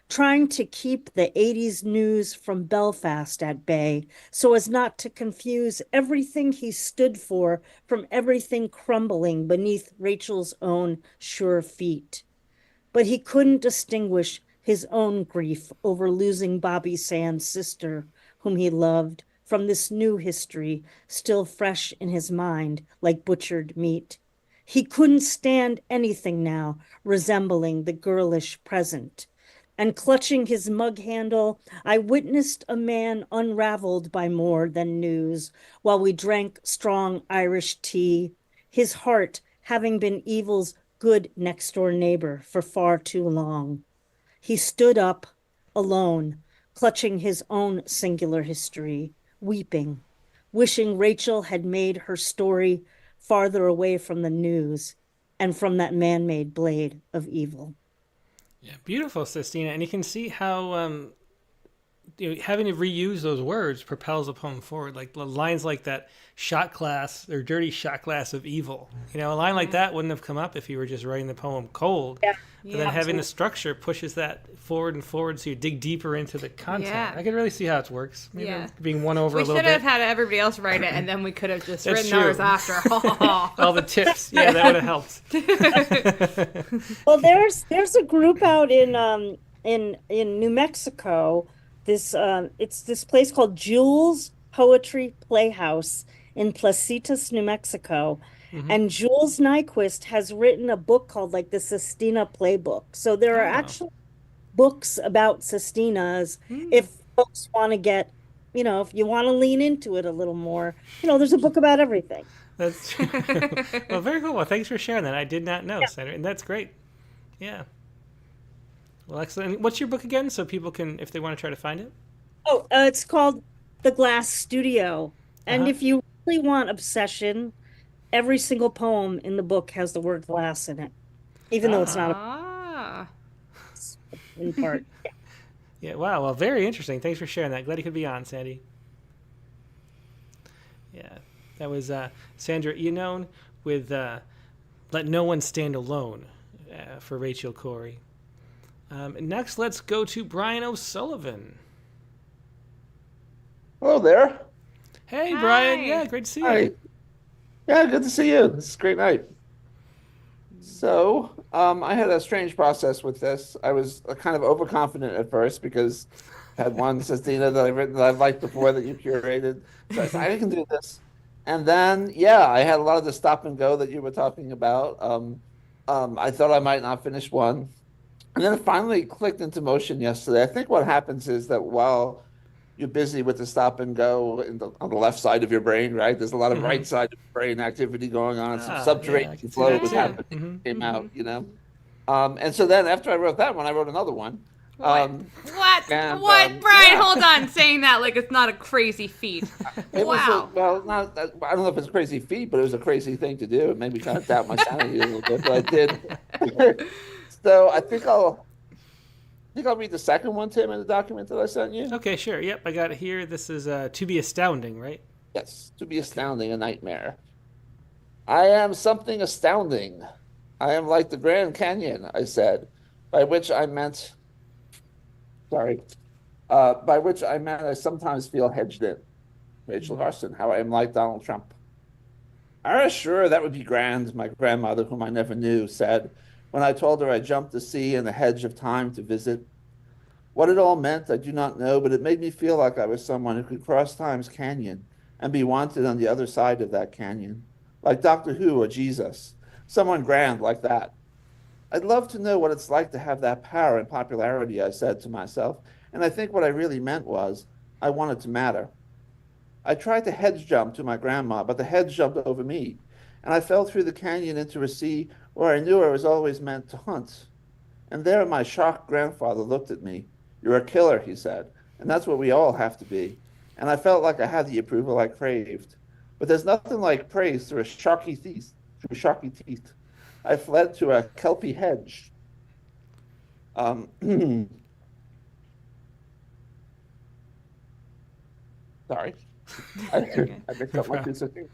trying to keep the 80s news from Belfast at bay so as not to confuse everything he stood for from everything crumbling beneath Rachel's own sure feet. But he couldn't distinguish his own grief over losing Bobby Sand's sister, whom he loved, from this new history still fresh in his mind like butchered meat. He couldn't stand anything now resembling the girlish present. And clutching his mug handle, I witnessed a man unraveled by more than news while we drank strong Irish tea, his heart having been evil's good next door neighbor for far too long. He stood up, alone, clutching his own singular history, weeping, wishing Rachel had made her story farther away from the news, and from that man-made blade of evil. Yeah, beautiful, Sistina. And you can see how having to reuse those words propels a poem forward. Like lines like that shot glass or dirty shot glass of evil. A line like that wouldn't have come up if you were just writing the poem cold. Yeah. But then having the structure pushes that forward and forward, so you dig deeper into the content. Yeah. I can really see how it works. Maybe Yeah. being won over a We little should bit. have had everybody else write it, and then we could have just That's written ours true. after. All the tips. Yeah, that would have helped. Well, there's a group out in New Mexico. It's this place called Jules Poetry Playhouse in Placitas, New Mexico. And Jules Nyquist has written a book called like the Sistina Playbook. So there are actually books about Sistinas if folks want to get, if you want to lean into it a little more. There's a book about everything. That's true. Well, very cool. Well, thanks for sharing that. I did not know, Senator, and that's great. Yeah. Well, excellent. And what's your book again, so people can, if they want to try to find it? Oh, it's called The Glass Studio. And if you really want obsession, every single poem in the book has the word glass in it, even though it's not in part. Yeah, wow. Well, very interesting. Thanks for sharing that. Glad you could be on, Sandy. Yeah, that was Sandra Iannone with Let No One Stand Alone for Rachel Corey. Next, let's go to Brian O'Sullivan. Hello there. Hey, Brian. Yeah, great to see you. Hi. Yeah, good to see you. This is a great night. So, I had a strange process with this. I was kind of overconfident at first because I had one Sistina that I've written that I've liked before that you curated. So I said, I can do this. And then, I had a lot of the stop and go that you were talking about. I thought I might not finish one. And then it finally clicked into motion yesterday. I think what happens is that while you're busy with the stop and go on the left side of your brain, right? There's a lot of right side of the brain activity going on. Some subterranean flow was happening, came out, And so then after I wrote that one, I wrote another one. What? Brian, hold on. Saying that like it's not a crazy feat. Wow. I don't know if it's a crazy feat, but it was a crazy thing to do. It made me kind of doubt my sanity a little bit, but I did. So I think I'll read the second one, Tim, in the document that I sent you. Okay, sure. Yep, I got it here. This is To Be Astounding, right? Yes, To Be Astounding, a nightmare. I am something astounding. I am like the Grand Canyon, I said, by which I meant I sometimes feel hedged in. Rachel Carson, how I am like Donald Trump. Sure, that would be grand, my grandmother, whom I never knew, said, when I told her I jumped the sea and the hedge of time to visit. What it all meant, I do not know, but it made me feel like I was someone who could cross time's canyon and be wanted on the other side of that canyon, like Doctor Who or Jesus, someone grand like that. I'd love to know what it's like to have that power and popularity, I said to myself, and I think what I really meant was I wanted to matter. I tried to hedge jump to my grandma, but the hedge jumped over me, and I fell through the canyon into a sea where I knew I was always meant to hunt. And there my shocked grandfather looked at me. You're a killer, he said, and that's what we all have to be. And I felt like I had the approval I craved. But there's nothing like praise through sharky teeth. I fled to a kelpie hedge. Sorry. I picked up my piece of thing.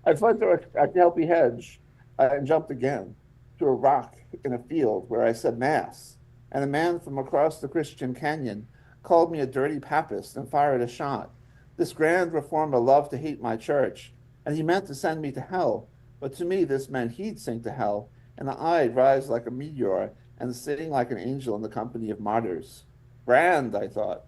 I fled to a kelpie hedge and jumped again to a rock in a field where I said mass. And a man from across the Christian canyon called me a dirty papist and fired a shot. This grand reformer loved to hate my church, and he meant to send me to hell. But to me, this meant he'd sink to hell, and I'd rise like a meteor and sing like an angel in the company of martyrs. Grand, I thought.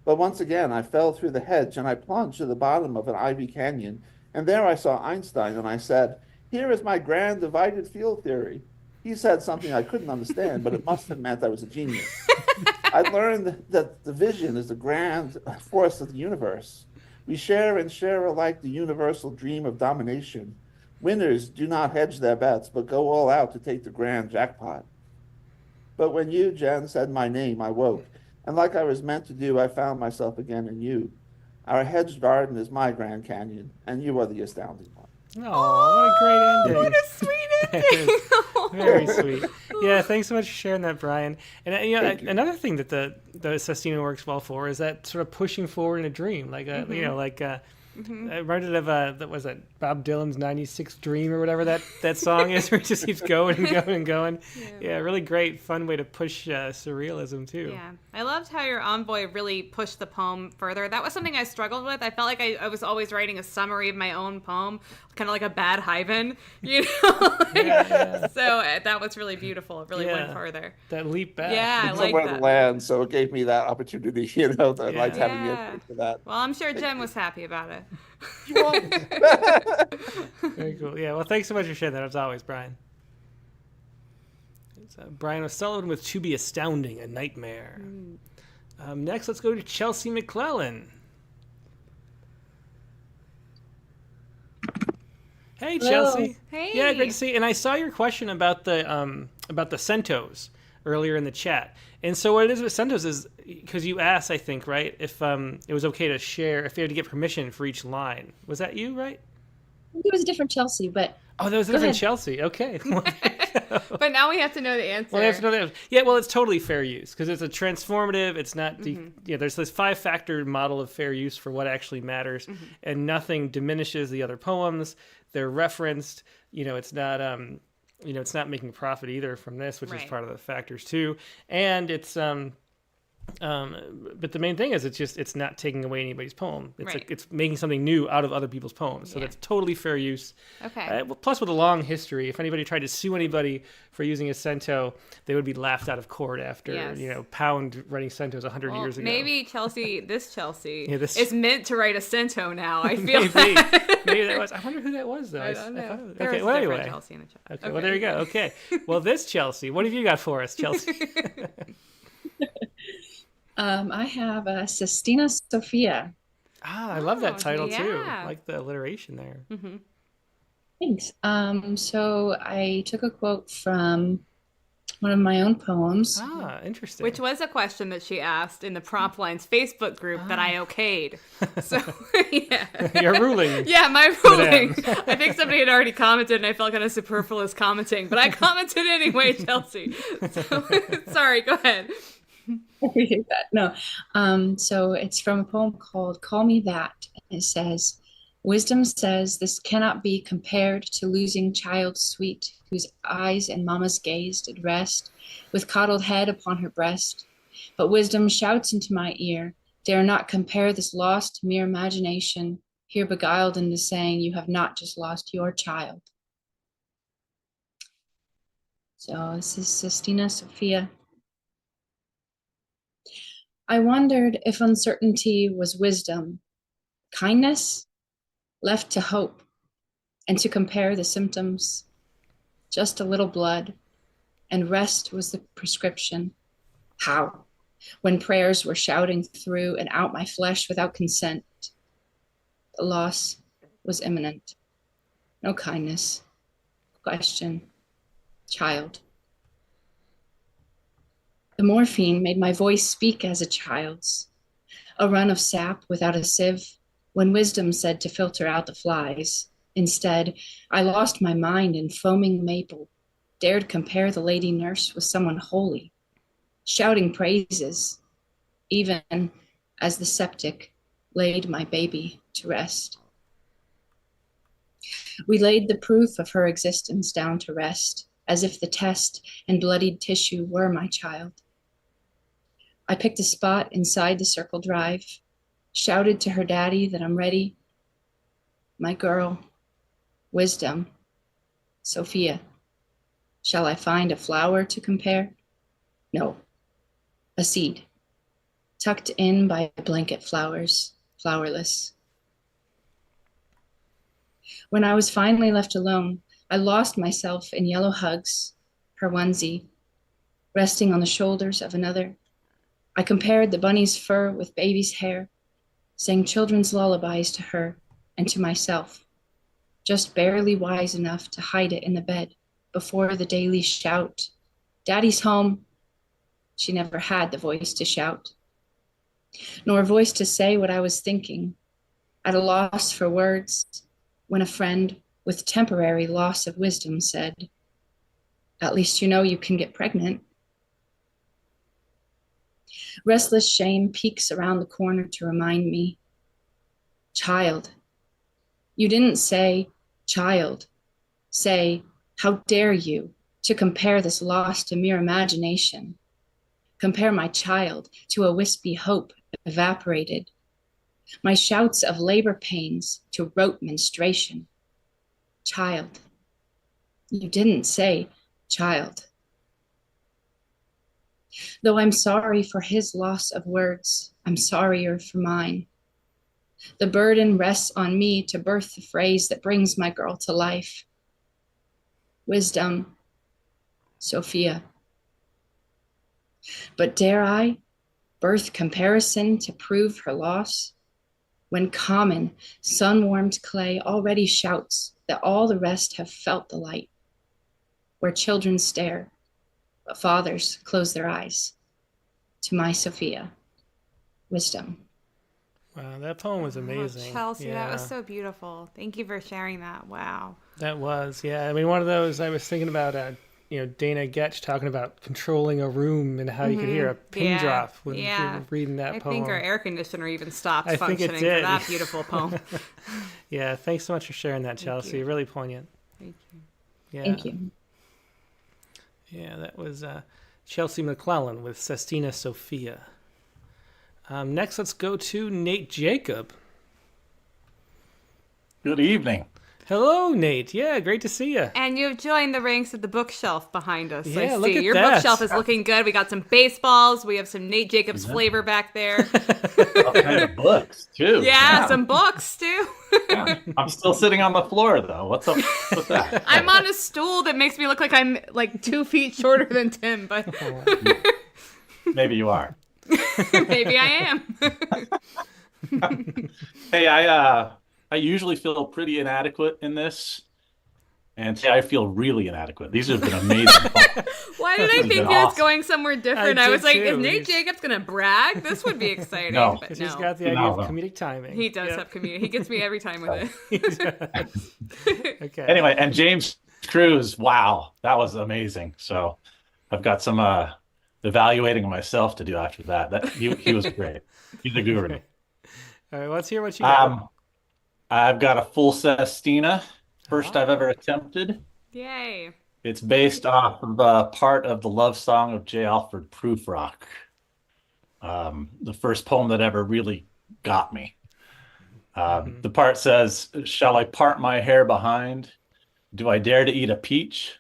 But once again, I fell through the hedge, and I plunged to the bottom of an ivy canyon, and there I saw Einstein, and I said, here is my grand divided field theory. He said something I couldn't understand, but it must have meant I was a genius. I learned that the vision is the grand force of the universe. We share and share alike the universal dream of domination. Winners do not hedge their bets, but go all out to take the grand jackpot. But when you, Jen, said my name, I woke, and like I was meant to do, I found myself again in you. Our hedged garden is my Grand Canyon, and you are the astounding one. Oh, what a great ending. What a sweet ending. Very sweet. Yeah, thanks so much for sharing that, Brian. And another thing that the Sestina works well for is that sort of pushing forward in a dream, like I reminded of that was that Bob Dylan's '96 Dream or whatever that song is, where it just keeps going and going and going. Yeah, really great, fun way to push surrealism too. Yeah, I loved how your envoy really pushed the poem further. That was something I struggled with. I felt like I was always writing a summary of my own poem, kind of like a bad Hyven, you know. So that was really beautiful. It really went further. That leap back. Yeah, I like that. Land, so it gave me that opportunity. You know, that I liked having the input for that. Well, I'm sure Jen was happy about it. Very cool. Yeah, well, thanks so much for sharing that, as always, Brian. It's, Brian O'Sullivan with To Be Astounding, a Nightmare. Next, let's go to Chelsea McClellan. Hey, Chelsea. Hey. Yeah, great to see you. And I saw your question about the centos earlier in the chat. And so what it is with centos is, because you asked, I think, right, if it was okay to share, if they had to get permission for each line. Was that you, right? It was a different Chelsea, but... Oh, that was a different Chelsea. Okay. But now we have to know the answer. Well, have to know the answer. Yeah, well, it's totally fair use, because it's a transformative, it's not... there's this 5-factor model of fair use for what actually matters, and nothing diminishes the other poems. They're referenced. It's not... it's not making profit either from this, which is part of the factors too. And it's, but the main thing is it's not taking away anybody's poem. It's it's making something new out of other people's poems. So that's totally fair use. Okay. Plus with a long history, if anybody tried to sue anybody for using a cento, they would be laughed out of court after, Pound writing centos 100 years ago. Maybe this Chelsea is meant to write a cento now. I feel Maybe that was. I wonder who that was, though. I don't know. Okay, well, anyway. Chelsea in the chat. Okay, well, there you go. Okay. Well, this Chelsea, what have you got for us, Chelsea? I have Sestina Sophia. I love that title, too. I like the alliteration there. Thanks. So I took a quote from one of my own poems. Interesting. Which was a question that she asked in the Prompt Lines Facebook group that I okayed. So, Your ruling. Yeah, my ruling. I think somebody had already commented and I felt kind of superfluous commenting, but I commented anyway, Chelsea. So, sorry, go ahead. I appreciate that. No. So it's from a poem called Call Me That. It says, wisdom says this cannot be compared to losing child sweet, whose eyes and mama's gazed at rest, with coddled head upon her breast. But wisdom shouts into my ear, dare not compare this loss to mere imagination, here beguiled into saying you have not just lost your child. So this is Sestina Sophia. I wondered if uncertainty was wisdom, kindness left to hope, and to compare the symptoms. Just a little blood, and rest was the prescription. How? When prayers were shouting through and out my flesh without consent, the loss was imminent. No kindness, question, child. The morphine made my voice speak as a child's, a run of sap without a sieve, when wisdom said to filter out the flies. Instead, I lost my mind in foaming maple, dared compare the lady nurse with someone holy, shouting praises, even as the septic laid my baby to rest. We laid the proof of her existence down to rest, as if the test and bloodied tissue were my child. I picked a spot inside the circle drive, shouted to her daddy that I'm ready. My girl, wisdom, Sophia, shall I find a flower to compare? No, a seed, tucked in by blanket flowers, flowerless. When I was finally left alone, I lost myself in yellow hugs, her onesie, resting on the shoulders of another. I compared the bunny's fur with baby's hair, sang children's lullabies to her and to myself, just barely wise enough to hide it in the bed before the daily shout. Daddy's home. She never had the voice to shout, nor a voice to say what I was thinking, at a loss for words, when a friend with temporary loss of wisdom said, At least you know you can get pregnant. Restless shame peeks around the corner to remind me. Child. You didn't say, child. Say, how dare you to compare this loss to mere imagination? Compare my child to a wispy hope evaporated. My shouts of labor pains to rote menstruation. Child. You didn't say, child. Though I'm sorry for his loss of words, I'm sorrier for mine. The burden rests on me to birth the phrase that brings my girl to life. Wisdom, Sophia. But dare I birth comparison to prove her loss? When common, sun-warmed clay already shouts that all the rest have felt the light. Where children stare, but fathers close their eyes. To my Sophia, wisdom. Wow, that poem was amazing. Chelsea, that was so beautiful. Thank you for sharing that. Wow. That was, yeah. I mean, one of those, I was thinking about, Dana Getch talking about controlling a room and how you could hear a pin drop when you were reading that poem. I think our air conditioner even stopped I think functioning it did. for that beautiful poem. Yeah, thanks so much for sharing that, Chelsea. Really poignant. Thank you. Yeah. Thank you. Yeah, that was Chelsea McClellan with Sestina Sophia. Next, let's go to Nate Jacob. Good evening. Hello, Nate. Yeah, great to see you. And you've joined the ranks of the bookshelf behind us. Yeah, I see. look at Your that. bookshelf is looking good. We got some baseballs. We have some Nate Jacobs flavor back there. All kind of books, too. Yeah, some books, too. Yeah. I'm still sitting on the floor, though. What's up with that? I'm on a stool that makes me look like I'm like 2 feet shorter than Tim, but Maybe you are. maybe I am. Hey, I usually feel pretty inadequate in this, and today I feel really inadequate. These have been amazing. Why did I think it was going somewhere different? I was like, is Nate Jacobs going to brag? This would be exciting. No. But He's no. got the idea of comedic timing. He does have comedic. He gets me every time with it. Okay. Anyway, and James Cruz, wow, that was amazing. So I've got some evaluating of myself to do after that. He was great. He's a guru. All right, let's hear what you got. I've got a full Sestina, first I've ever attempted. Yay. It's based off of part of the love song of J. Alfred Prufrock. The first poem that ever really got me. The part says, shall I part my hair behind? Do I dare to eat a peach?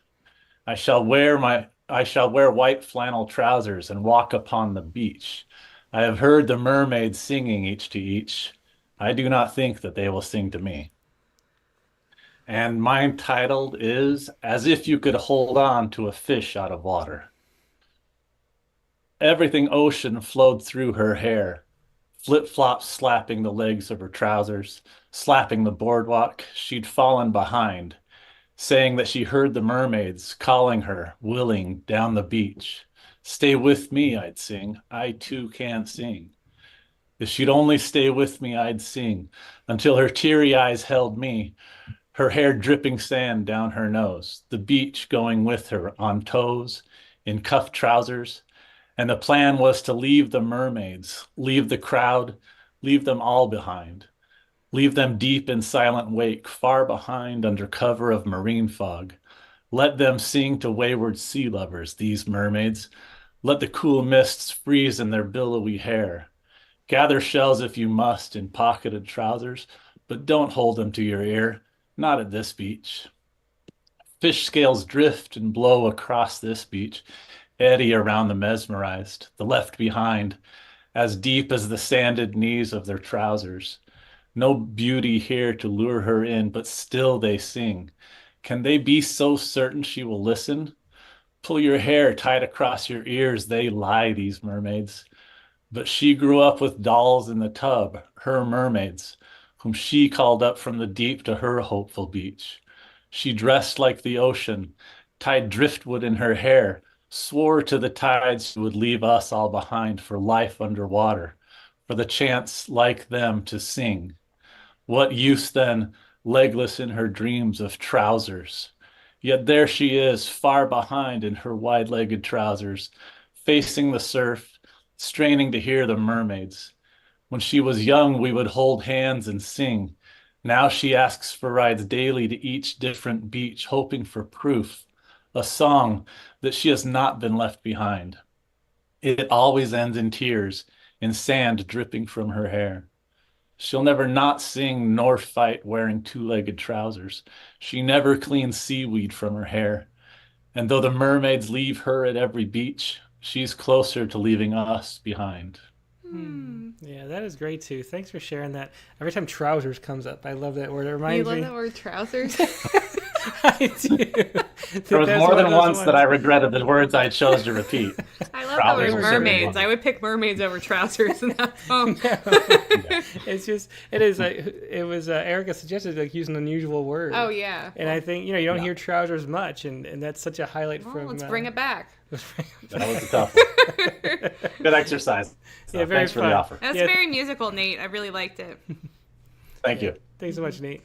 I shall wear white flannel trousers and walk upon the beach. I have heard the mermaids singing each to each. I do not think that they will sing to me. And mine titled is As If You Could Hold On to a Fish Out of Water. Everything ocean flowed through her hair, flip-flops slapping the legs of her trousers, slapping the boardwalk. She'd fallen behind, saying that she heard the mermaids calling her, willing, down the beach. Stay with me, I'd sing. I too can sing. If she'd only stay with me, I'd sing, until her teary eyes held me, her hair dripping sand down her nose, the beach going with her on toes, in cuffed trousers. And the plan was to leave the mermaids, leave the crowd, leave them all behind. Leave them deep in silent wake, far behind under cover of marine fog. Let them sing to wayward sea lovers, these mermaids. Let the cool mists freeze in their billowy hair. Gather shells if you must in pocketed trousers, but don't hold them to your ear, not at this beach. Fish scales drift and blow across this beach, eddy around the mesmerized, the left behind, as deep as the sanded knees of their trousers. No beauty here to lure her in, but still they sing. Can they be so certain she will listen? Pull your hair tight across your ears, they lie, these mermaids. But she grew up with dolls in the tub, her mermaids, whom she called up from the deep to her hopeful beach. She dressed like the ocean, tied driftwood in her hair, swore to the tides she would leave us all behind for life underwater, for the chance like them to sing. What use then, legless in her dreams of trousers? Yet there she is, far behind in her wide-legged trousers, facing the surf, straining to hear the mermaids. When she was young, we would hold hands and sing. Now she asks for rides daily to each different beach, hoping for proof, a song that she has not been left behind. It always ends in tears, in sand dripping from her hair. She'll never not sing nor fight wearing two-legged trousers. She never cleans seaweed from her hair. And though the mermaids leave her at every beach, she's closer to leaving us behind. Yeah, that is great too. Thanks for sharing that. Every time trousers comes up, I love that word. It reminds me. You love that word, trousers? I do. There was more than once that I regretted the words I chose to repeat. I love the word mermaids. I would pick mermaids over trousers in that poem. It's just, it is. It was Erica suggested like use an unusual word. Oh yeah. And I think you don't hear trousers much, and that's such a highlight from. Let's bring it back. That was a tough one. Good exercise. So very thanks for fun. the offer. That's very musical, Nate. I really liked it. Thank you. Thanks so much, Nate.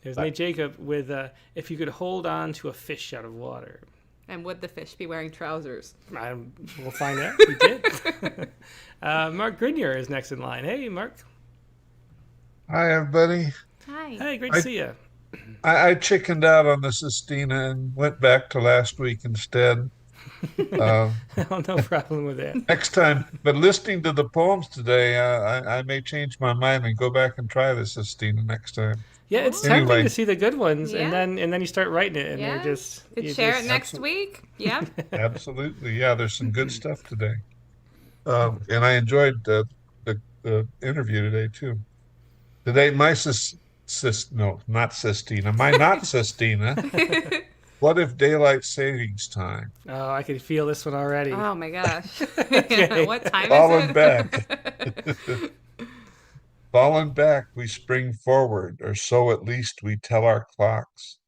There's Nate Jacob with if you could hold on to a fish out of water. And would the fish be wearing trousers? We'll find out. He did. Mark Grinier is next in line. Hey, Mark. Hi, everybody. Hi. Hey, great to see you. I chickened out on the Sistina and went back to last week instead. No problem with that. Next time, but listening to the poems today, I may change my mind and go back and try the Sistina next time. Yeah, it's tempting to see the good ones, and then you start writing it, and you're just share it next week. Yeah, absolutely. Yeah, there's some good stuff today, and I enjoyed the interview today too. Today, my not Sistina. What if daylight savings time? Oh, I can feel this one already. Oh my gosh. Okay. What time Falling is it? back. Falling back, we spring forward, or so at least we tell our clocks.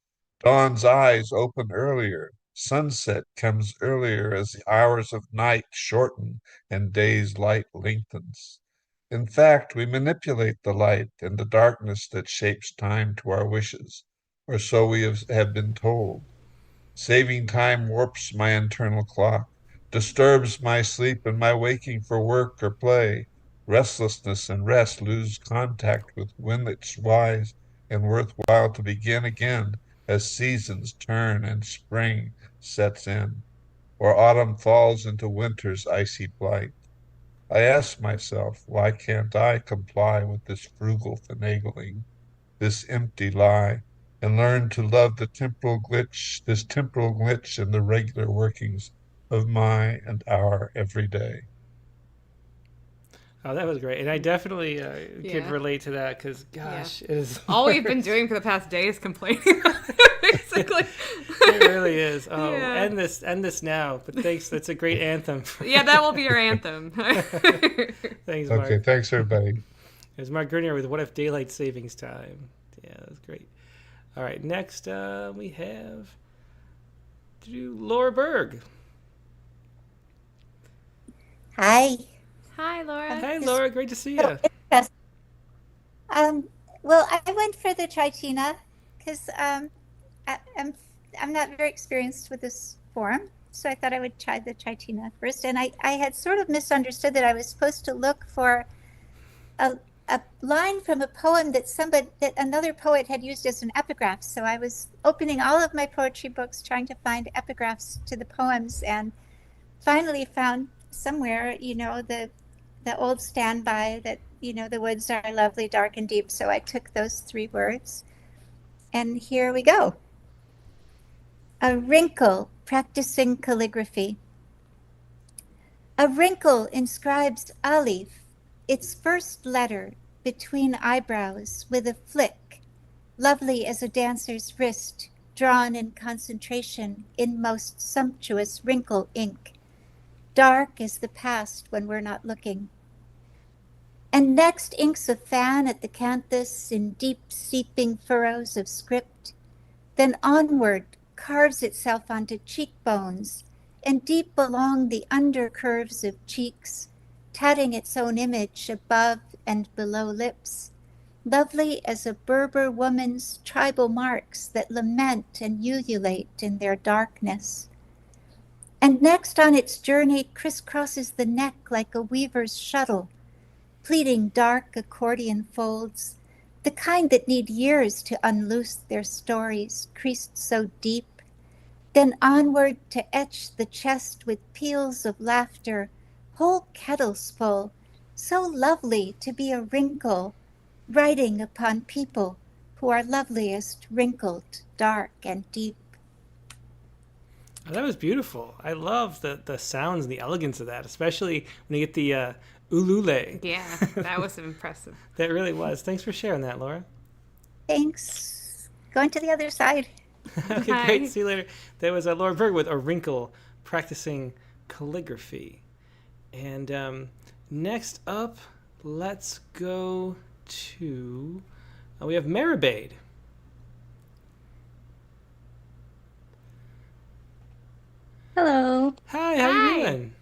Dawn's eyes open earlier. Sunset comes earlier as the hours of night shorten and day's light lengthens. In fact, we manipulate the light and the darkness that shapes time to our wishes, or so we have been told. Saving time warps my internal clock, disturbs my sleep and my waking for work or play. Restlessness and rest lose contact with when it's wise and worthwhile to begin again as seasons turn and spring sets in, or autumn falls into winter's icy blight. I ask myself, why can't I comply with this frugal finagling, this empty lie, and learn to love this temporal glitch in the regular workings of my and our everyday. Oh, that was great. And I definitely could relate to that because, gosh, it is. All we've been doing for the past day is complaining, basically. It really is. Oh, end this now. But thanks. That's a great anthem. Yeah, that will be your anthem. Thanks, Mark. Okay, thanks, everybody. There's Mark Grinier with What If Daylight Savings Time. Yeah, that's great. All right, next we have Laura Berg. Hi. Hi, Laura. Hi, Laura. Great to see you. Well, I went for the Tritina because I'm not very experienced with this form, so I thought I would try the Tritina first. And I had sort of misunderstood that I was supposed to look for a line from a poem that another poet had used as an epigraph. So I was opening all of my poetry books, trying to find epigraphs to the poems, and finally found somewhere, the old standby that, the woods are lovely, dark and deep. So I took those 3 words, and here we go. A wrinkle practicing calligraphy. A wrinkle inscribes Aleph, its first letter, between eyebrows with a flick, lovely as a dancer's wrist, drawn in concentration in most sumptuous wrinkle ink. Dark as the past when we're not looking. And next inks a fan at the canthus in deep seeping furrows of script, then onward carves itself onto cheekbones and deep along the under curves of cheeks, tatting its own image above and below lips, lovely as a Berber woman's tribal marks that lament and ululate in their darkness. And next on its journey crisscrosses the neck like a weaver's shuttle, pleating dark accordion folds, the kind that need years to unloose their stories, creased so deep, then onward to etch the chest with peals of laughter, whole kettles full, so lovely to be a wrinkle, writing upon people who are loveliest wrinkled, dark and deep. Oh, that was beautiful. I love the sounds and the elegance of that, especially when you get the ulule. Yeah, that was impressive. That really was. Thanks for sharing that, Laura. Thanks. Going to the other side. Okay, Bye. great. See you later. That was Laura Berg with A Wrinkle, practicing calligraphy. And next up, let's go to... we have Maribade. Hello. Hi, how you doing?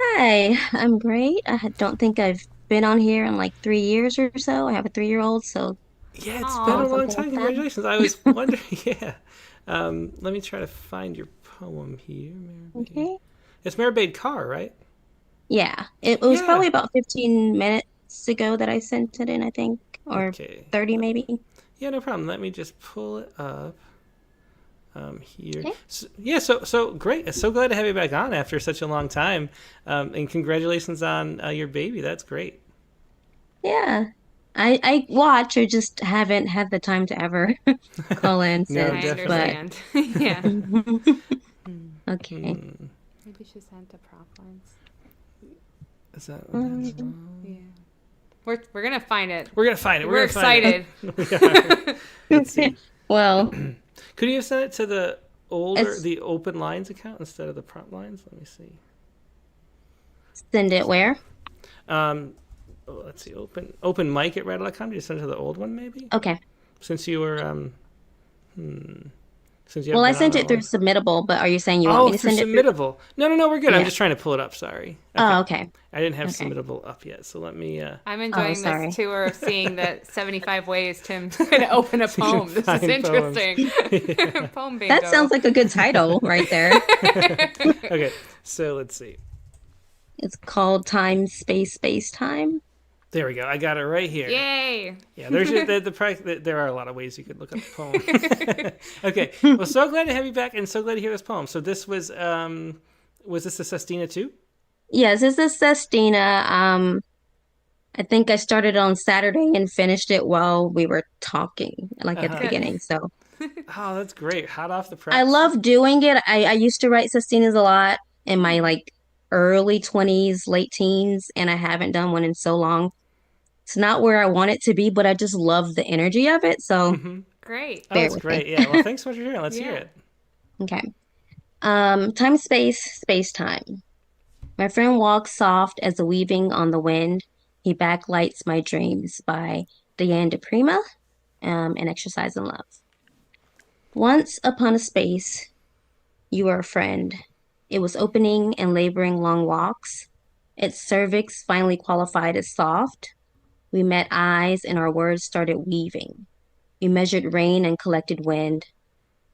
Hi, I'm great. Don't think I've been on here in like 3 years or so. I have a 3-year-old, so Yeah, it's been a long something time. like that. Congratulations. I was wondering, yeah. Let me try to find your poem here. Maribade. Okay. It's Maribade Carr, right? Yeah, it was Yeah. probably about 15 minutes ago that I sent it in, I think, or Okay. 30 maybe. Yeah, no problem. Let me just pull it up here. Okay. So great. So glad to have you back on after such a long time. And congratulations on your baby. That's great. Yeah. I watch or just haven't had the time to ever call in No, since, I definitely. understand. Yeah. Okay. Maybe she sent a prop lines. Is that Yeah. We're gonna find it. We're gonna find it. We're excited. We are. Let's see. Well, could you have sent it to the open lines account instead of the prompt lines? Let me see. Send it where? Let's see. Open mic at Rattlecast. Did you send it to the old one maybe? Okay. Since you were since you Well, I haven't been sent on it through all- Submittable, but are you saying you want me to through send it through? Submittable. No, we're good. I'm Yeah. just trying to pull it up. Sorry. Oh, okay. I didn't have Okay. Submittable up yet, so let me. I'm enjoying sorry. this tour of seeing the 75 ways Tim's going to open a So you can poem. This is find poems. interesting. Poem bingo. That sounds like a good title right there. Okay, so let's see. It's called Time, Space, Space Time. There we go. I got it right here. Yay! Yeah, there's there are a lot of ways you could look up the poem. Okay, well, so glad to have you back, and so glad to hear this poem. So this was this a Sestina too? Yes, this is Sestina. I think I started on Saturday and finished it while we were talking, like at the Uh-huh. beginning. So Oh, that's great. Hot off the press. I love doing it. I used to write Sestinas a lot in my like early 20s, late teens, and I haven't done one in so long. It's not where I want it to be, but I just love the energy of it. So Great. Oh, bear that's with great. me. Yeah. Well, thanks so much for sharing. Let's hear Yeah. it. Okay. Time, space, space time. My friend walks soft as a weaving on the wind. He backlights my dreams by Diane DePrima, and Exercise in Love. Once upon a space, you were a friend. It was opening and laboring long walks. Its cervix finally qualified as soft. We met eyes and our words started weaving. We measured rain and collected wind.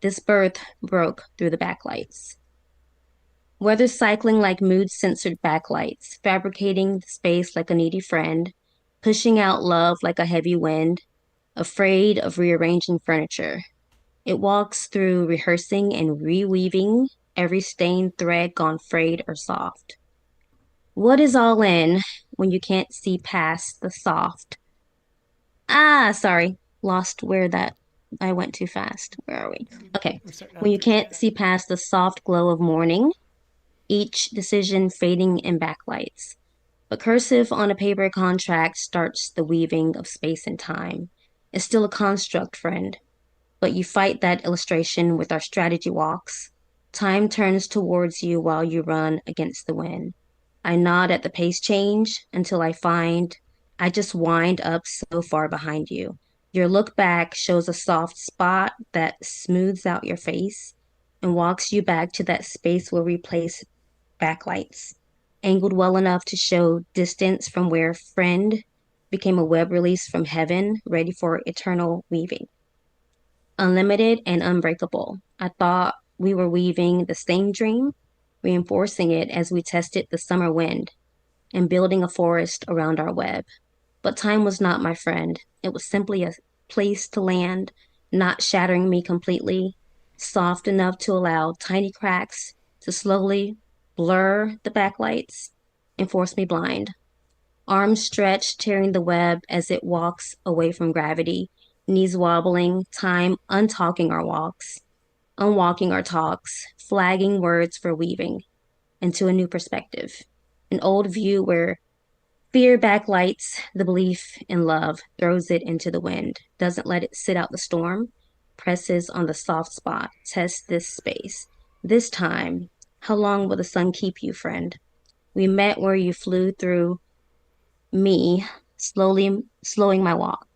This birth broke through the backlights. Weather cycling like mood-censored backlights, fabricating the space like a needy friend, pushing out love like a heavy wind, afraid of rearranging furniture. It walks through rehearsing and reweaving, every stained thread gone frayed or soft. What is all in when you can't see past the soft? Sorry, lost where that I went too fast. Where are we? Okay. When you can't see past the soft glow of morning, each decision fading in backlights. But cursive on a paper contract starts the weaving of space and time. It's still a construct, friend. But you fight that illustration with our strategy walks. Time turns towards you while you run against the wind. I nod at the pace change until I just wind up so far behind you. Your look back shows a soft spot that smooths out your face and walks you back to that space where we place backlights, angled well enough to show distance from where friend became a web release from heaven, ready for eternal weaving. Unlimited and unbreakable. I thought we were weaving the same dream, reinforcing it as we tested the summer wind and building a forest around our web. But time was not my friend. It was simply a place to land, not shattering me completely, soft enough to allow tiny cracks to slowly blur the backlights and force me blind. Arms stretched, tearing the web as it walks away from gravity, knees wobbling, time untalking our walks, unwalking our talks, flagging words for weaving into a new perspective. An old view where fear backlights the belief in love, throws it into the wind, doesn't let it sit out the storm, presses on the soft spot, tests this space. This time, how long will the sun keep you, friend? We met where you flew through me, slowing my walk.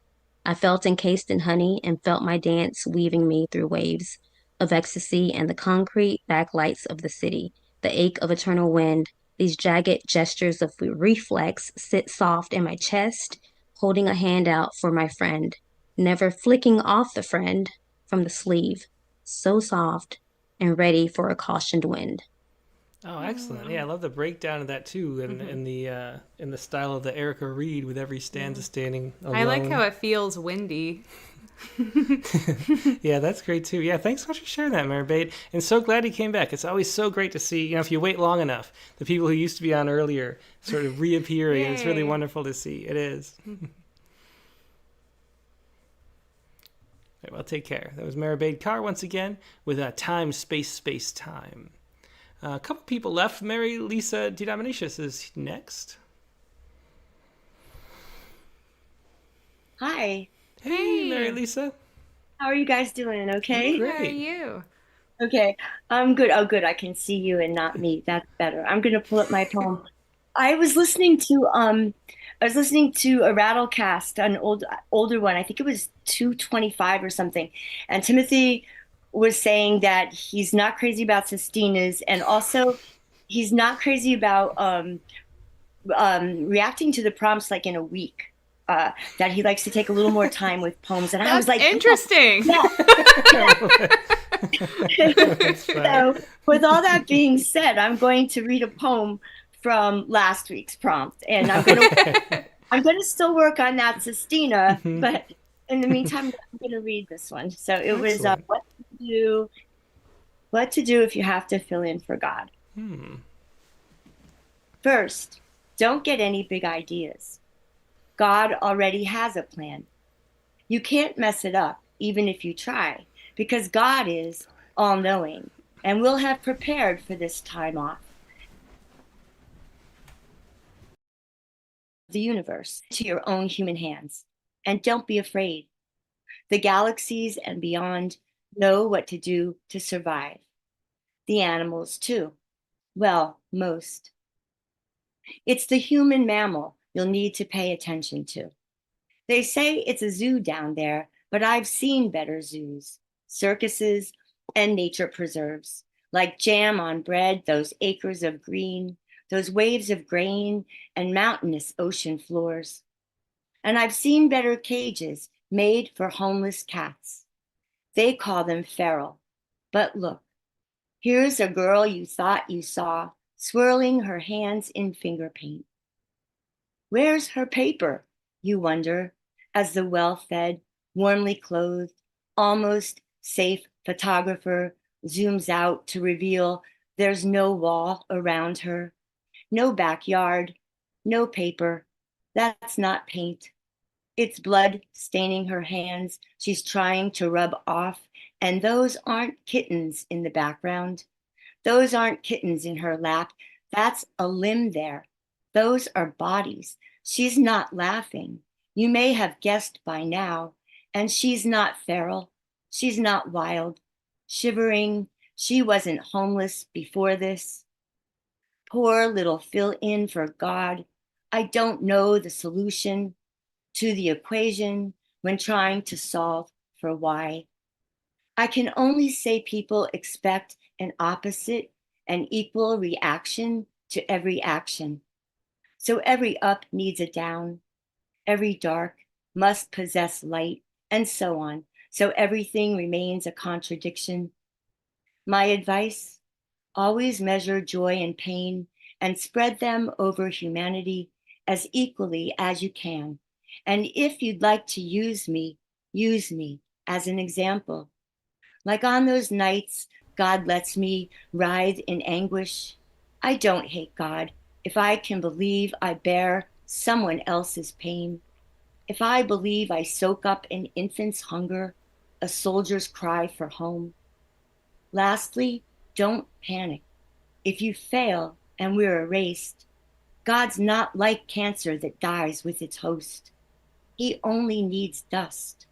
I felt encased in honey and felt my dance weaving me through waves of ecstasy and the concrete backlights of the city, the ache of eternal wind. These jagged gestures of reflex sit soft in my chest, holding a hand out for my friend, never flicking off the friend from the sleeve, so soft and ready for a cautioned wind. Oh, excellent! Yeah, I love the breakdown of that too, and in the style of the Erica Reed, with every stanza standing alone. I like how it feels windy. Yeah, that's great too. Yeah, thanks so much for sharing that, Mary Bate. And so glad you came back. It's always so great to see, if you wait long enough, the people who used to be on earlier sort of reappearing. And it's really wonderful to see. It is. Right, well, take care. That was Mary Bate Carr once again with Time, Space, Space, Time. A couple people left. Mary Lisa DiDominicius is next. Hi. Hey, Mary Lisa. How are you guys doing? Okay? Great. How are you? Okay. I'm good. Oh, good. I can see you and not me. That's better. I'm gonna pull up my poem. I was listening to a Rattlecast, an older one. I think it was 225 or something. And Timothy was saying that he's not crazy about sestinas, and also he's not crazy about reacting to the prompts like in a week. That he likes to take a little more time with poems, and I was like, interesting. Yeah. So, with all that being said, I'm going to read a poem from last week's prompt, and I'm gonna still work on that sestina, but in the meantime, I'm gonna read this one. So it was what to do if you have to fill in for God. First, don't get any big ideas. God already has a plan. You can't mess it up, even if you try, because God is all-knowing and will have prepared for this time off. The universe to your own human hands, and don't be afraid. The galaxies and beyond know what to do to survive. The animals, too. Well, most. It's the human mammal you'll need to pay attention to. They say it's a zoo down there, but I've seen better zoos, circuses, and nature preserves, like jam on bread, those acres of green, those waves of grain, and mountainous ocean floors. And I've seen better cages made for homeless cats. They call them feral. But look, here's a girl you thought you saw, swirling her hands in finger paint. Where's her paper, you wonder, as the well-fed, warmly clothed, almost safe photographer zooms out to reveal there's no wall around her, no backyard, no paper. That's not paint. It's blood staining her hands she's trying to rub off, and those aren't kittens in the background. Those aren't kittens in her lap. That's a limb there. Those are bodies. She's not laughing. You may have guessed by now. And she's not feral. She's not wild. Shivering. She wasn't homeless before this. Poor little fill-in for God. I don't know the solution to the equation when trying to solve for why. I can only say people expect an opposite and equal reaction to every action. So every up needs a down. Every dark must possess light, and so on, so everything remains a contradiction. My advice, always measure joy and pain and spread them over humanity as equally as you can. And if you'd like to use me as an example. Like on those nights God lets me writhe in anguish, I don't hate God if I can believe I bear someone else's pain. If I believe I soak up an infant's hunger, a soldier's cry for home. Lastly, don't panic. If you fail and we're erased, God's not like cancer that dies with its host. He only needs dust.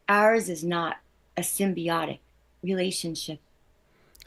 Ours is not a symbiotic relationship.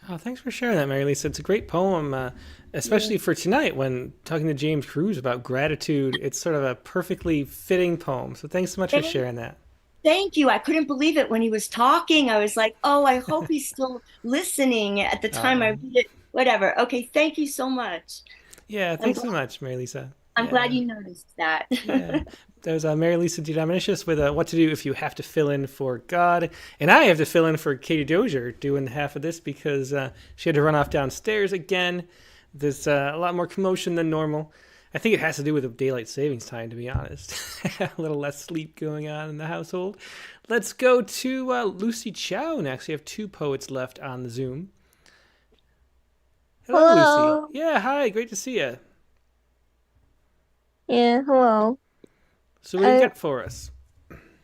Oh, thanks for sharing that, Mary Lisa. It's a great poem, especially for tonight when talking to James Cruz about gratitude. It's sort of a perfectly fitting poem. So thanks so much for sharing that. Thank you. I couldn't believe it when he was talking. I was like, oh, I hope he's still listening at the time I read it. Whatever. Okay, thank you so much. Yeah, thanks so much, Mary Lisa. I'm glad you noticed that. Yeah. There's Mary Lisa Diamanicius with what to do if you have to fill in for God. And I have to fill in for Katie Dozier doing half of this because she had to run off downstairs again. There's a lot more commotion than normal. I think it has to do with the daylight savings time, to be honest. A little less sleep going on in the household. Let's go to Lucy Chow next. We have two poets left on the Zoom. Hello, Lucy. Yeah, hi. Great to see you. Yeah, hello. So what do you got for us?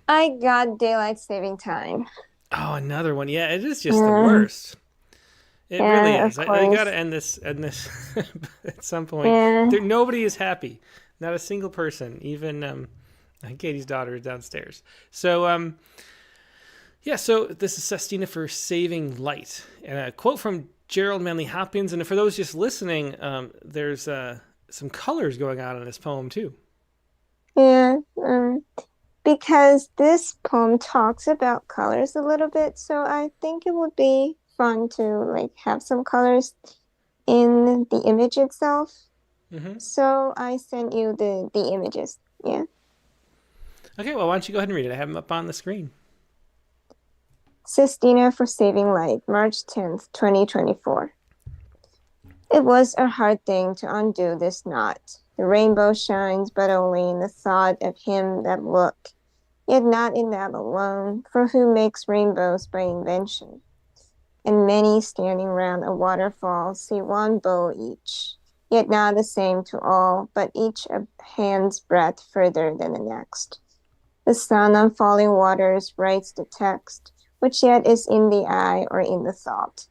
I got daylight saving time. Oh, another one. Yeah, it is just the worst. It really is. I got to end this at some point. Yeah. Nobody is happy. Not a single person. Even Katie's daughter is downstairs. So, so this is Sestina for Saving Light. And a quote from Gerald Manley Hopkins. And for those just listening, there's some colors going on in this poem, too. Yeah, because this poem talks about colors a little bit, so I think it would be fun to have some colors in the image itself. Mm-hmm. So I sent you the images. Yeah. Okay, well, why don't you go ahead and read it? I have them up on the screen. Sestina for Saving Light, March 10th, 2024. It was a hard thing to undo this knot. The rainbow shines, but only in the thought of him that look, yet not in that alone, for who makes rainbows by invention? And many standing round a waterfall see one bow each, yet not the same to all, but each a hand's breadth further than the next. The sun on falling waters writes the text, which yet is in the eye or in the thought.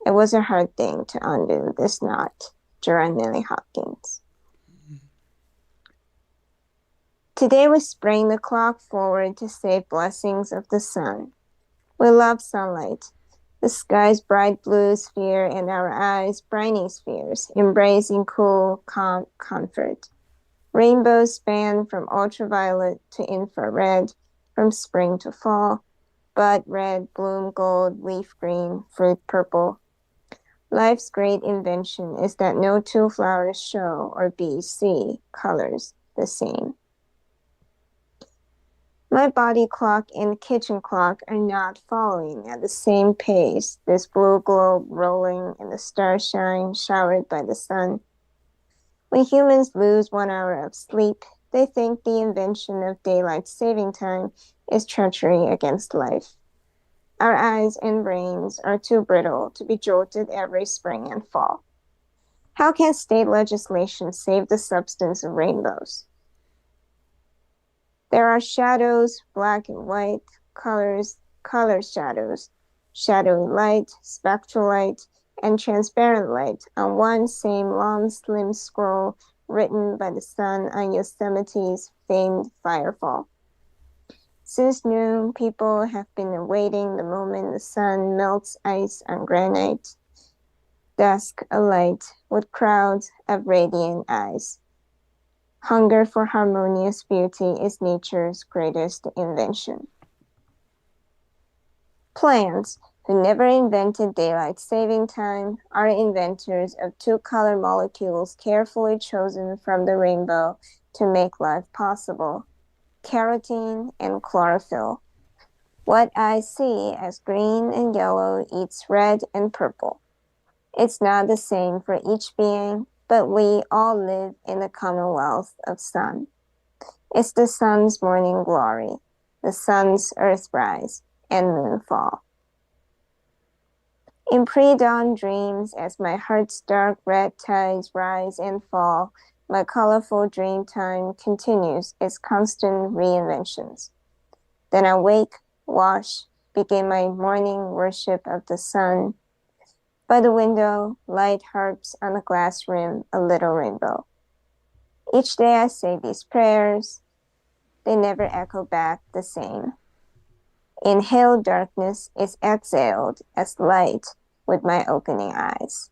It was a hard thing to undo this knot. Gerard Manley Hopkins. Today we spring the clock forward to save blessings of the sun. We love sunlight, the sky's bright blue sphere and our eyes' briny spheres, embracing cool, calm comfort. Rainbows span from ultraviolet to infrared, from spring to fall, bud red, bloom gold, leaf green, fruit purple. Life's great invention is that no two flowers show or bees see colors the same. My body clock and kitchen clock are not following at the same pace, this blue globe rolling and the stars shine showered by the sun. When humans lose 1 hour of sleep, they think the invention of daylight saving time is treachery against life. Our eyes and brains are too brittle to be jolted every spring and fall. How can state legislation save the substance of rainbows? There are shadows, black and white, color shadows, shadowy light, spectral light, and transparent light on one same long, slim scroll written by the sun on Yosemite's famed firefall. Since noon, people have been awaiting the moment the sun melts ice on granite. Dusk alight with crowds of radiant eyes. Hunger for harmonious beauty is nature's greatest invention. Plants, who never invented daylight saving time, are inventors of two color molecules carefully chosen from the rainbow to make life possible. carotene, and chlorophyll. What I see as green and yellow eats red and purple. It's not the same for each being, but we all live in the commonwealth of sun. It's the sun's morning glory, the sun's earthrise and moonfall. In pre-dawn dreams, as my heart's dark red tides rise and fall, my colorful dream time continues its constant reinventions. Then I wake, wash, begin my morning worship of the sun. By the window, light harps on the glass rim a little rainbow. Each day I say these prayers. They never echo back the same. Inhaled darkness is exhaled as light with my opening eyes.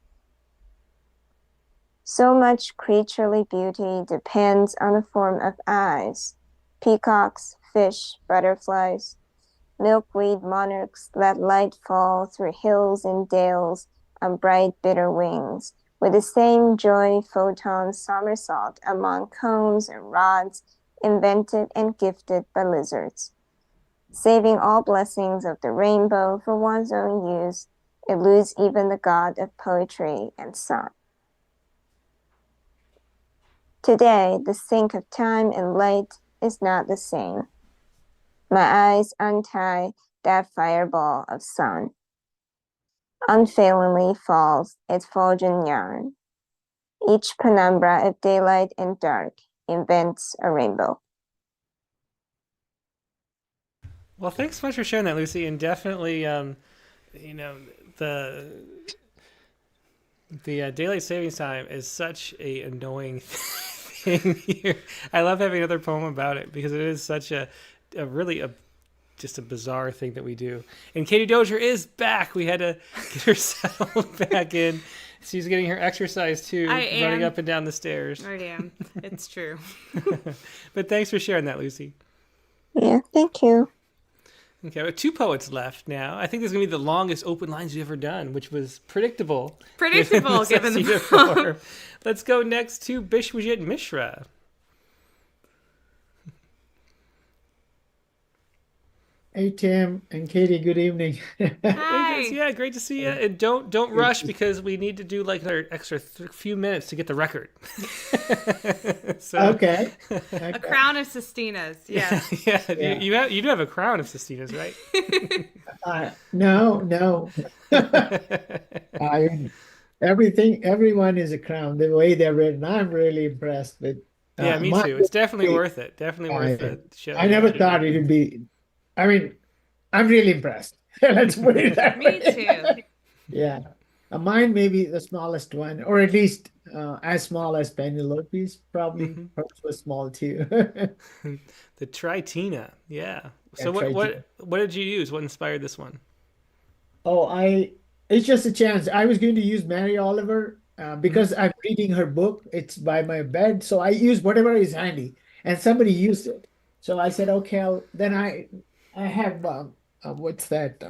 So much creaturely beauty depends on the form of eyes. Peacocks, fish, butterflies, milkweed monarchs let light fall through hills and dales on bright bitter wings, with the same joy photons somersault among cones and rods invented and gifted by lizards. Saving all blessings of the rainbow for one's own use, eludes even the god of poetry and song. Today, the sink of time and light is not the same. My eyes untie that fireball of sun. Unfailingly falls its fulgent yarn. Each penumbra of daylight and dark invents a rainbow. Well, thanks so much for sharing that, Lucy, and definitely, the daylight savings time is such a annoying thing here. I love having another poem about it because it is such a just a bizarre thing that we do. And Katie Dozier is back. We had to get her settled back in. She's getting her exercise too, running up and down the stairs. I am. It's true. But thanks for sharing that, Lucy. Yeah, thank you. Okay, we have 2 poets left now. I think this is going to be the longest open lines you've ever done, which was predictable. Predictable, given the form. Let's go next to Bishwajit Mishra. Hey, Tim and Katie, good evening. Hi. Yeah, great to see you. And don't rush because we need to do like another extra few minutes to get the record. Okay. A crown of Sestinas. Yes. Yeah. You do have a crown of Sestinas, right? No. Everyone is a crown. The way they're written, I'm really impressed with. Yeah, me too. It's definitely worth it. Definitely worth it. I never thought it would be. I mean, I'm really impressed. Let's put it that way. Me too. Yeah. Mine may be the smallest one, or at least as small as Penelope's, probably. Hers was small too. The Tritina, yeah. So what did you use? What inspired this one? It's just a chance. I was going to use Mary Oliver because I'm reading her book. It's by my bed, so I use whatever is handy, and somebody used it. So I said, okay, then I have what's that?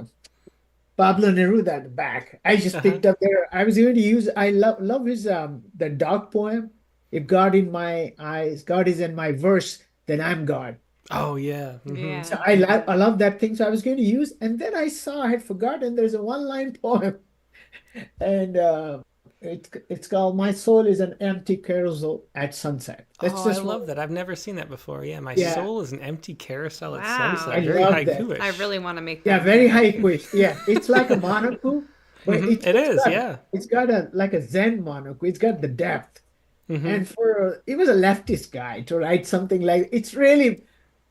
Pablo Neruda at the back. I just picked up there. I was going to use. I love his the dog poem. If God in my eyes, God is in my verse, then I'm God. Oh yeah. Yeah. So I love that thing. So I was going to use, and then I saw I had forgotten. There's a 1-line poem, and it's called "My Soul is an Empty Carousel at Sunset." That's I love that. I've never seen that before. Yeah, my soul is an empty carousel at sunset. Very haiku-ish. I really want to make that. Yeah, very haiku-ish. Yeah, it's like a monocle. But it is. It's got like a Zen monocle. It's got the depth. And it was a leftist guy to write something like it's really,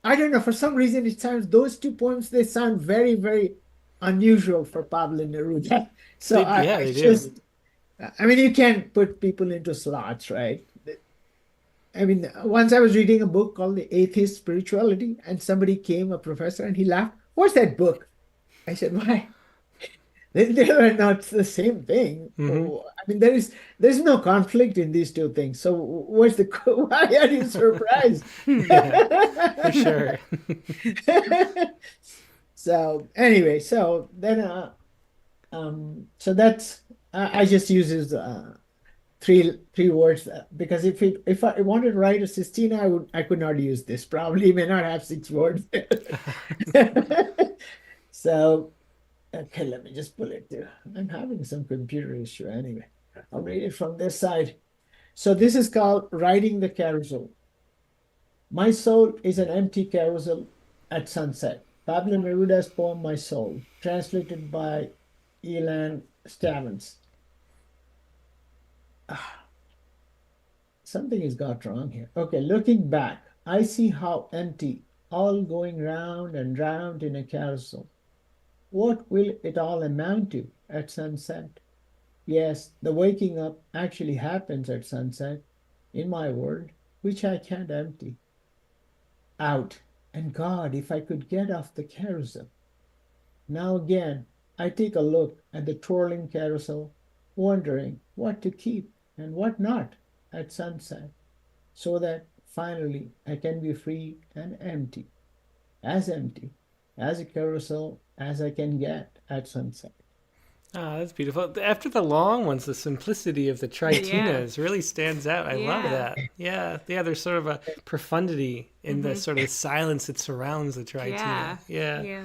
I don't know, for some reason it sounds, those 2 poems, they sound very, very unusual for Pablo Neruda. So they do. I mean, you can't put people into slots, right? I mean, once I was reading a book called The Atheist Spirituality, and somebody came, a professor, and he laughed. What's that book? I said, why? They are not the same thing. I mean, there's no conflict in these 2 things. So why are you surprised? For sure. So anyway, so then so that's I just use three words because if I wanted to write a Sistina, I could not use this. Probably may not have 6 words. So okay, let me just pull it there. I'm having some computer issue anyway. I'll read it from this side. So this is called Riding the Carousel. My soul is an empty carousel at sunset. Pablo Neruda's poem My Soul, translated by Elan Stavans. Something is got wrong here. Okay, looking back, I see how empty, all going round and round in a carousel. What will it all amount to at sunset? Yes, the waking up actually happens at sunset in my world, which I can't empty out. And God, if I could get off the carousel. Now again, I take a look at the twirling carousel, wondering what to keep and what not at sunset, so that finally I can be free and empty as a carousel as I can get at sunset. Oh, that's beautiful. After the long ones, the simplicity of the tritinas really stands out. I love that. Yeah. There's sort of a profundity in the sort of silence that surrounds the tritina. Yeah.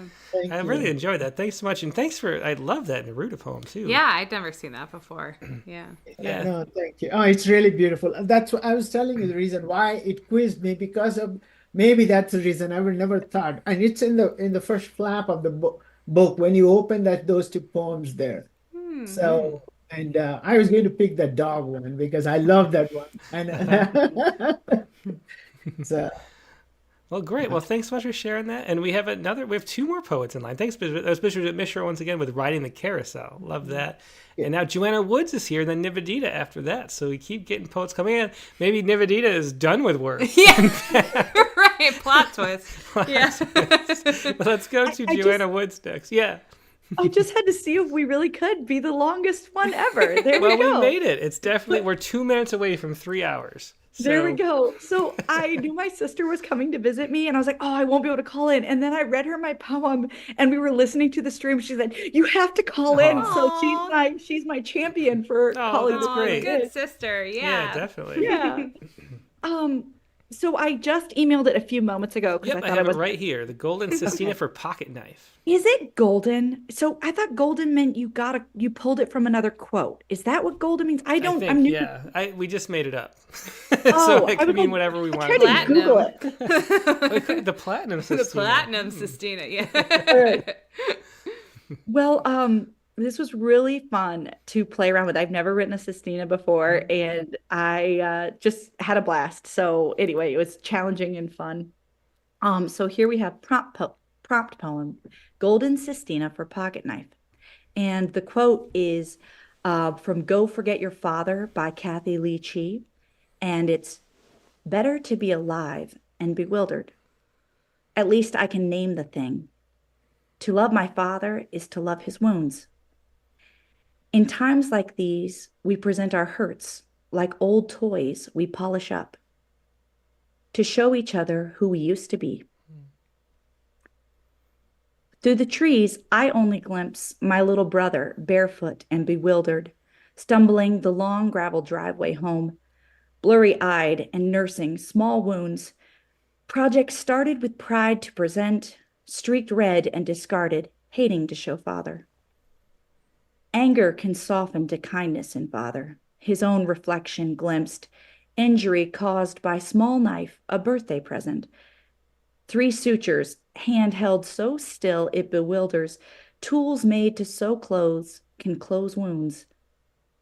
I really enjoyed that. Thanks so much. And thanks I love that Neruda poem too. Yeah, I'd never seen that before. Yeah. No, thank you. Oh, it's really beautiful. That's what I was telling you the reason why it quizzed me, because of maybe that's the reason I would never thought. And it's in the first flap of the book when you open those 2 poems there. So and I was going to pick the dog one because I love that one. And so well, great. Well, thanks so much for sharing that. And we have 2 more poets in line. Thanks, Bishop Mishra, once again with Riding the Carousel. Love that. Yeah. And now Joanna Woods is here, and then Nivedita after that. So we keep getting poets coming in. Maybe Nivedita is done with work. Yeah, right. Plot twist. Twist. Let's go to Joanna Woods next. Yeah. I just had to see if we really could be the longest one ever. There we go. Well, we made it. It's definitely, we're 2 minutes away from 3 hours. So. There we go. So I knew my sister was coming to visit me, and I was like, oh, I won't be able to call in. And then I read her my poem, and we were listening to the stream. She said, you have to call in. So she's my champion for calling. That's great. Good sister. Yeah, definitely. Yeah. So I just emailed it a few moments ago because I have it right here. The Golden Sistina for Pocket Knife. Is it golden? So I thought golden meant you pulled it from another quote. Is that what golden means? I'm new. Yeah, we just made it up. So it could mean whatever we want. I tried to Google it. The platinum Sistina. The platinum Sistina. Yeah. Well, this was really fun to play around with. I've never written a Sistina before, and I just had a blast. So anyway, it was challenging and fun. So here we have prompt poem, Golden Sistina for Pocket Knife. And the quote is from Go Forget Your Father by Kathy Lee Chi. And it's, better to be alive and bewildered. At least I can name the thing. To love my father is to love his wounds. In times like these, we present our hurts like old toys we polish up to show each other who we used to be. Through the trees, I only glimpse my little brother, barefoot and bewildered, stumbling the long gravel driveway home, blurry-eyed and nursing small wounds. Projects started with pride to present, streaked red and discarded, hating to show father. Anger can soften to kindness in father, his own reflection glimpsed, injury caused by small knife, a birthday present. 3 sutures, hand held so still it bewilders, tools made to sew clothes can close wounds.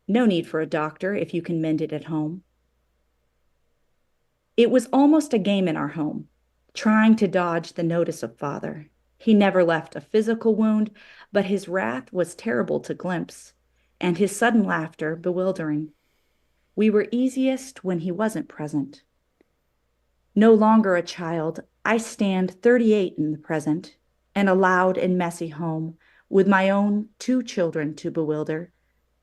No need for a doctor if you can mend it at home. It was almost a game in our home, trying to dodge the notice of father. He never left a physical wound, but his wrath was terrible to glimpse, and his sudden laughter bewildering. We were easiest when he wasn't present. No longer a child, I stand 38 in the present, and a loud and messy home, with my own 2 children to bewilder,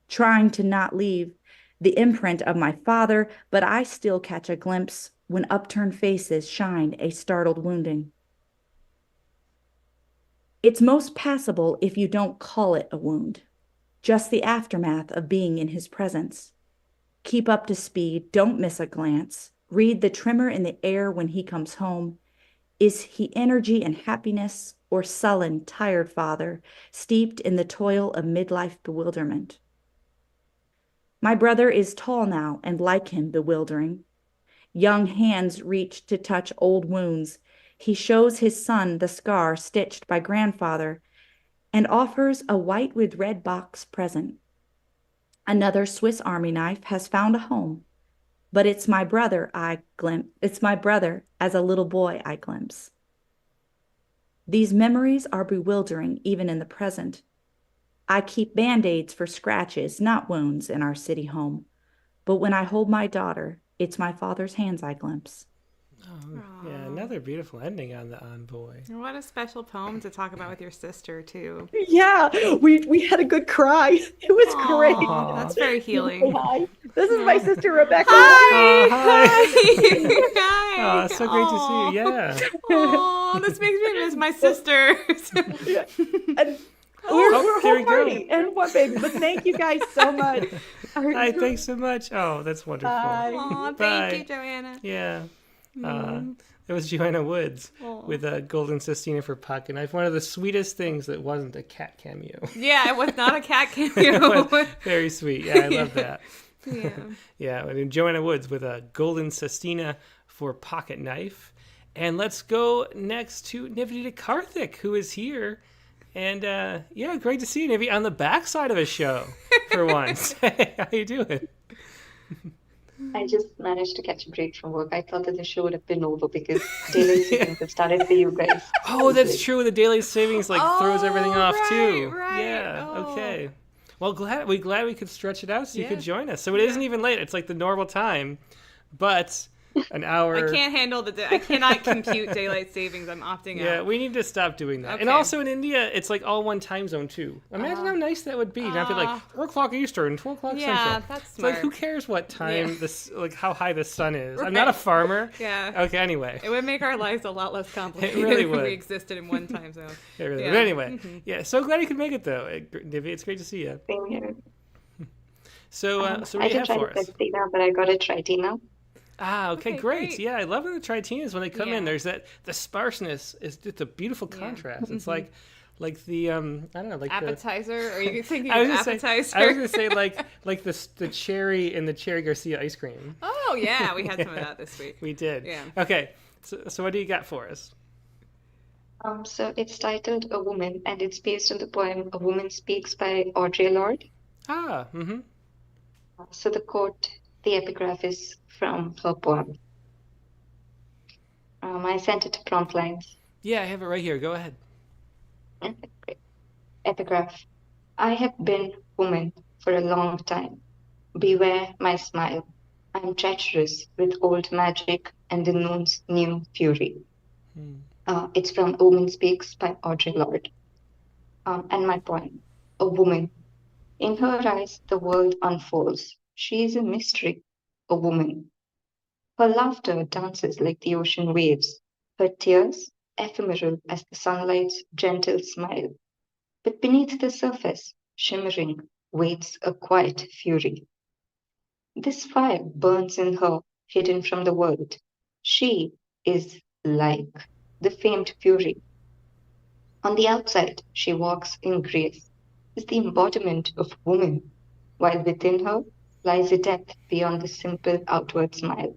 trying to not leave the imprint of my father, but I still catch a glimpse when upturned faces shine a startled wounding. It's most passable if you don't call it a wound, just the aftermath of being in his presence. Keep up to speed. Don't miss a glance. Read the tremor in the air when he comes home. Is he energy and happiness, or sullen, tired father, steeped in the toil of midlife bewilderment? My brother is tall now, and like him, bewildering. Young hands reach to touch old wounds. He shows his son the scar stitched by grandfather and offers a white with red box present. Another Swiss Army knife has found a home, but it's my brother it's my brother as a little boy I glimpse. These memories are bewildering even in the present. I keep band-aids for scratches, not wounds, in our city home. But when I hold my daughter, it's my father's hands I glimpse. Oh, yeah, another beautiful ending on the envoy. What a special poem to talk about with your sister, too. Yeah, we had a good cry. It was great. That's very healing. Hi. This is my sister, Rebecca. Hi. Oh, it's so great to see you. Yeah. Oh, this makes me miss my sister. And we're a whole party and one baby. But thank you guys so much. Hi, thanks so much. Oh, that's wonderful. Aw, Bye. thank you, Joanna. Yeah. It was Joanna Woods with a golden Sistina for pocket knife. One of the sweetest things that wasn't a cat cameo. Yeah, it was not a cat cameo. Very sweet. Yeah, I love that. Yeah. Yeah, I mean, Joanna Woods with a golden Sistina for pocket knife. And let's go next to Nivita Karthik, who is here. And yeah, great to see you, Nivi, on the backside of a show for once. Hey, how you doing? I just managed to catch a break from work. I thought that the show would have been over because daylight savings have started for you guys. Oh, that's true. The daylight savings throws everything off too. Right. Yeah. Okay. Well, glad we could stretch it out so you could join us. So it isn't even late. It's like the normal time, but an hour. I can't handle I cannot compute daylight savings. I'm opting out. Yeah, we need to stop doing that. Okay. And also in India, it's like all one time zone too. Imagine how nice that would be. Not be like 4 o'clock Eastern, 12 o'clock Central. Yeah, that's smart. It's like, who cares what time how high the sun is? Right. I'm not a farmer. Yeah. Okay. Anyway, it would make our lives a lot less complicated it really if would. we existed in one time zone. It really yeah. would. But anyway, yeah. So glad you could make it though, Divya. It's great to see you. Same here. So, what do I you did have try for the us? Festina, but I got a Tritina. Ah, okay, great. Yeah, I love when the Tritinas, when they come in, there's the sparseness is just a beautiful contrast. It's like the I don't know, like appetizer. Are you thinking I of was appetizer? I was gonna say like the cherry in the Cherry Garcia ice cream. Oh yeah, we had some of that this week. We did. Yeah. Okay, so what do you got for us? So it's titled A Woman, and it's based on the poem A Woman Speaks by Audre Lorde. Ah, mm-hmm. So the epigraph is from her poem. I sent it to prompt lines. Yeah, I have it right here. Go ahead. Epigraph. I have been woman for a long time. Beware my smile. I'm treacherous with old magic and the noon's new fury. It's from A Woman Speaks by Audre Lorde. And my poem, A Woman. In her eyes, the world unfolds. She is a mystery, a woman. Her laughter dances like the ocean waves, her tears ephemeral as the sunlight's gentle smile. But beneath the surface, shimmering, waits a quiet fury. This fire burns in her, hidden from the world. She is like the famed fury. On the outside, she walks in grace, is the embodiment of woman, while within her lies a depth beyond the simple outward smile.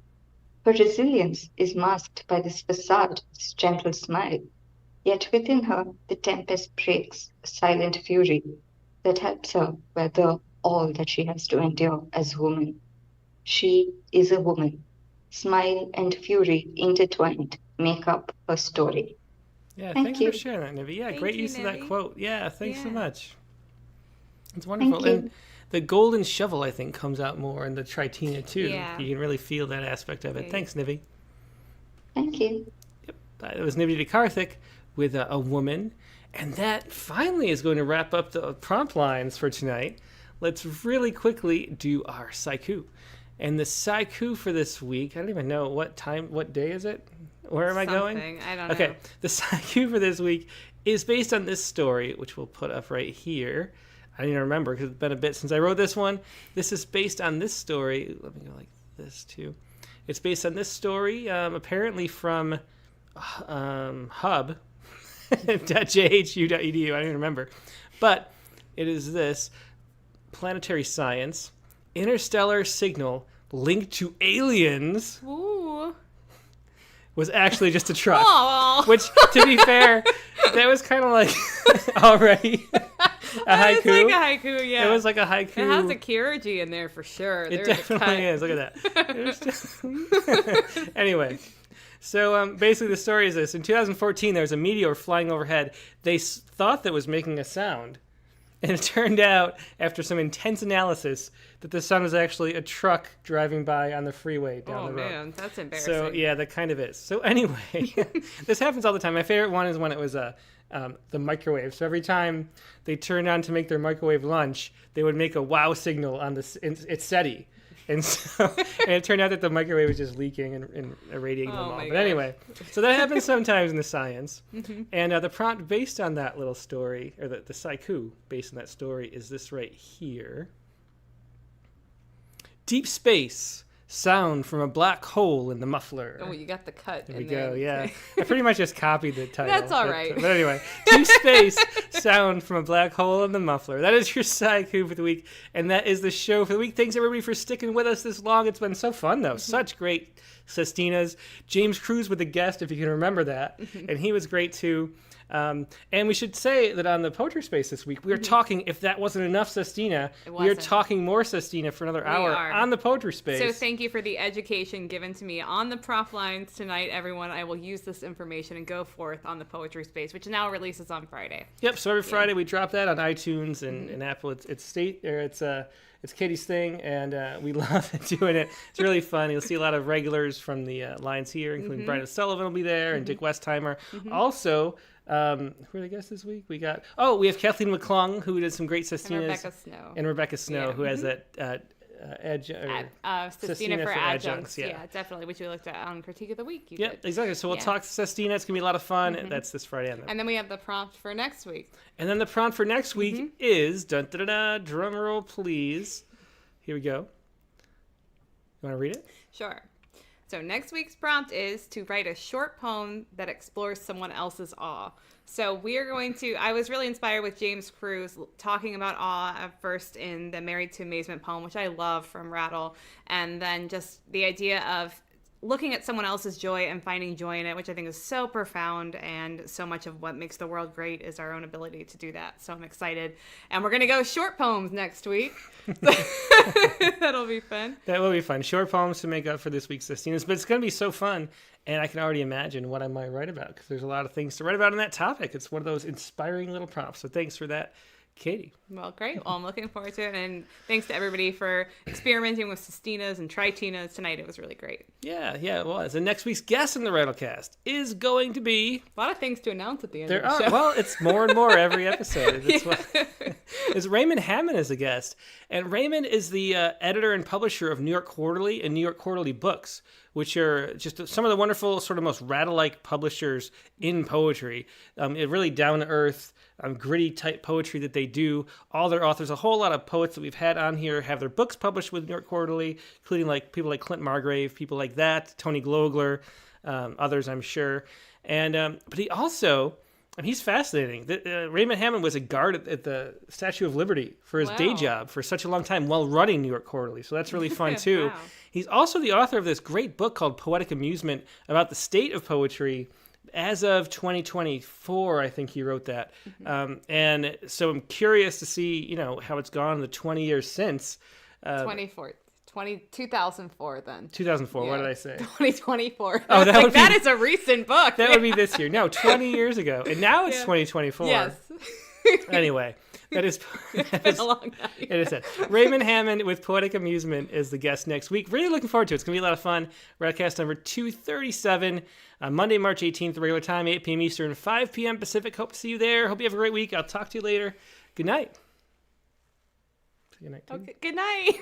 Her resilience is masked by this facade, this gentle smile. Yet within her, the tempest breaks, a silent fury that helps her weather all that she has to endure as woman. She is a woman. Smile and fury intertwined make up her story. Yeah, Thank thanks you. for sharing that, Nivi. Yeah, great use of that Nivi. quote. Yeah, thanks so Yeah. much. It's wonderful. you. And the golden shovel, I think, comes out more in the Tritina too. Yeah. You can really feel that aspect of it. Yeah. Thanks, Nivi. Thank you. It was Nivita Karthik with a woman. And that finally is going to wrap up the prompt lines for tonight. Let's really quickly do our Scku. And the Scku for this week, I don't even know what day is it? Where am I going? I don't know. Okay, the Scku for this week is based on this story, which we'll put up right here. I didn't remember because it's been a bit since I wrote this one. This is based on this story. Let me go like this too. It's based on this story, apparently from hub.jhu.edu. I don't even remember. But it is this planetary science, interstellar signal linked to aliens. Ooh. Was actually just a truck. Aww. Which, to be fair, that was kind of like already a haiku. It's like a haiku, yeah. It was like a haiku. It has a Kyoji in there for sure. It definitely is. Look at that. It was just... Anyway, so basically the story is this. In 2014, there was a meteor flying overhead. They thought that was making a sound. And it turned out, after some intense analysis, that the sun was actually a truck driving by on the freeway down the road. Oh, man, that's embarrassing. So, yeah, that kind of is. So, anyway, this happens all the time. My favorite one is when it was the microwave. So, every time they turned on to make their microwave lunch, they would make a wow signal on its SETI. And it turned out that the microwave was just leaking and irradiating them all. But anyway, so that happens sometimes in the science. Mm-hmm. And the prompt based on that little story, or the Scku based on that story, is this right here. Deep space, sound from a black hole in the muffler. Oh, you got the cut. There we go, yeah. I pretty much just copied the title. That's all right. But anyway, deep space, sound from a black hole in the muffler. That is your Scku for the week, and that is the show for the week. Thanks, everybody, for sticking with us this long. It's been so fun, though. Such great sestinas. James Cruz with a guest, if you can remember that, and he was great, too. And we should say that on the Poetry Space this week, we are talking, if that wasn't enough sestina, we are talking more sestina for another hour on the Poetry Space. So thank you for the education given to me on the prop lines tonight, everyone. I will use this information and go forth on the Poetry Space, which now releases on Friday. Yep, so every Friday we drop that on iTunes and Apple. It's Katie's thing, and we love doing it. It's really fun. You'll see a lot of regulars from the lines here, including Brian O'Sullivan will be there, and Dick Westheimer. Also, who are the guests this week? We have Kathleen McClung, who did some great sestinas. And Rebecca Snow, who has that Sestina for adjuncts. Yeah, definitely, which we looked at on Critique of the Week. Exactly. So we'll talk Sestina. It's going to be a lot of fun. That's this Friday. And then we have the prompt for next week. And then the prompt for next week is, drum roll, please. Here we go. You want to read it? Sure. So next week's prompt is to write a short poem that explores someone else's awe. So I was really inspired with James Cruz talking about awe at first in the Married to Amazement poem, which I love from Rattle. And then just the idea of looking at someone else's joy and finding joy in it, which I think is so profound, and so much of what makes the world great is our own ability to do that. So I'm excited. And we're going to go short poems next week. That'll be fun. That will be fun. Short poems to make up for this week's Sestinas. But it's going to be so fun. And I can already imagine what I might write about, because there's a lot of things to write about on that topic. It's one of those inspiring little prompts. So thanks for that, Katie. Well, great. Well, I'm looking forward to it. And thanks to everybody for experimenting with sestinas and tritinas tonight. It was really great. Yeah, it was. And next week's guest in the Rattlecast is going to be... A lot of things to announce at the end of the show. Well, it's more and more every episode. It's Raymond Hammond is a guest. And Raymond is the editor and publisher of New York Quarterly and New York Quarterly Books, which are just some of the wonderful, sort of most Rattle-like publishers in poetry. It really down-to-earth, gritty type poetry that they do. All their authors, a whole lot of poets that we've had on here have their books published with New York Quarterly, including like people like Clint Margrave, people like that, Tony Glogler, others I'm sure. And but he also, and he's fascinating. Raymond Hammond was a guard at the Statue of Liberty for his day job for such a long time while running New York Quarterly. So that's really fun too. Wow. He's also the author of this great book called Poetic Amusement about the state of poetry as of 2024, I think he wrote that. And so I'm curious to see, how it's gone in the 20 years since. 2004 then. 2004, what did I say? 2024. Oh, that is a recent book. That would be this year. No, 20 years ago. And now it's 2024. Yes. Anyway, it's been a long night. It is it. Raymond Hammond with Poetic Amusement is the guest next week. Really looking forward to it. It's going to be a lot of fun. Rattlecast number 237 on Monday, March 18th, regular time, 8 p.m. Eastern, 5 p.m. Pacific. Hope to see you there. Hope you have a great week. I'll talk to you later. Good night. Good night. Okay, good night.